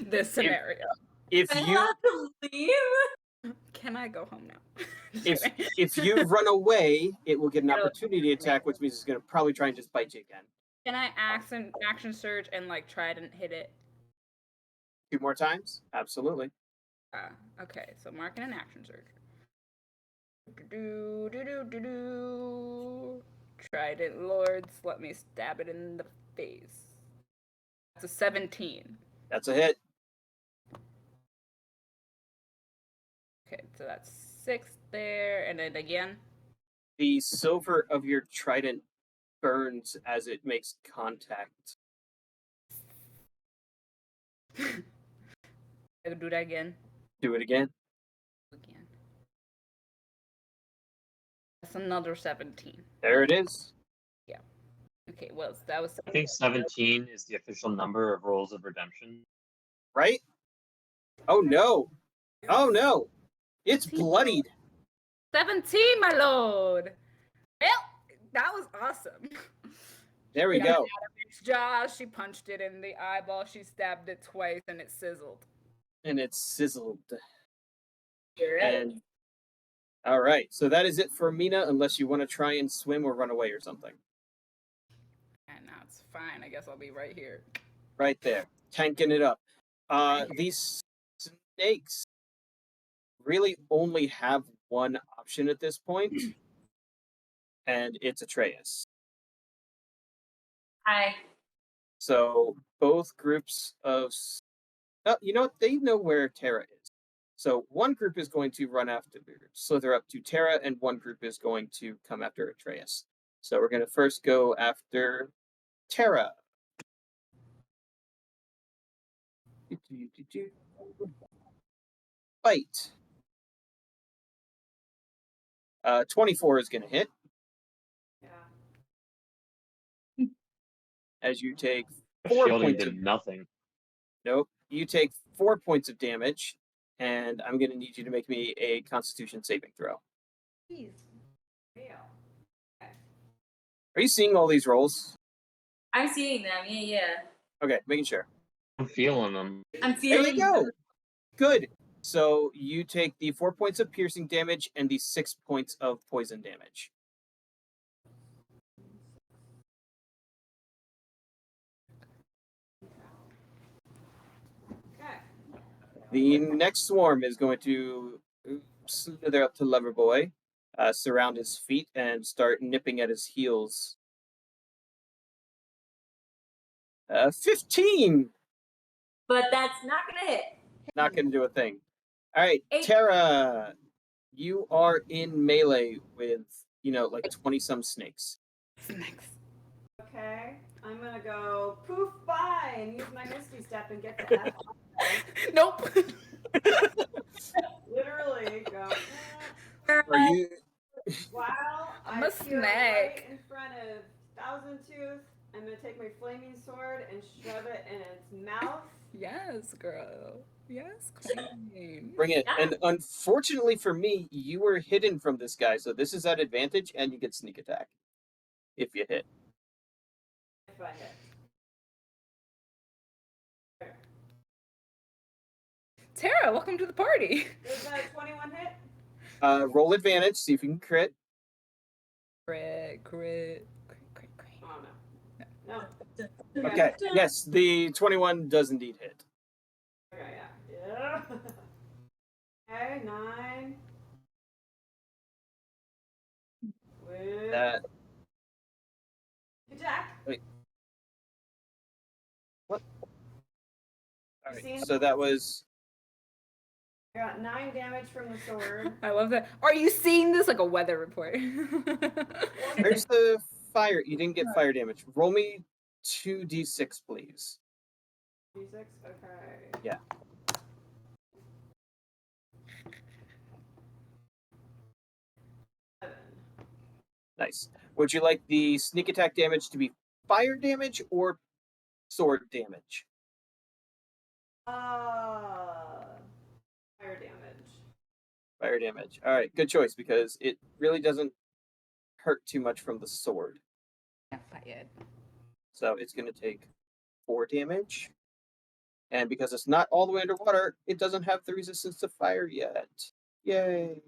this scenario? If am I you allowed to leave? Can I go home now? if you run away, it will get an opportunity attack, which means it's going to probably try and just bite you again. Can I action surge and like try to hit it? 2 more times? Absolutely. Okay, so marking an action surge. Trident Lords, let me stab it in the face. That's a 17. That's a hit. Okay, so that's 6 there, and then again. The silver of your trident burns as it makes contact. I could do that again. Do it again. That's another 17. There it is. Yeah. Okay, well, that was... I think 17 is the official number of rolls of redemption. Right? Oh no. Oh no. It's bloodied. 17, my lord. Well, that was awesome. There we Got go. it out of its jaw. She punched it in the eyeball. She stabbed it twice, and it sizzled. and it's sizzled. You're right. And all right, so that is it for Mina, unless you want to try and swim or run away or something. And now it's fine. I guess I'll be right here. Right there, tanking it up. These snakes really only have one option at this point, and it's Atreus. Hi. So both groups of, you know what? They know where Terra is. So one group is going to run after, slither up to Terra, and one group is going to come after Atreus. So we're going to first go after Terra. Fight. 24 is going to hit. Yeah. As you take 4 Shielding points did of... nothing. Nope. You take 4 points of damage, and I'm going to need you to make me a Constitution saving throw. Please. Fail. Okay. Are you seeing all these rolls? I'm seeing them. Yeah. Okay, making sure. I'm feeling them. I'm There feeling you go. them. Good. So you take the 4 points of piercing damage and the 6 points of poison damage. Okay. The next swarm is going to slither up to Loverboy, surround his feet, and start nipping at his heels. 15! But that's not gonna hit. Not going to do a thing. All right, 8. Terra, you are in melee with, like 20-some snakes. Next. Okay. I'm gonna go poof by and use my Misty Step and get the F. Nope. Literally go. Are you... While I'm I a feel snack. right in front of Thousand Tooth, I'm gonna take my flaming sword and shove it in its mouth. Yes, girl. Yes, queen. Bring it. Yeah. And unfortunately for me, you were hidden from this guy, so this is at advantage, and you get sneak attack if you hit. If I hit. Tara, welcome to the party. Is that a 21 hit? Roll advantage, see if you can crit. Crit. Oh no. No. Okay, yes, the 21 does indeed hit. Okay, yeah. Okay, 9. With attack. Wait. What? All You right, see? so that was... I got 9 damage from the sword. I love that. Are you seeing this like a weather report? There's the fire. You didn't get fire damage. Roll me 2d6, please. D6? Okay. Yeah. Nice. Would you like the sneak attack damage to be fire damage or sword damage? Fire damage. Fire damage. All right, good choice, because it really doesn't hurt too much from the sword. Yeah, fired. So it's going to take 4 damage. And because it's not all the way underwater, it doesn't have the resistance to fire yet. Yay. And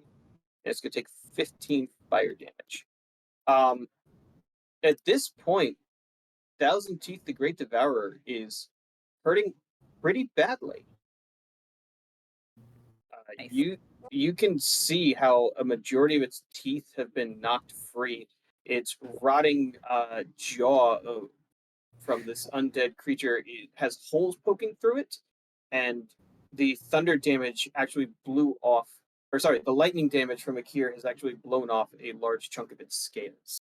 it's going to take 15 fire damage. At this point, Thousand Teeth the Great Devourer is hurting pretty badly. Nice. You can see how a majority of its teeth have been knocked free. Its rotting jaw from this undead creature, it has holes poking through it, and the thunder damage actually blew off, or sorry, the lightning damage from Akir has actually blown off a large chunk of its scales.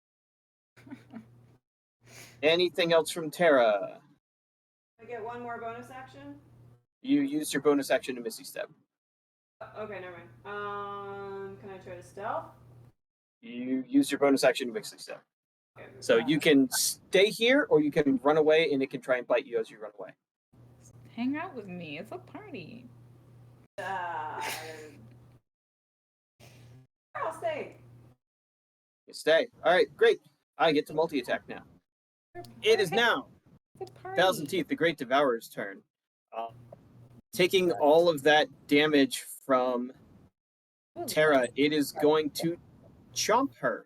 Anything else from Terra? I get one more bonus action? You used your bonus action to Misty Step. Okay, never mind. Can I try to stealth? You used your bonus action to Misty Step. Okay, So you can stay here, or you can run away, and it can try and bite you as you run away. Hang out with me. It's a party. I'll stay. You stay. All right, great. I get to multi-attack now. It is now It's a party. Thousand Teeth, the Great Devourer's turn. taking all of that damage from Terra, it is going to chomp her.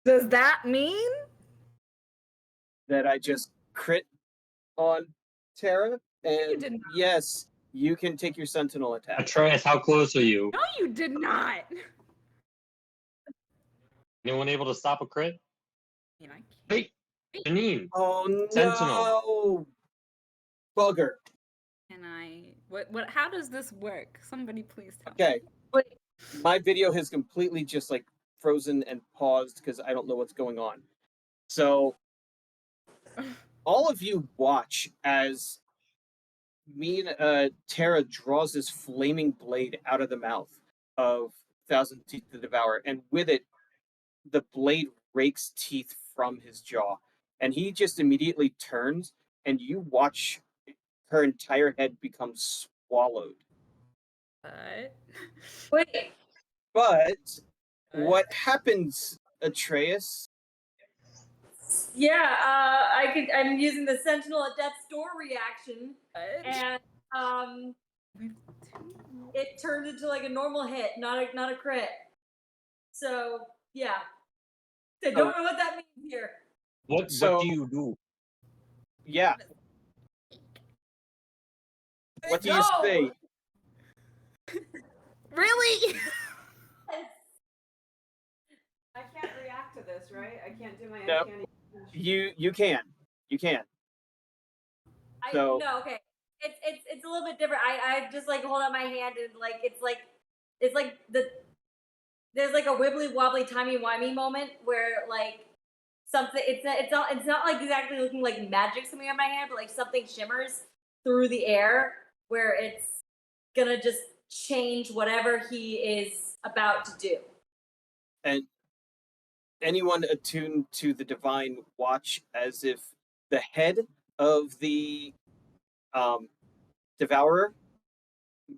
Does that mean? That I just crit on Terra, and did not. yes, you can take your sentinel attack. Atreus, how close are you? No, you did not. Anyone able to stop a crit? You know, I can't. Hey, Janine. Oh no, Sentinel. Bugger. Can I? What? How does this work? Somebody please tell Okay, Wait, my video has completely just like frozen and paused because I don't know what's going on. So all of you watch as Terra draws this flaming blade out of the mouth of Tooth the Devourer, and with it, the blade rakes teeth from his jaw, and he just immediately turns, and you watch her entire head become swallowed. What? wait. But what happens, Atreus? Yeah, I'm using the Sentinel at Death's Door reaction, and it turned into like a normal hit, not a crit. So yeah, I don't know what that means here. What So- do you do? Yeah. What do you No! say? Really? I can't react to this, right? I can't do my No. uncanny. You can. So- No, okay. It's a little bit different. I just like hold out my hand and like it's like there's like a wibbly wobbly timey wimey moment where like something it's not like exactly looking like magic coming out of my hand, but like something shimmers through the air where it's gonna just change whatever he is about to do. And anyone attuned to the divine watch as if the head of the devourer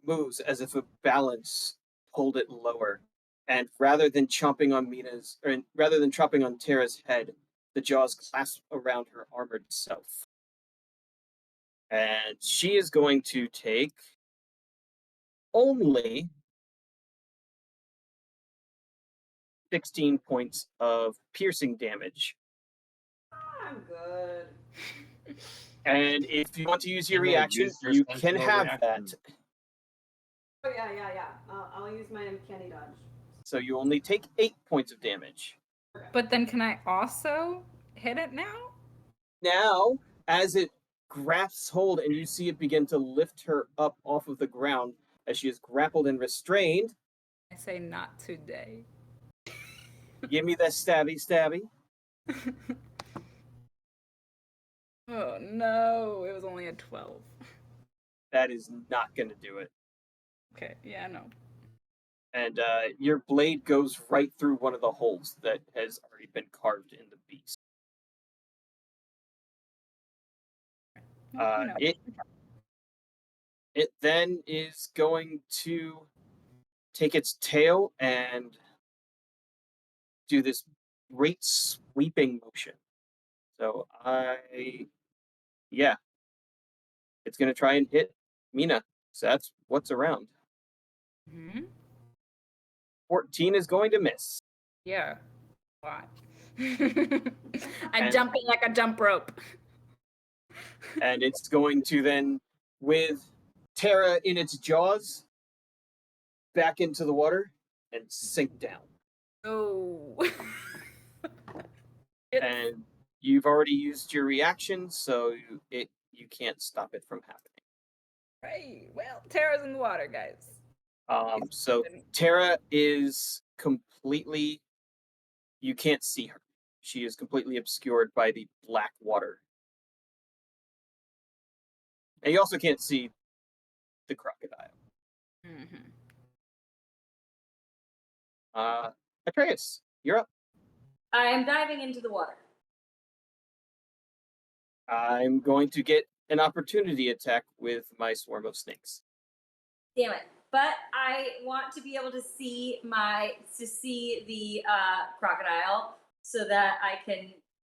moves as if a balance pulled it lower, and rather than chomping on Terra's head, the jaws clasp around her armored self, and she is going to take only 16 points of piercing damage. I'm good. And if you want to use your You may reaction, use your you can sentinel have reaction. that. Oh yeah. I'll use my uncanny dodge. So you only take 8 points of damage. But then can I also hit it now? Now, as it grasps hold and you see it begin to lift her up off of the ground as she is grappled and restrained, I say not today. give me that stabby. Oh no, it was only a 12. That is not going to do it. Okay, yeah, no. And your blade goes right through one of the holes that has already been carved in the beast. Well, you know. It then is going to take its tail and do this great sweeping motion. So it's going to try and hit Mina. So that's what's around. Mhm. 14 is going to miss. Yeah. Why? I And- jump it like a jump rope. And it's going to then, with Terra in its jaws, back into the water and sink down. Oh. And you've already used your reaction, so you can't stop it from happening. Right. Well, Tara's in the water, guys. So Terra is completely, you can't see her. She is completely obscured by the black water. And you also can't see the crocodile. Mm-hmm. Atreus, you're up. I am diving into the water. I'm going to get an opportunity attack with my swarm of snakes. Damn it. But I want to be able to see the crocodile so that I can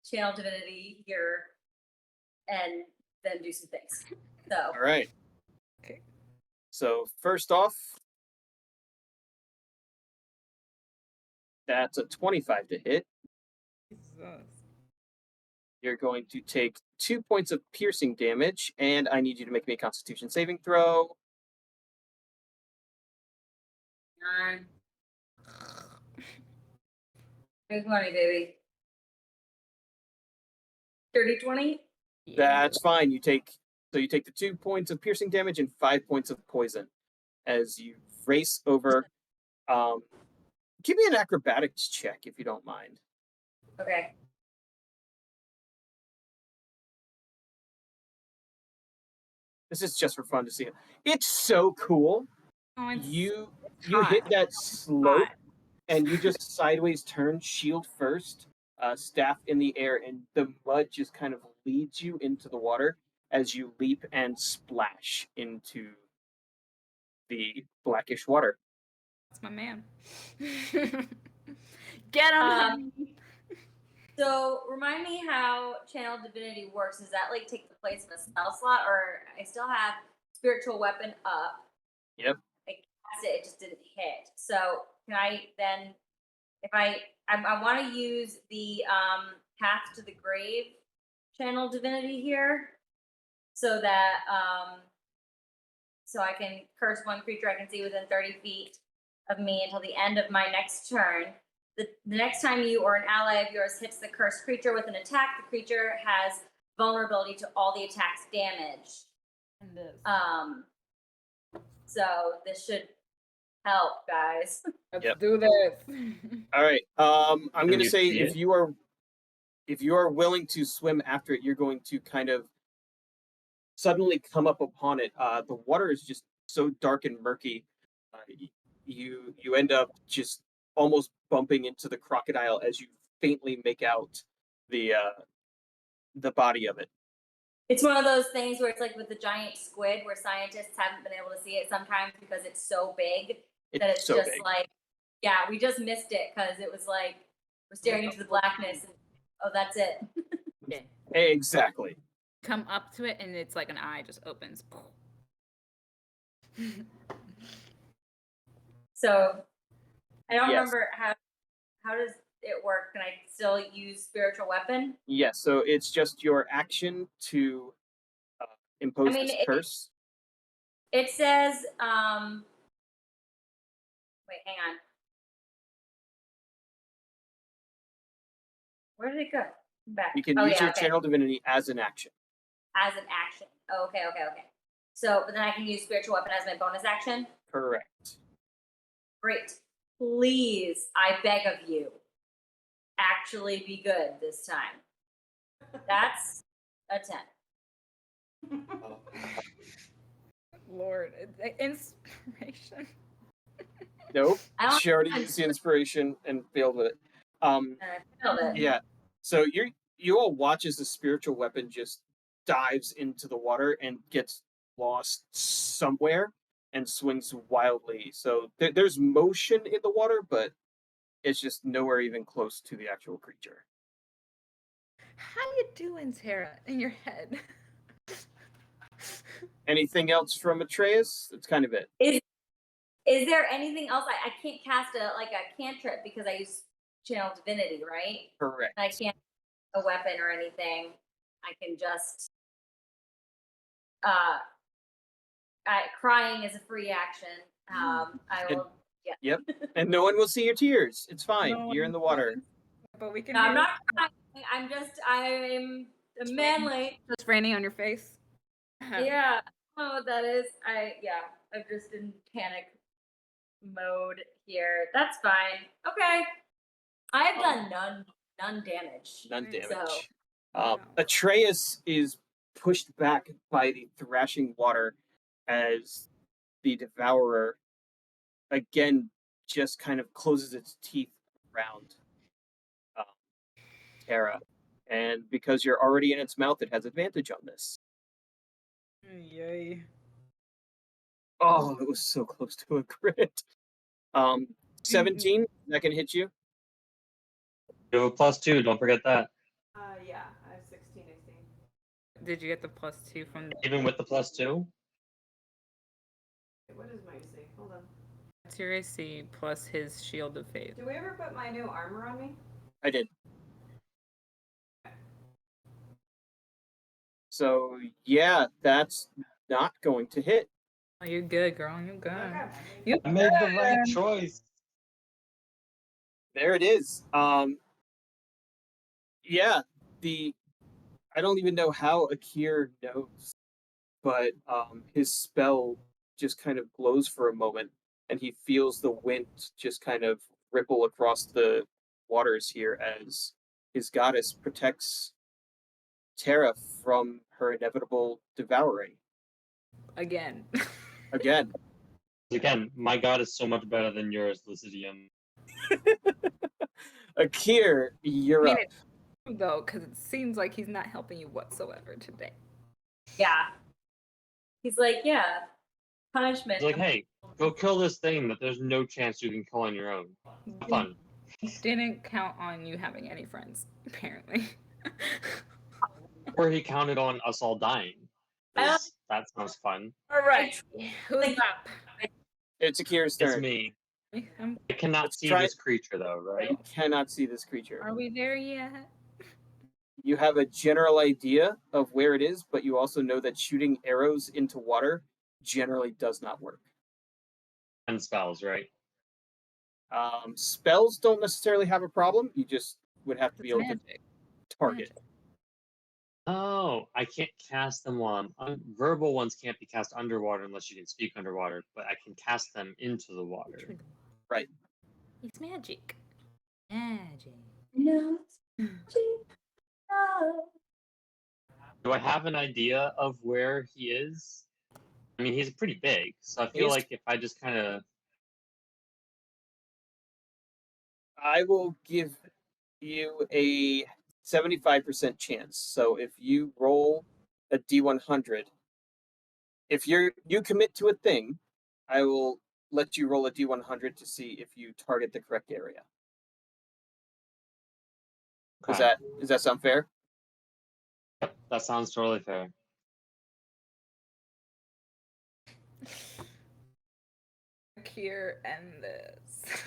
channel divinity here and then do some things. So All right. Okay. So first off, that's a 25 to hit. Jesus. You're going to take 2 points of piercing damage, and I need you to make me a Constitution saving throw. 9. Big money, baby. 30, 20? Yeah. That's fine. You take the 2 points of piercing damage and 5 points of poison as you race over. Give me an acrobatics check if you don't mind. Okay. This is just for fun to see. It's so cool. Oh, it's You hot. hit that slope hot. and you just sideways turn, shield first, staff in the air, and the mud just kind of leads you into the water as you leap and splash into the blackish water. That's my man. Get him, honey. So remind me how Channel Divinity works. Does that like take the place of a spell slot, or I still have Spiritual Weapon up? Yep. I cast it, it just didn't hit. So can I then, if I want to use the Path to the Grave Channel Divinity here, so that so I can curse one creature I can see within 30 feet of me until the end of my next turn. The next time you or an ally of yours hits the cursed creature with an attack, the creature has vulnerability to all the attack's damage. So this should help, guys. Let's do this. All right. I'm Can going to you say see if it? you are willing to swim after it, you're going to kind of suddenly come up upon it. The water is just so dark and murky. You end up just almost bumping into the crocodile as you faintly make out the body of it. It's one of those things where it's like with the giant squid, where scientists haven't been able to see it sometimes because it's so big that it's so just big. like, yeah, we just missed it because it was like we're staring into the blackness and oh, that's it. Yeah. Exactly. Come up to it and it's like an eye just opens. So I don't Yes. remember how does it work? Can I still use Spiritual Weapon? Yes. So it's just your action to impose I mean, this curse. It says, wait, hang on. Where did it go? Back. You can oh, use yeah, your okay. channel divinity as an action. As an action. Oh, okay. So, but then I can use Spiritual Weapon as my bonus action? Correct. Great. Please, I beg of you, actually be good this time. That's a 10. Lord, inspiration. Nope. I don't She already used the inspiration and failed with it. I failed it. Yeah. So you all watch as the spiritual weapon just dives into the water and gets lost somewhere and swings wildly. So there's motion in the water, but it's just nowhere even close to the actual creature. How you doing, Tara? In your head. Anything else from Atreus? That's kind of it. Is there anything else? I can't cast a cantrip because I use Channel Divinity, right? Correct. I can't a weapon or anything. I can just crying is a free action. I will. Yep. And no one will see your tears. It's fine. No You're in the water. But we can. No, I'm hear not crying. I'm manly. Just raining on your face. Yeah. I don't know what that is. I'm just in panic mode here. That's fine. Okay. I have done none damage. None damage. So. Atreus is pushed back by the thrashing water as the Devourer again just kind of closes its teeth around Terra. And because you're already in its mouth, it has advantage on this. Yay. Oh, it was so close to a crit. 17, that can hit you. You have a +2, don't forget that. Yeah, I have 16, I think. Did you get the +2 from the... Even with the +2? What is my AC? Hold on. That's your AC plus his Shield of Faith. Did we ever put my new armor on me? I did. So yeah, that's not going to hit. Oh, you're good, girl. You're good. Okay. You I made the right choice. There it is. Yeah, I don't even know how Akir knows, but his spell just kind of glows for a moment, and he feels the wind just kind of ripple across the waters here as his goddess protects Terra from her inevitable devouring. again. Again. Again, my god is so much better than yours, Lucidium. Akir, you're I mean, up. it's true, though, because it seems like he's not helping you whatsoever today. Yeah. He's like, yeah, punishment. He's like, hey, go kill this thing that there's no chance you can kill on your own. Have fun. Didn't count on you having any friends, apparently. Or he counted on us all dying. 'Cause that sounds fun. All right, who's up? It's Akir's It's turn. me. Um, I cannot Let's see try- this creature though, right? You cannot see this creature. Are we there yet? You have a general idea of where it is, but you also know that shooting arrows into water generally does not work. And spells, right? Spells don't necessarily have a problem. You just would have to be It's able magic. to target. Magic. Oh, I can't cast them while verbal ones can't be cast underwater unless you can speak underwater, but I can cast them into the water. Right. It's magic. Magic. No. Do I have an idea of where he is? I mean, he's pretty big, so I feel He's- like if I just kind of I will give you a 75% chance. So if you roll a D100, if you commit to a thing, I will let you roll a D100 to see if you target the correct area. Does that sound fair? Yep, that sounds totally fair. Here and this.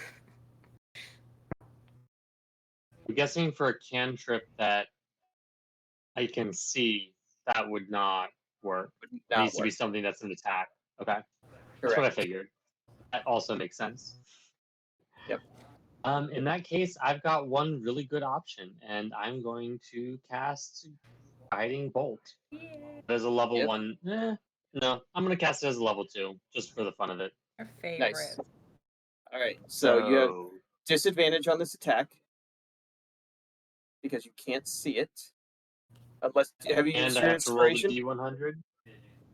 I'm guessing for a cantrip that I can see, that would not work. It Not needs to be work. something that's an attack. Okay, that's Correct. what I figured. That also makes sense. Yep. In that case, I've got one really good option, and I'm going to cast Guiding Bolt. There's a level Yep. 1. No, I'm going to cast it as a level 2, just for the fun of it. Our favorite. Nice. All right. So you have So, disadvantage on this attack because you can't see it. Unless have you and used I your have to roll the inspiration? D100.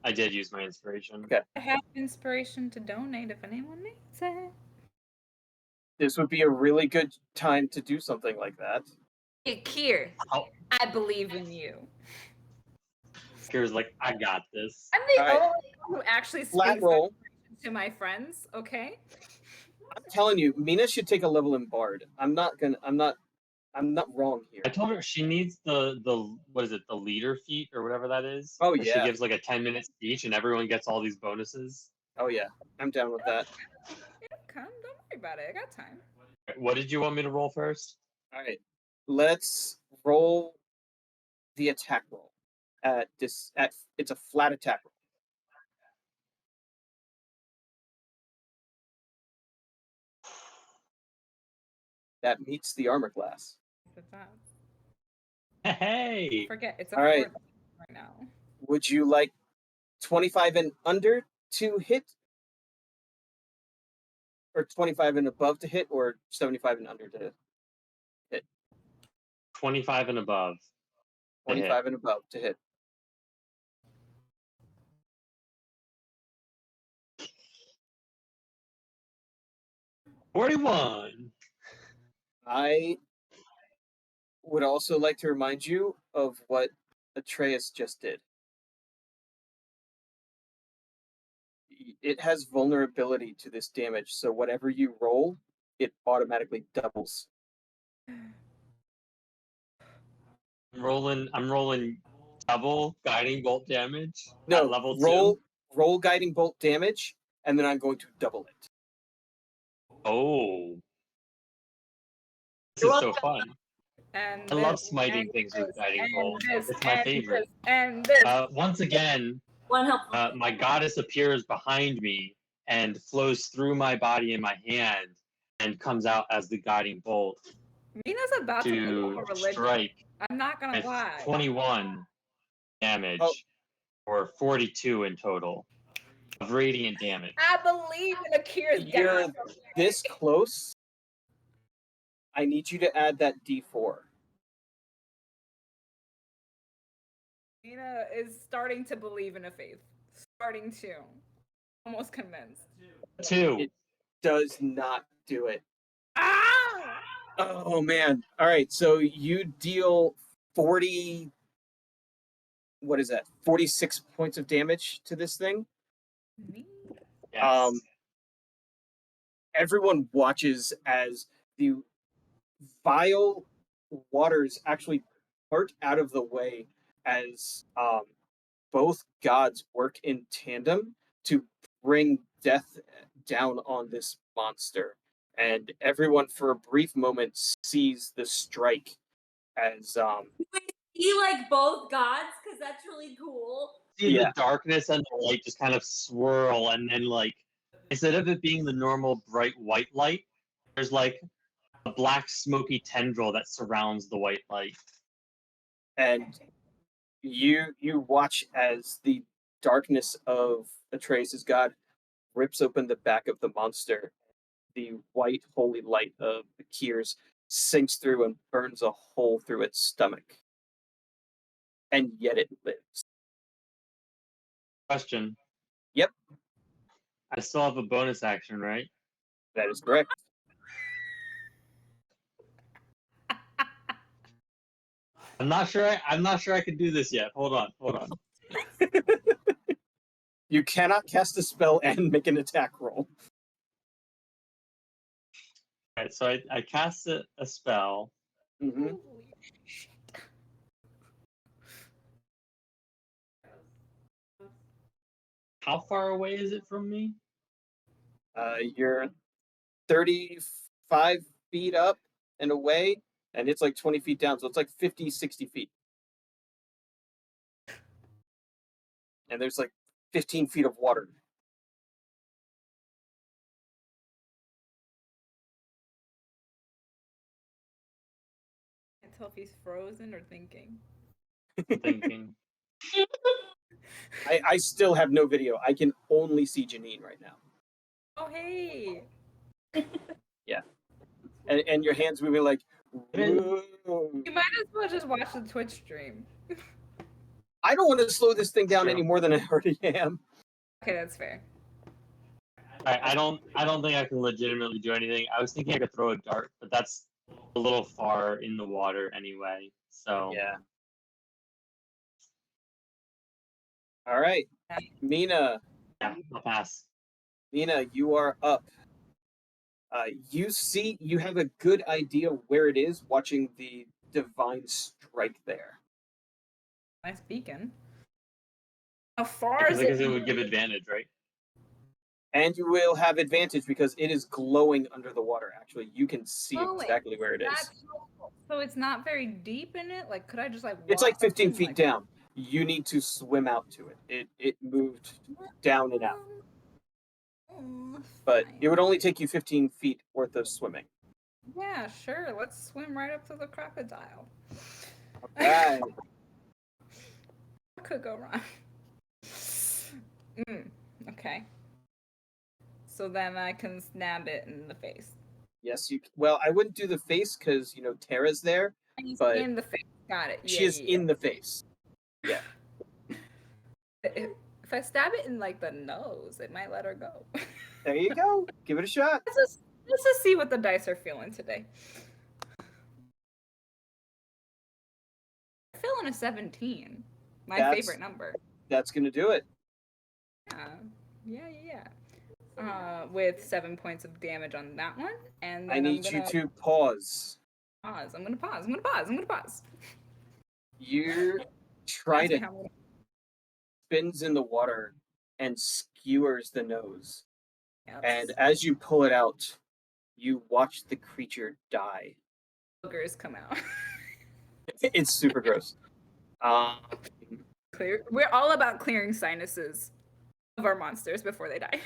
I did use my inspiration. Okay. I have inspiration to donate if anyone needs it. This would be a really good time to do something like that. Hey, Kier, Oh, I believe in you. Kira's like, I got this. I'm the All right. only one who actually Flat speaks roll. to my friends, okay? I'm telling you, Mina should take a level in Bard. I'm not wrong here. I told her she needs the what is it, the leader feat or whatever that is. Oh, where She yeah. gives like a 10-minute speech and everyone gets all these bonuses. Oh yeah, I'm down with that. Yeah, come, don't worry about it. I got time. What did you want me to roll first? All right, let's roll the attack roll. It's a flat attack roll. That meets the armor class. It's not. Hey, Forget, it's a All right. 4 right now. Would you like 25 and under to hit, or 25 and above to hit, or 75 and under to hit? 25 and above. to hit. 25 and above to hit. $41. I would also like to remind you of what Atreus just did. It has vulnerability to this damage, so whatever you roll, it automatically doubles. I'm rolling double guiding bolt damage No, at level roll guiding bolt damage, and then I'm going to double it. 2. Oh, this You're is so welcome. fun. And I love this, smiting and things with this, guiding and bolt. this, It's my and favorite. this, and this. Once again, One helpful. my goddess appears behind me and flows through my body and my hand and comes out as the guiding bolt Mina's about to to become a religion. strike I'm not gonna with lie. 21 damage, Oh. or 42 in total of radiant damage. I believe in Akira's You're God. this close. I need you to add that D4. Mina is starting to believe in a faith. Starting to. Almost convinced. 2. It does not do it. Ah! Oh man. All right, so you deal 40 what is that? 46 points of damage to this thing. Me? Yes. Everyone watches as the vile waters actually part out of the way as both gods work in tandem to bring death down on this monster. And everyone, for a brief moment, sees the strike as You like both gods? Because that's really cool. See Yeah. the darkness and the light just kind of swirl, and then like instead of it being the normal bright white light, there's like a black smoky tendril that surrounds the white light. and you watch as the darkness of Atreus' god rips open the back of the monster. The white holy light of the Kiers sinks through and burns a hole through its stomach. And yet it lives. Question. Yep. I still have a bonus action, right? That is correct. I'm not sure I can do this yet. Hold on. You cannot cast a spell and make an attack roll. Alright, so I cast a spell. Mm-hmm. Holy shit. How far away is it from me? You're 35 feet up and away, and it's like 20 feet down, so it's like 50, 60 feet. And there's like 15 feet of water. I can't tell if he's frozen or thinking. Thinking. I still have no video. I can only see Janine right now. Oh, hey! And your hands moving like, You might as well just watch the Twitch stream. I don't want to slow this thing down True. any more than I already am. Okay, that's fair. I don't think I can legitimately do anything. I was thinking I could throw a dart, but that's a little far in the water anyway. So Yeah. All right. Mina, yeah, I'll pass. Mina, you are up. You have a good idea where it is watching the divine strike there. Nice beacon. How far is Because it? it would give advantage, right? And you will have advantage because it is glowing under the water. Actually, you can see Glowing. exactly where it is. That's helpful. So it's not very deep in it? Like, could I just like It's like walk 15 in, feet like- down. You need to swim out to it. It moved down and out. But Fine. it would only take you 15 feet worth of swimming. Yeah, sure. Let's swim right up to the crocodile. Right. What could go wrong? Okay. So then I can snap it in the face. Yes, you. Well, I wouldn't do the face because Tara's there. He's But in the face. Got it. She is in the face. Yeah. If I stab it in like the nose, it might let her go. There you go. Give it a shot. Let's just see what the dice are feeling today. I'm feeling a 17. My favorite number. That's gonna do it. Yeah. With 7 points of damage on that one, and then I need you to pause. pause. I'm gonna pause. You try Ask me to how many- spins in the water and skewers the nose. Yep. And as you pull it out, you watch the creature die. boogers come out. It's super gross. Clear. We're all about clearing sinuses of our monsters before they die.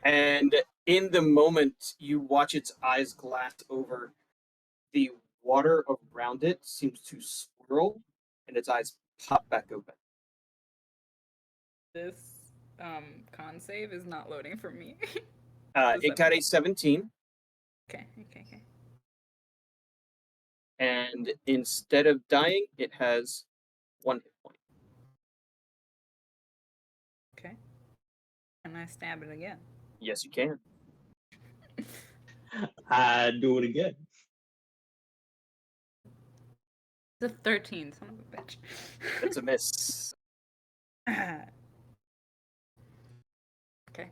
And in the moment, you watch its eyes glass over. The water around it seems to swirl, and its eyes pop back open. This con save is not loading for me. It got a 17, Okay. and instead of dying, it has 1 hit point. Okay. And I stab it again. Yes, you can. I'd do it again. It's a 13, son of a bitch. That's a miss. Okay.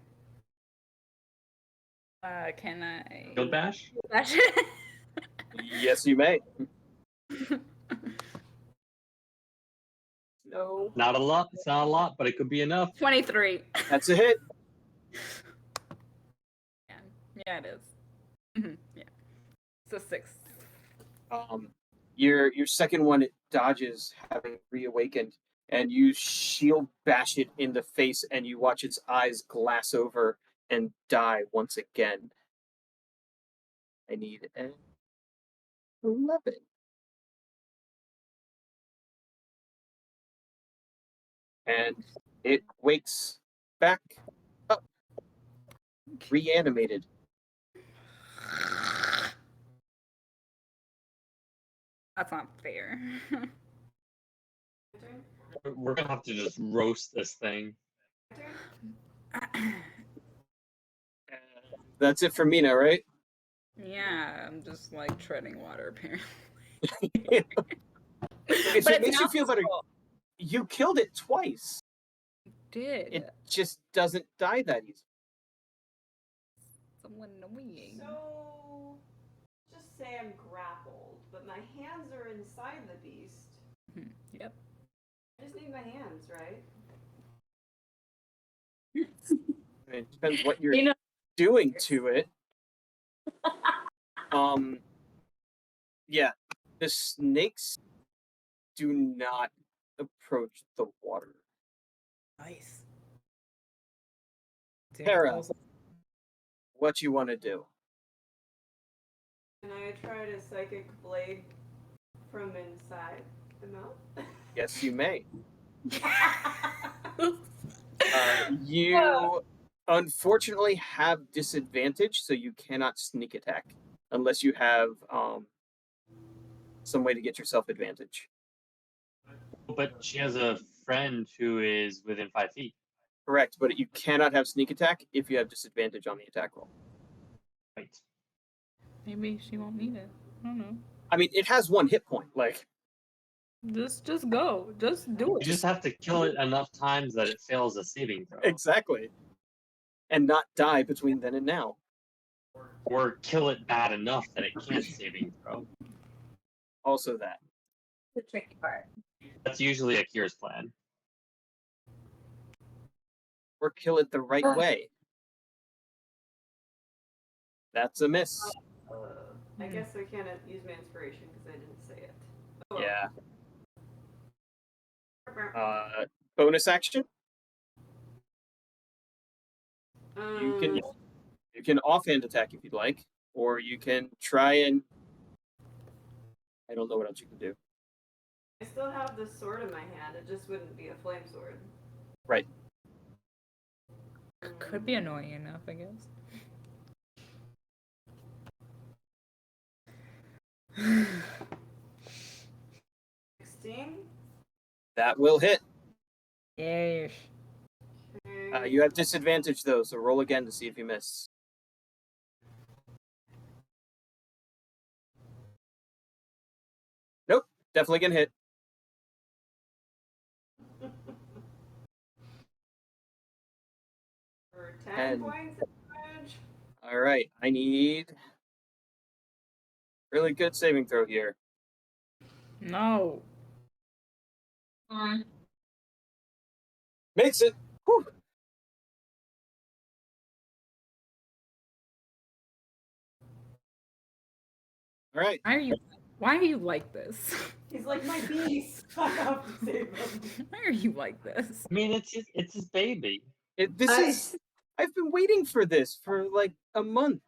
Can I Field bash? bash it? Yes, you may. No. Not a lot. It's not a lot, but it could be enough. 23. That's a hit. Yeah, it is. Yeah. It's a 6. Your second one, it dodges, having reawakened, and you shield bash it in the face, and you watch its eyes glass over and die once again. I need an 11. And it wakes back up, reanimated. That's not fair. We're gonna have to just roast this thing. That's it for Mina, right? Yeah, I'm just like treading water apparently. Okay, so But it makes you feel better. mouthful. You killed it twice. Did It just doesn't die that easy. someone annoying? So, just say I'm grappled, but my hands are inside the beast. Yep. I just need my hands, right? It depends what you're doing to it. Yeah, the snakes do not approach the water. Nice. Tara, what you want to do? Can I try to psychic blade from inside the mouth? Yes, you may. You unfortunately have disadvantage, so you cannot sneak attack unless you have some way to get yourself advantage. But she has a friend who is within 5 feet. Correct, but you cannot have sneak attack if you have disadvantage on the attack roll. Right. Maybe she won't need it. I don't know. I mean, it has 1 hit point. Like, Just go. Just do You it. just have to kill it enough times that it fails a saving throw. exactly, and not die between then and now. Or kill it bad enough that it can't saving throw. Also, that. The tricky part. That's usually a cure's plan. Or kill it the right way. That's a miss. I guess I can't use my inspiration because I didn't say it. Oh, well. Yeah. Bonus action. You can offhand attack if you'd like, or you can try and. I don't know what else you can do. I still have the sword in my hand. It just wouldn't be a flame sword. Right. Could be annoying enough, I guess. That will hit. Yes. You have disadvantage though, so roll again to see if you miss. Nope, definitely gonna hit. For 10 points of damage. All right, I need really good saving throw here. No. Makes it. Whew. All right. Why are you like this? He's like my beast. I have to save him. Why are you like this? I mean, it's his baby. I've been waiting for this for like a month.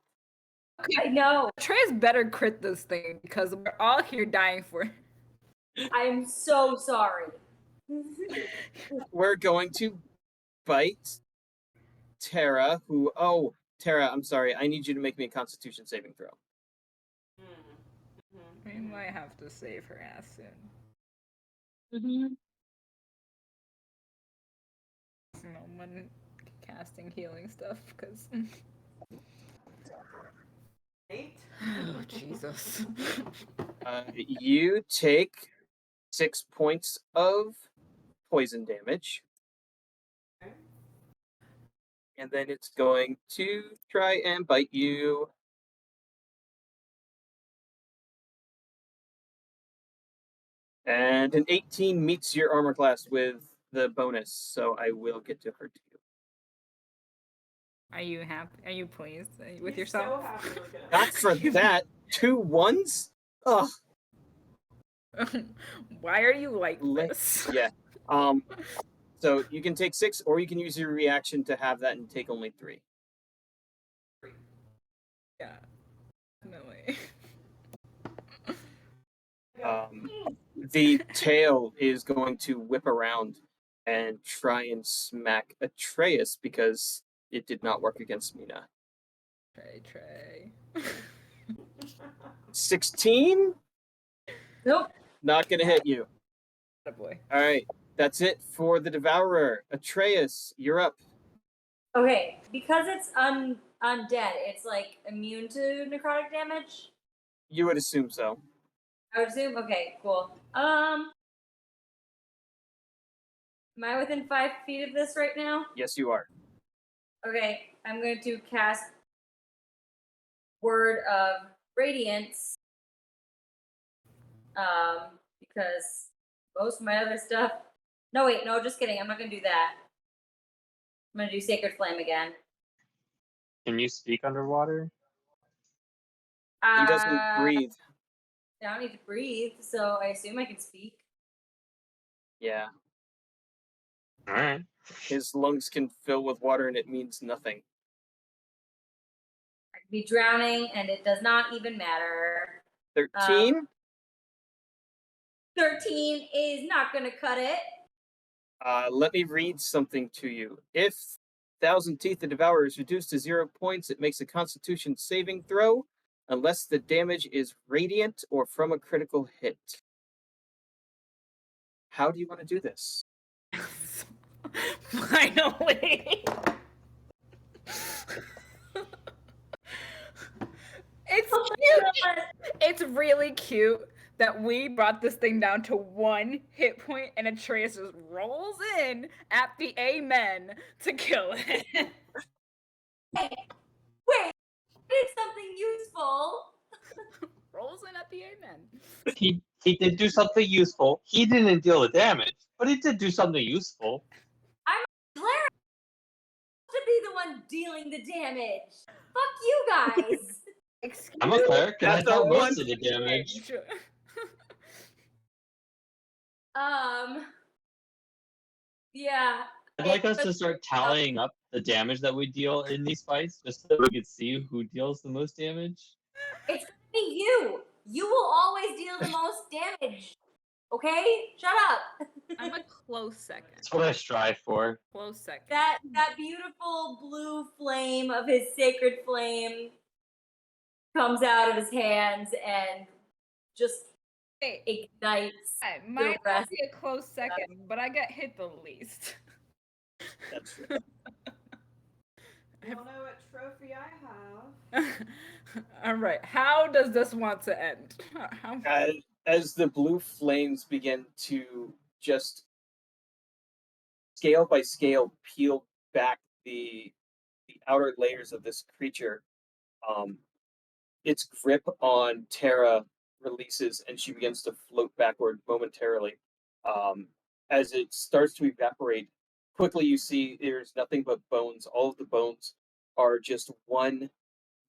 I know. Atreus better crit this thing because we're all here dying for it. I am so sorry. We're going to bite Tara, who. Oh, Tara, I'm sorry. I need you to make me a Constitution saving throw. We might have to save her ass soon. Mm-hmm. No one casting healing stuff because. 8. Oh Jesus. You take 6 points of poison damage. Okay. And then it's going to try and bite you. And an 18 meets your armor class with the bonus, so I will get to hurt you. Are you happy? Are you pleased with He's yourself? So happy looking at Not us. for that. 2 1s? Ugh. Why are you like this? Yeah. So you can take 6, or you can use your reaction to have that and take only 3. Yeah. No way. The tail is going to whip around and try and smack Atreus because it did not work against Mina. Trey. 16? Nope. Not gonna hit you. Boy. All right, that's it for the Devourer. Atreus, you're up. Okay, because it's undead, it's like immune to necrotic damage. You would assume so. I would assume. Okay, cool. Am I within 5 feet of this right now? Yes, you are. Okay, I'm going to cast Word of Radiance. Because most of my other stuff. No, wait, no, just kidding. I'm not gonna do that. I'm gonna do Sacred Flame again. Can you speak underwater? He doesn't breathe. I don't need to breathe, so I assume I can speak. Yeah. All right. His lungs can fill with water and it means nothing. I could be drowning, and it does not even matter. 13? 13 is not gonna cut it. Let me read something to you. If Thousand Teeth the Devourer is reduced to 0 points, it makes a Constitution saving throw, unless the damage is radiant or from a critical hit. How do you want to do this? Finally. It's cute. It's really cute that we brought this thing down to 1 hit point and Atreus just rolls in at the amen to kill it. Wait, I did something useful. Rolls in at the amen. He did do something useful. He didn't deal the damage, but he did do something useful. Clara to be the one dealing the damage. Fuck you guys. Excuse I'm a cleric, and I That's a dealt most one. of the damage. Yeah. I'd like us to start tallying up the damage that we deal in these fights, just so we can see who deals the most damage. It's gonna be you. You will always deal the most damage. Okay? Shut up. I'm a close second. That's what I strive for. Close second. That beautiful blue flame of his sacred flame comes out of his hands and just ignites. I might not rest. be a close second, but I got hit the least. That's true. You all know what trophy I have. All right. How does this want to end? How... As the blue flames begin to just scale by scale peel back the outer layers of this creature, its grip on Terra releases and she begins to float backward momentarily. As it starts to evaporate, quickly you see there's nothing but bones. All of the bones are just one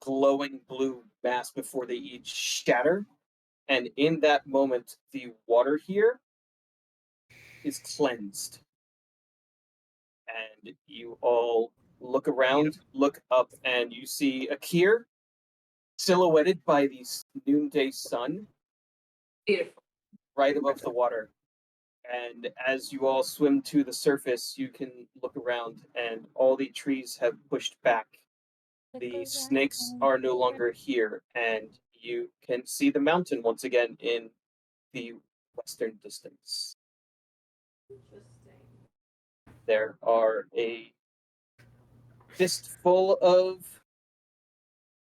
glowing blue mass before they each shatter. And in that moment, the water here is cleansed. And you all look around, look up, and you see Akir silhouetted by the noonday sun Beautiful. right above the water. And as you all swim to the surface, you can look around, and all the trees have pushed back. The snakes are no longer here, and you can see the mountain once again in the western distance. Interesting. There are a fistful of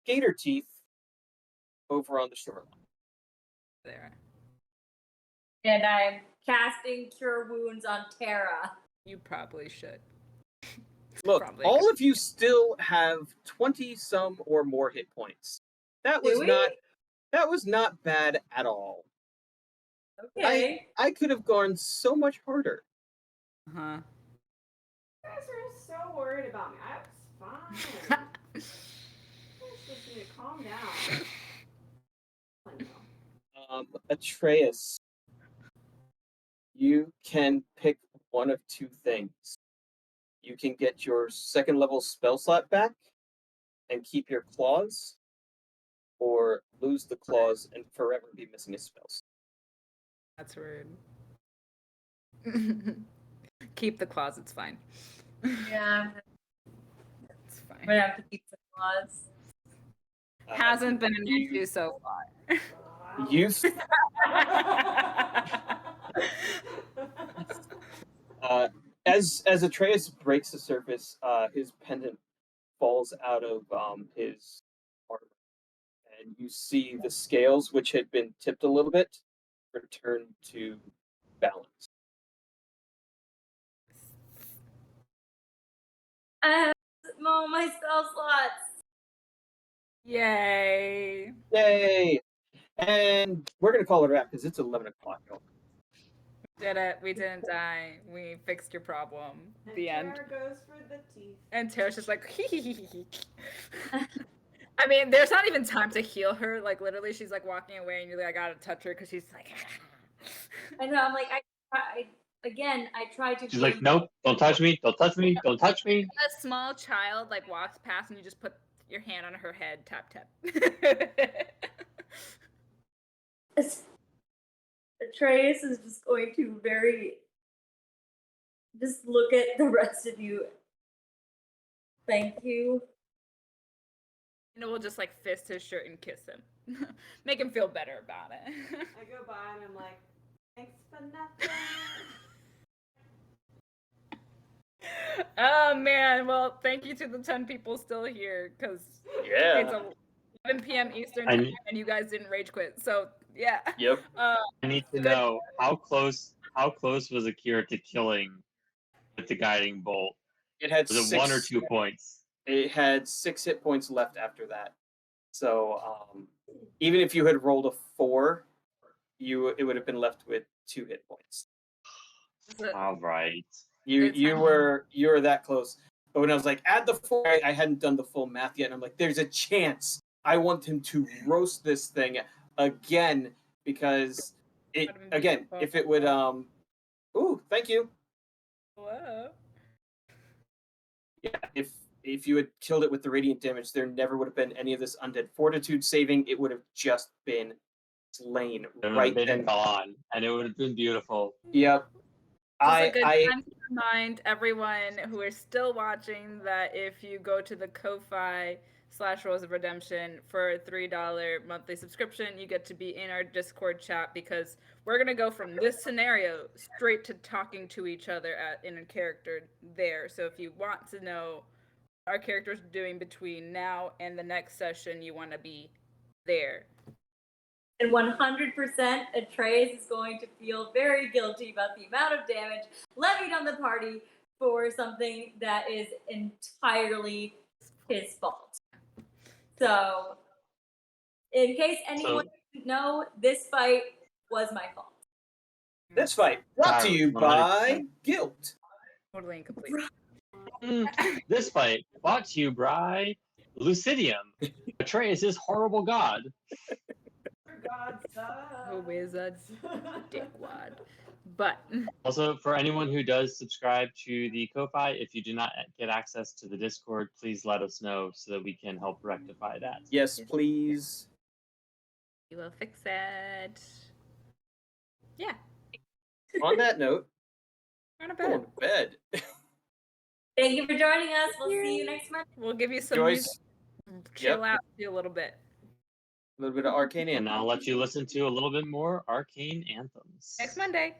gator teeth over on the shoreline. There. And I'm casting Cure Wounds on Terra. You probably should. Look, Probably all good. of you still have 20-some or more hit points. That was Do we? not bad at all. Okay. I could have gone so much harder. Uh-huh. You guys are so worried about me. I was fine. You guys just need to calm down. I know. Atreus, you can pick one of two things. You can get your second level spell slot back and keep your claws, or lose the claws and forever be missing a spell slot. That's rude. Keep the claws, it's fine. Yeah, It's I'm fine. gonna have to keep the claws. Hasn't been an issue so far. You as Atreus breaks the surface, his pendant falls out of his armor, and you see the scales, which had been tipped a little bit, return to balance. I have all my spell slots. Yay. Yay! And we're gonna call it a wrap because it's 11 o'clock. Did it. We didn't die. We fixed your problem. And The end. Tara goes for the teeth. And Tara's just like, I mean, there's not even time to heal her. Like, literally, she's like walking away, and you're like, I gotta touch her because she's like, I know. I'm like, I tried to. She's like, nope, don't touch me, don't touch me, don't touch me. a small child like walks past, and you just put your hand on her head, tap tap. Atreus is just going to just look at the rest of you. Thank you. And we'll just like fist his shirt and kiss him, make him feel better about it. I go by and I'm like, thanks for nothing. Oh man, well, thank you to the 10 people still here, because Yeah. it's 11 p.m. Eastern I time, need- and you guys didn't rage quit. So yeah. Yep. I need to know how close was Akira to killing with the guiding bolt? It had Was it 1 or 2 points? It had 6 hit points left after that. So even if you had rolled a 4, it would have been left with 2 hit points. All right. You were that close. But when I was like, add the 4, I hadn't done the full math yet, and I'm like, there's a chance I want him to roast this thing again, because if it would ooh, thank you. Whoa. Yeah, if you had killed it with the radiant damage, there never would have been any of this undead fortitude saving. It would have just been slain It would right have been then. gone, and it would have been beautiful. Yep. It's a good time to remind everyone who is still watching that if you go to the Ko-Fi/Rose of Redemption for a $3 monthly subscription, you get to be in our Discord chat, because we're gonna go from this scenario straight to talking to each other in a character there. So if you want to know what our characters are doing between now and the next session, you want to be there. And 100% Atreus is going to feel very guilty about the amount of damage levied on the party for something that is entirely his fault. So, in case anyone No, this fight was my fault. This fight brought to you by 100%. guilt. Totally incomplete. This fight brought to you by Lucidium. Betrays his horrible god. God Who is a dickwad? But Also, for anyone who does subscribe to the Ko-Fi, if you do not get access to the Discord, please let us know so that we can help rectify that. Yes, please. we will fix it. Yeah. On that note, We're not going bad. to bed. Thank you for joining us. We'll see you next month. We'll give you some Joyce, music. Chill out for you a little bit. a little bit of arcane And anthem. I'll let you listen to a little bit more arcane anthems. Next Monday.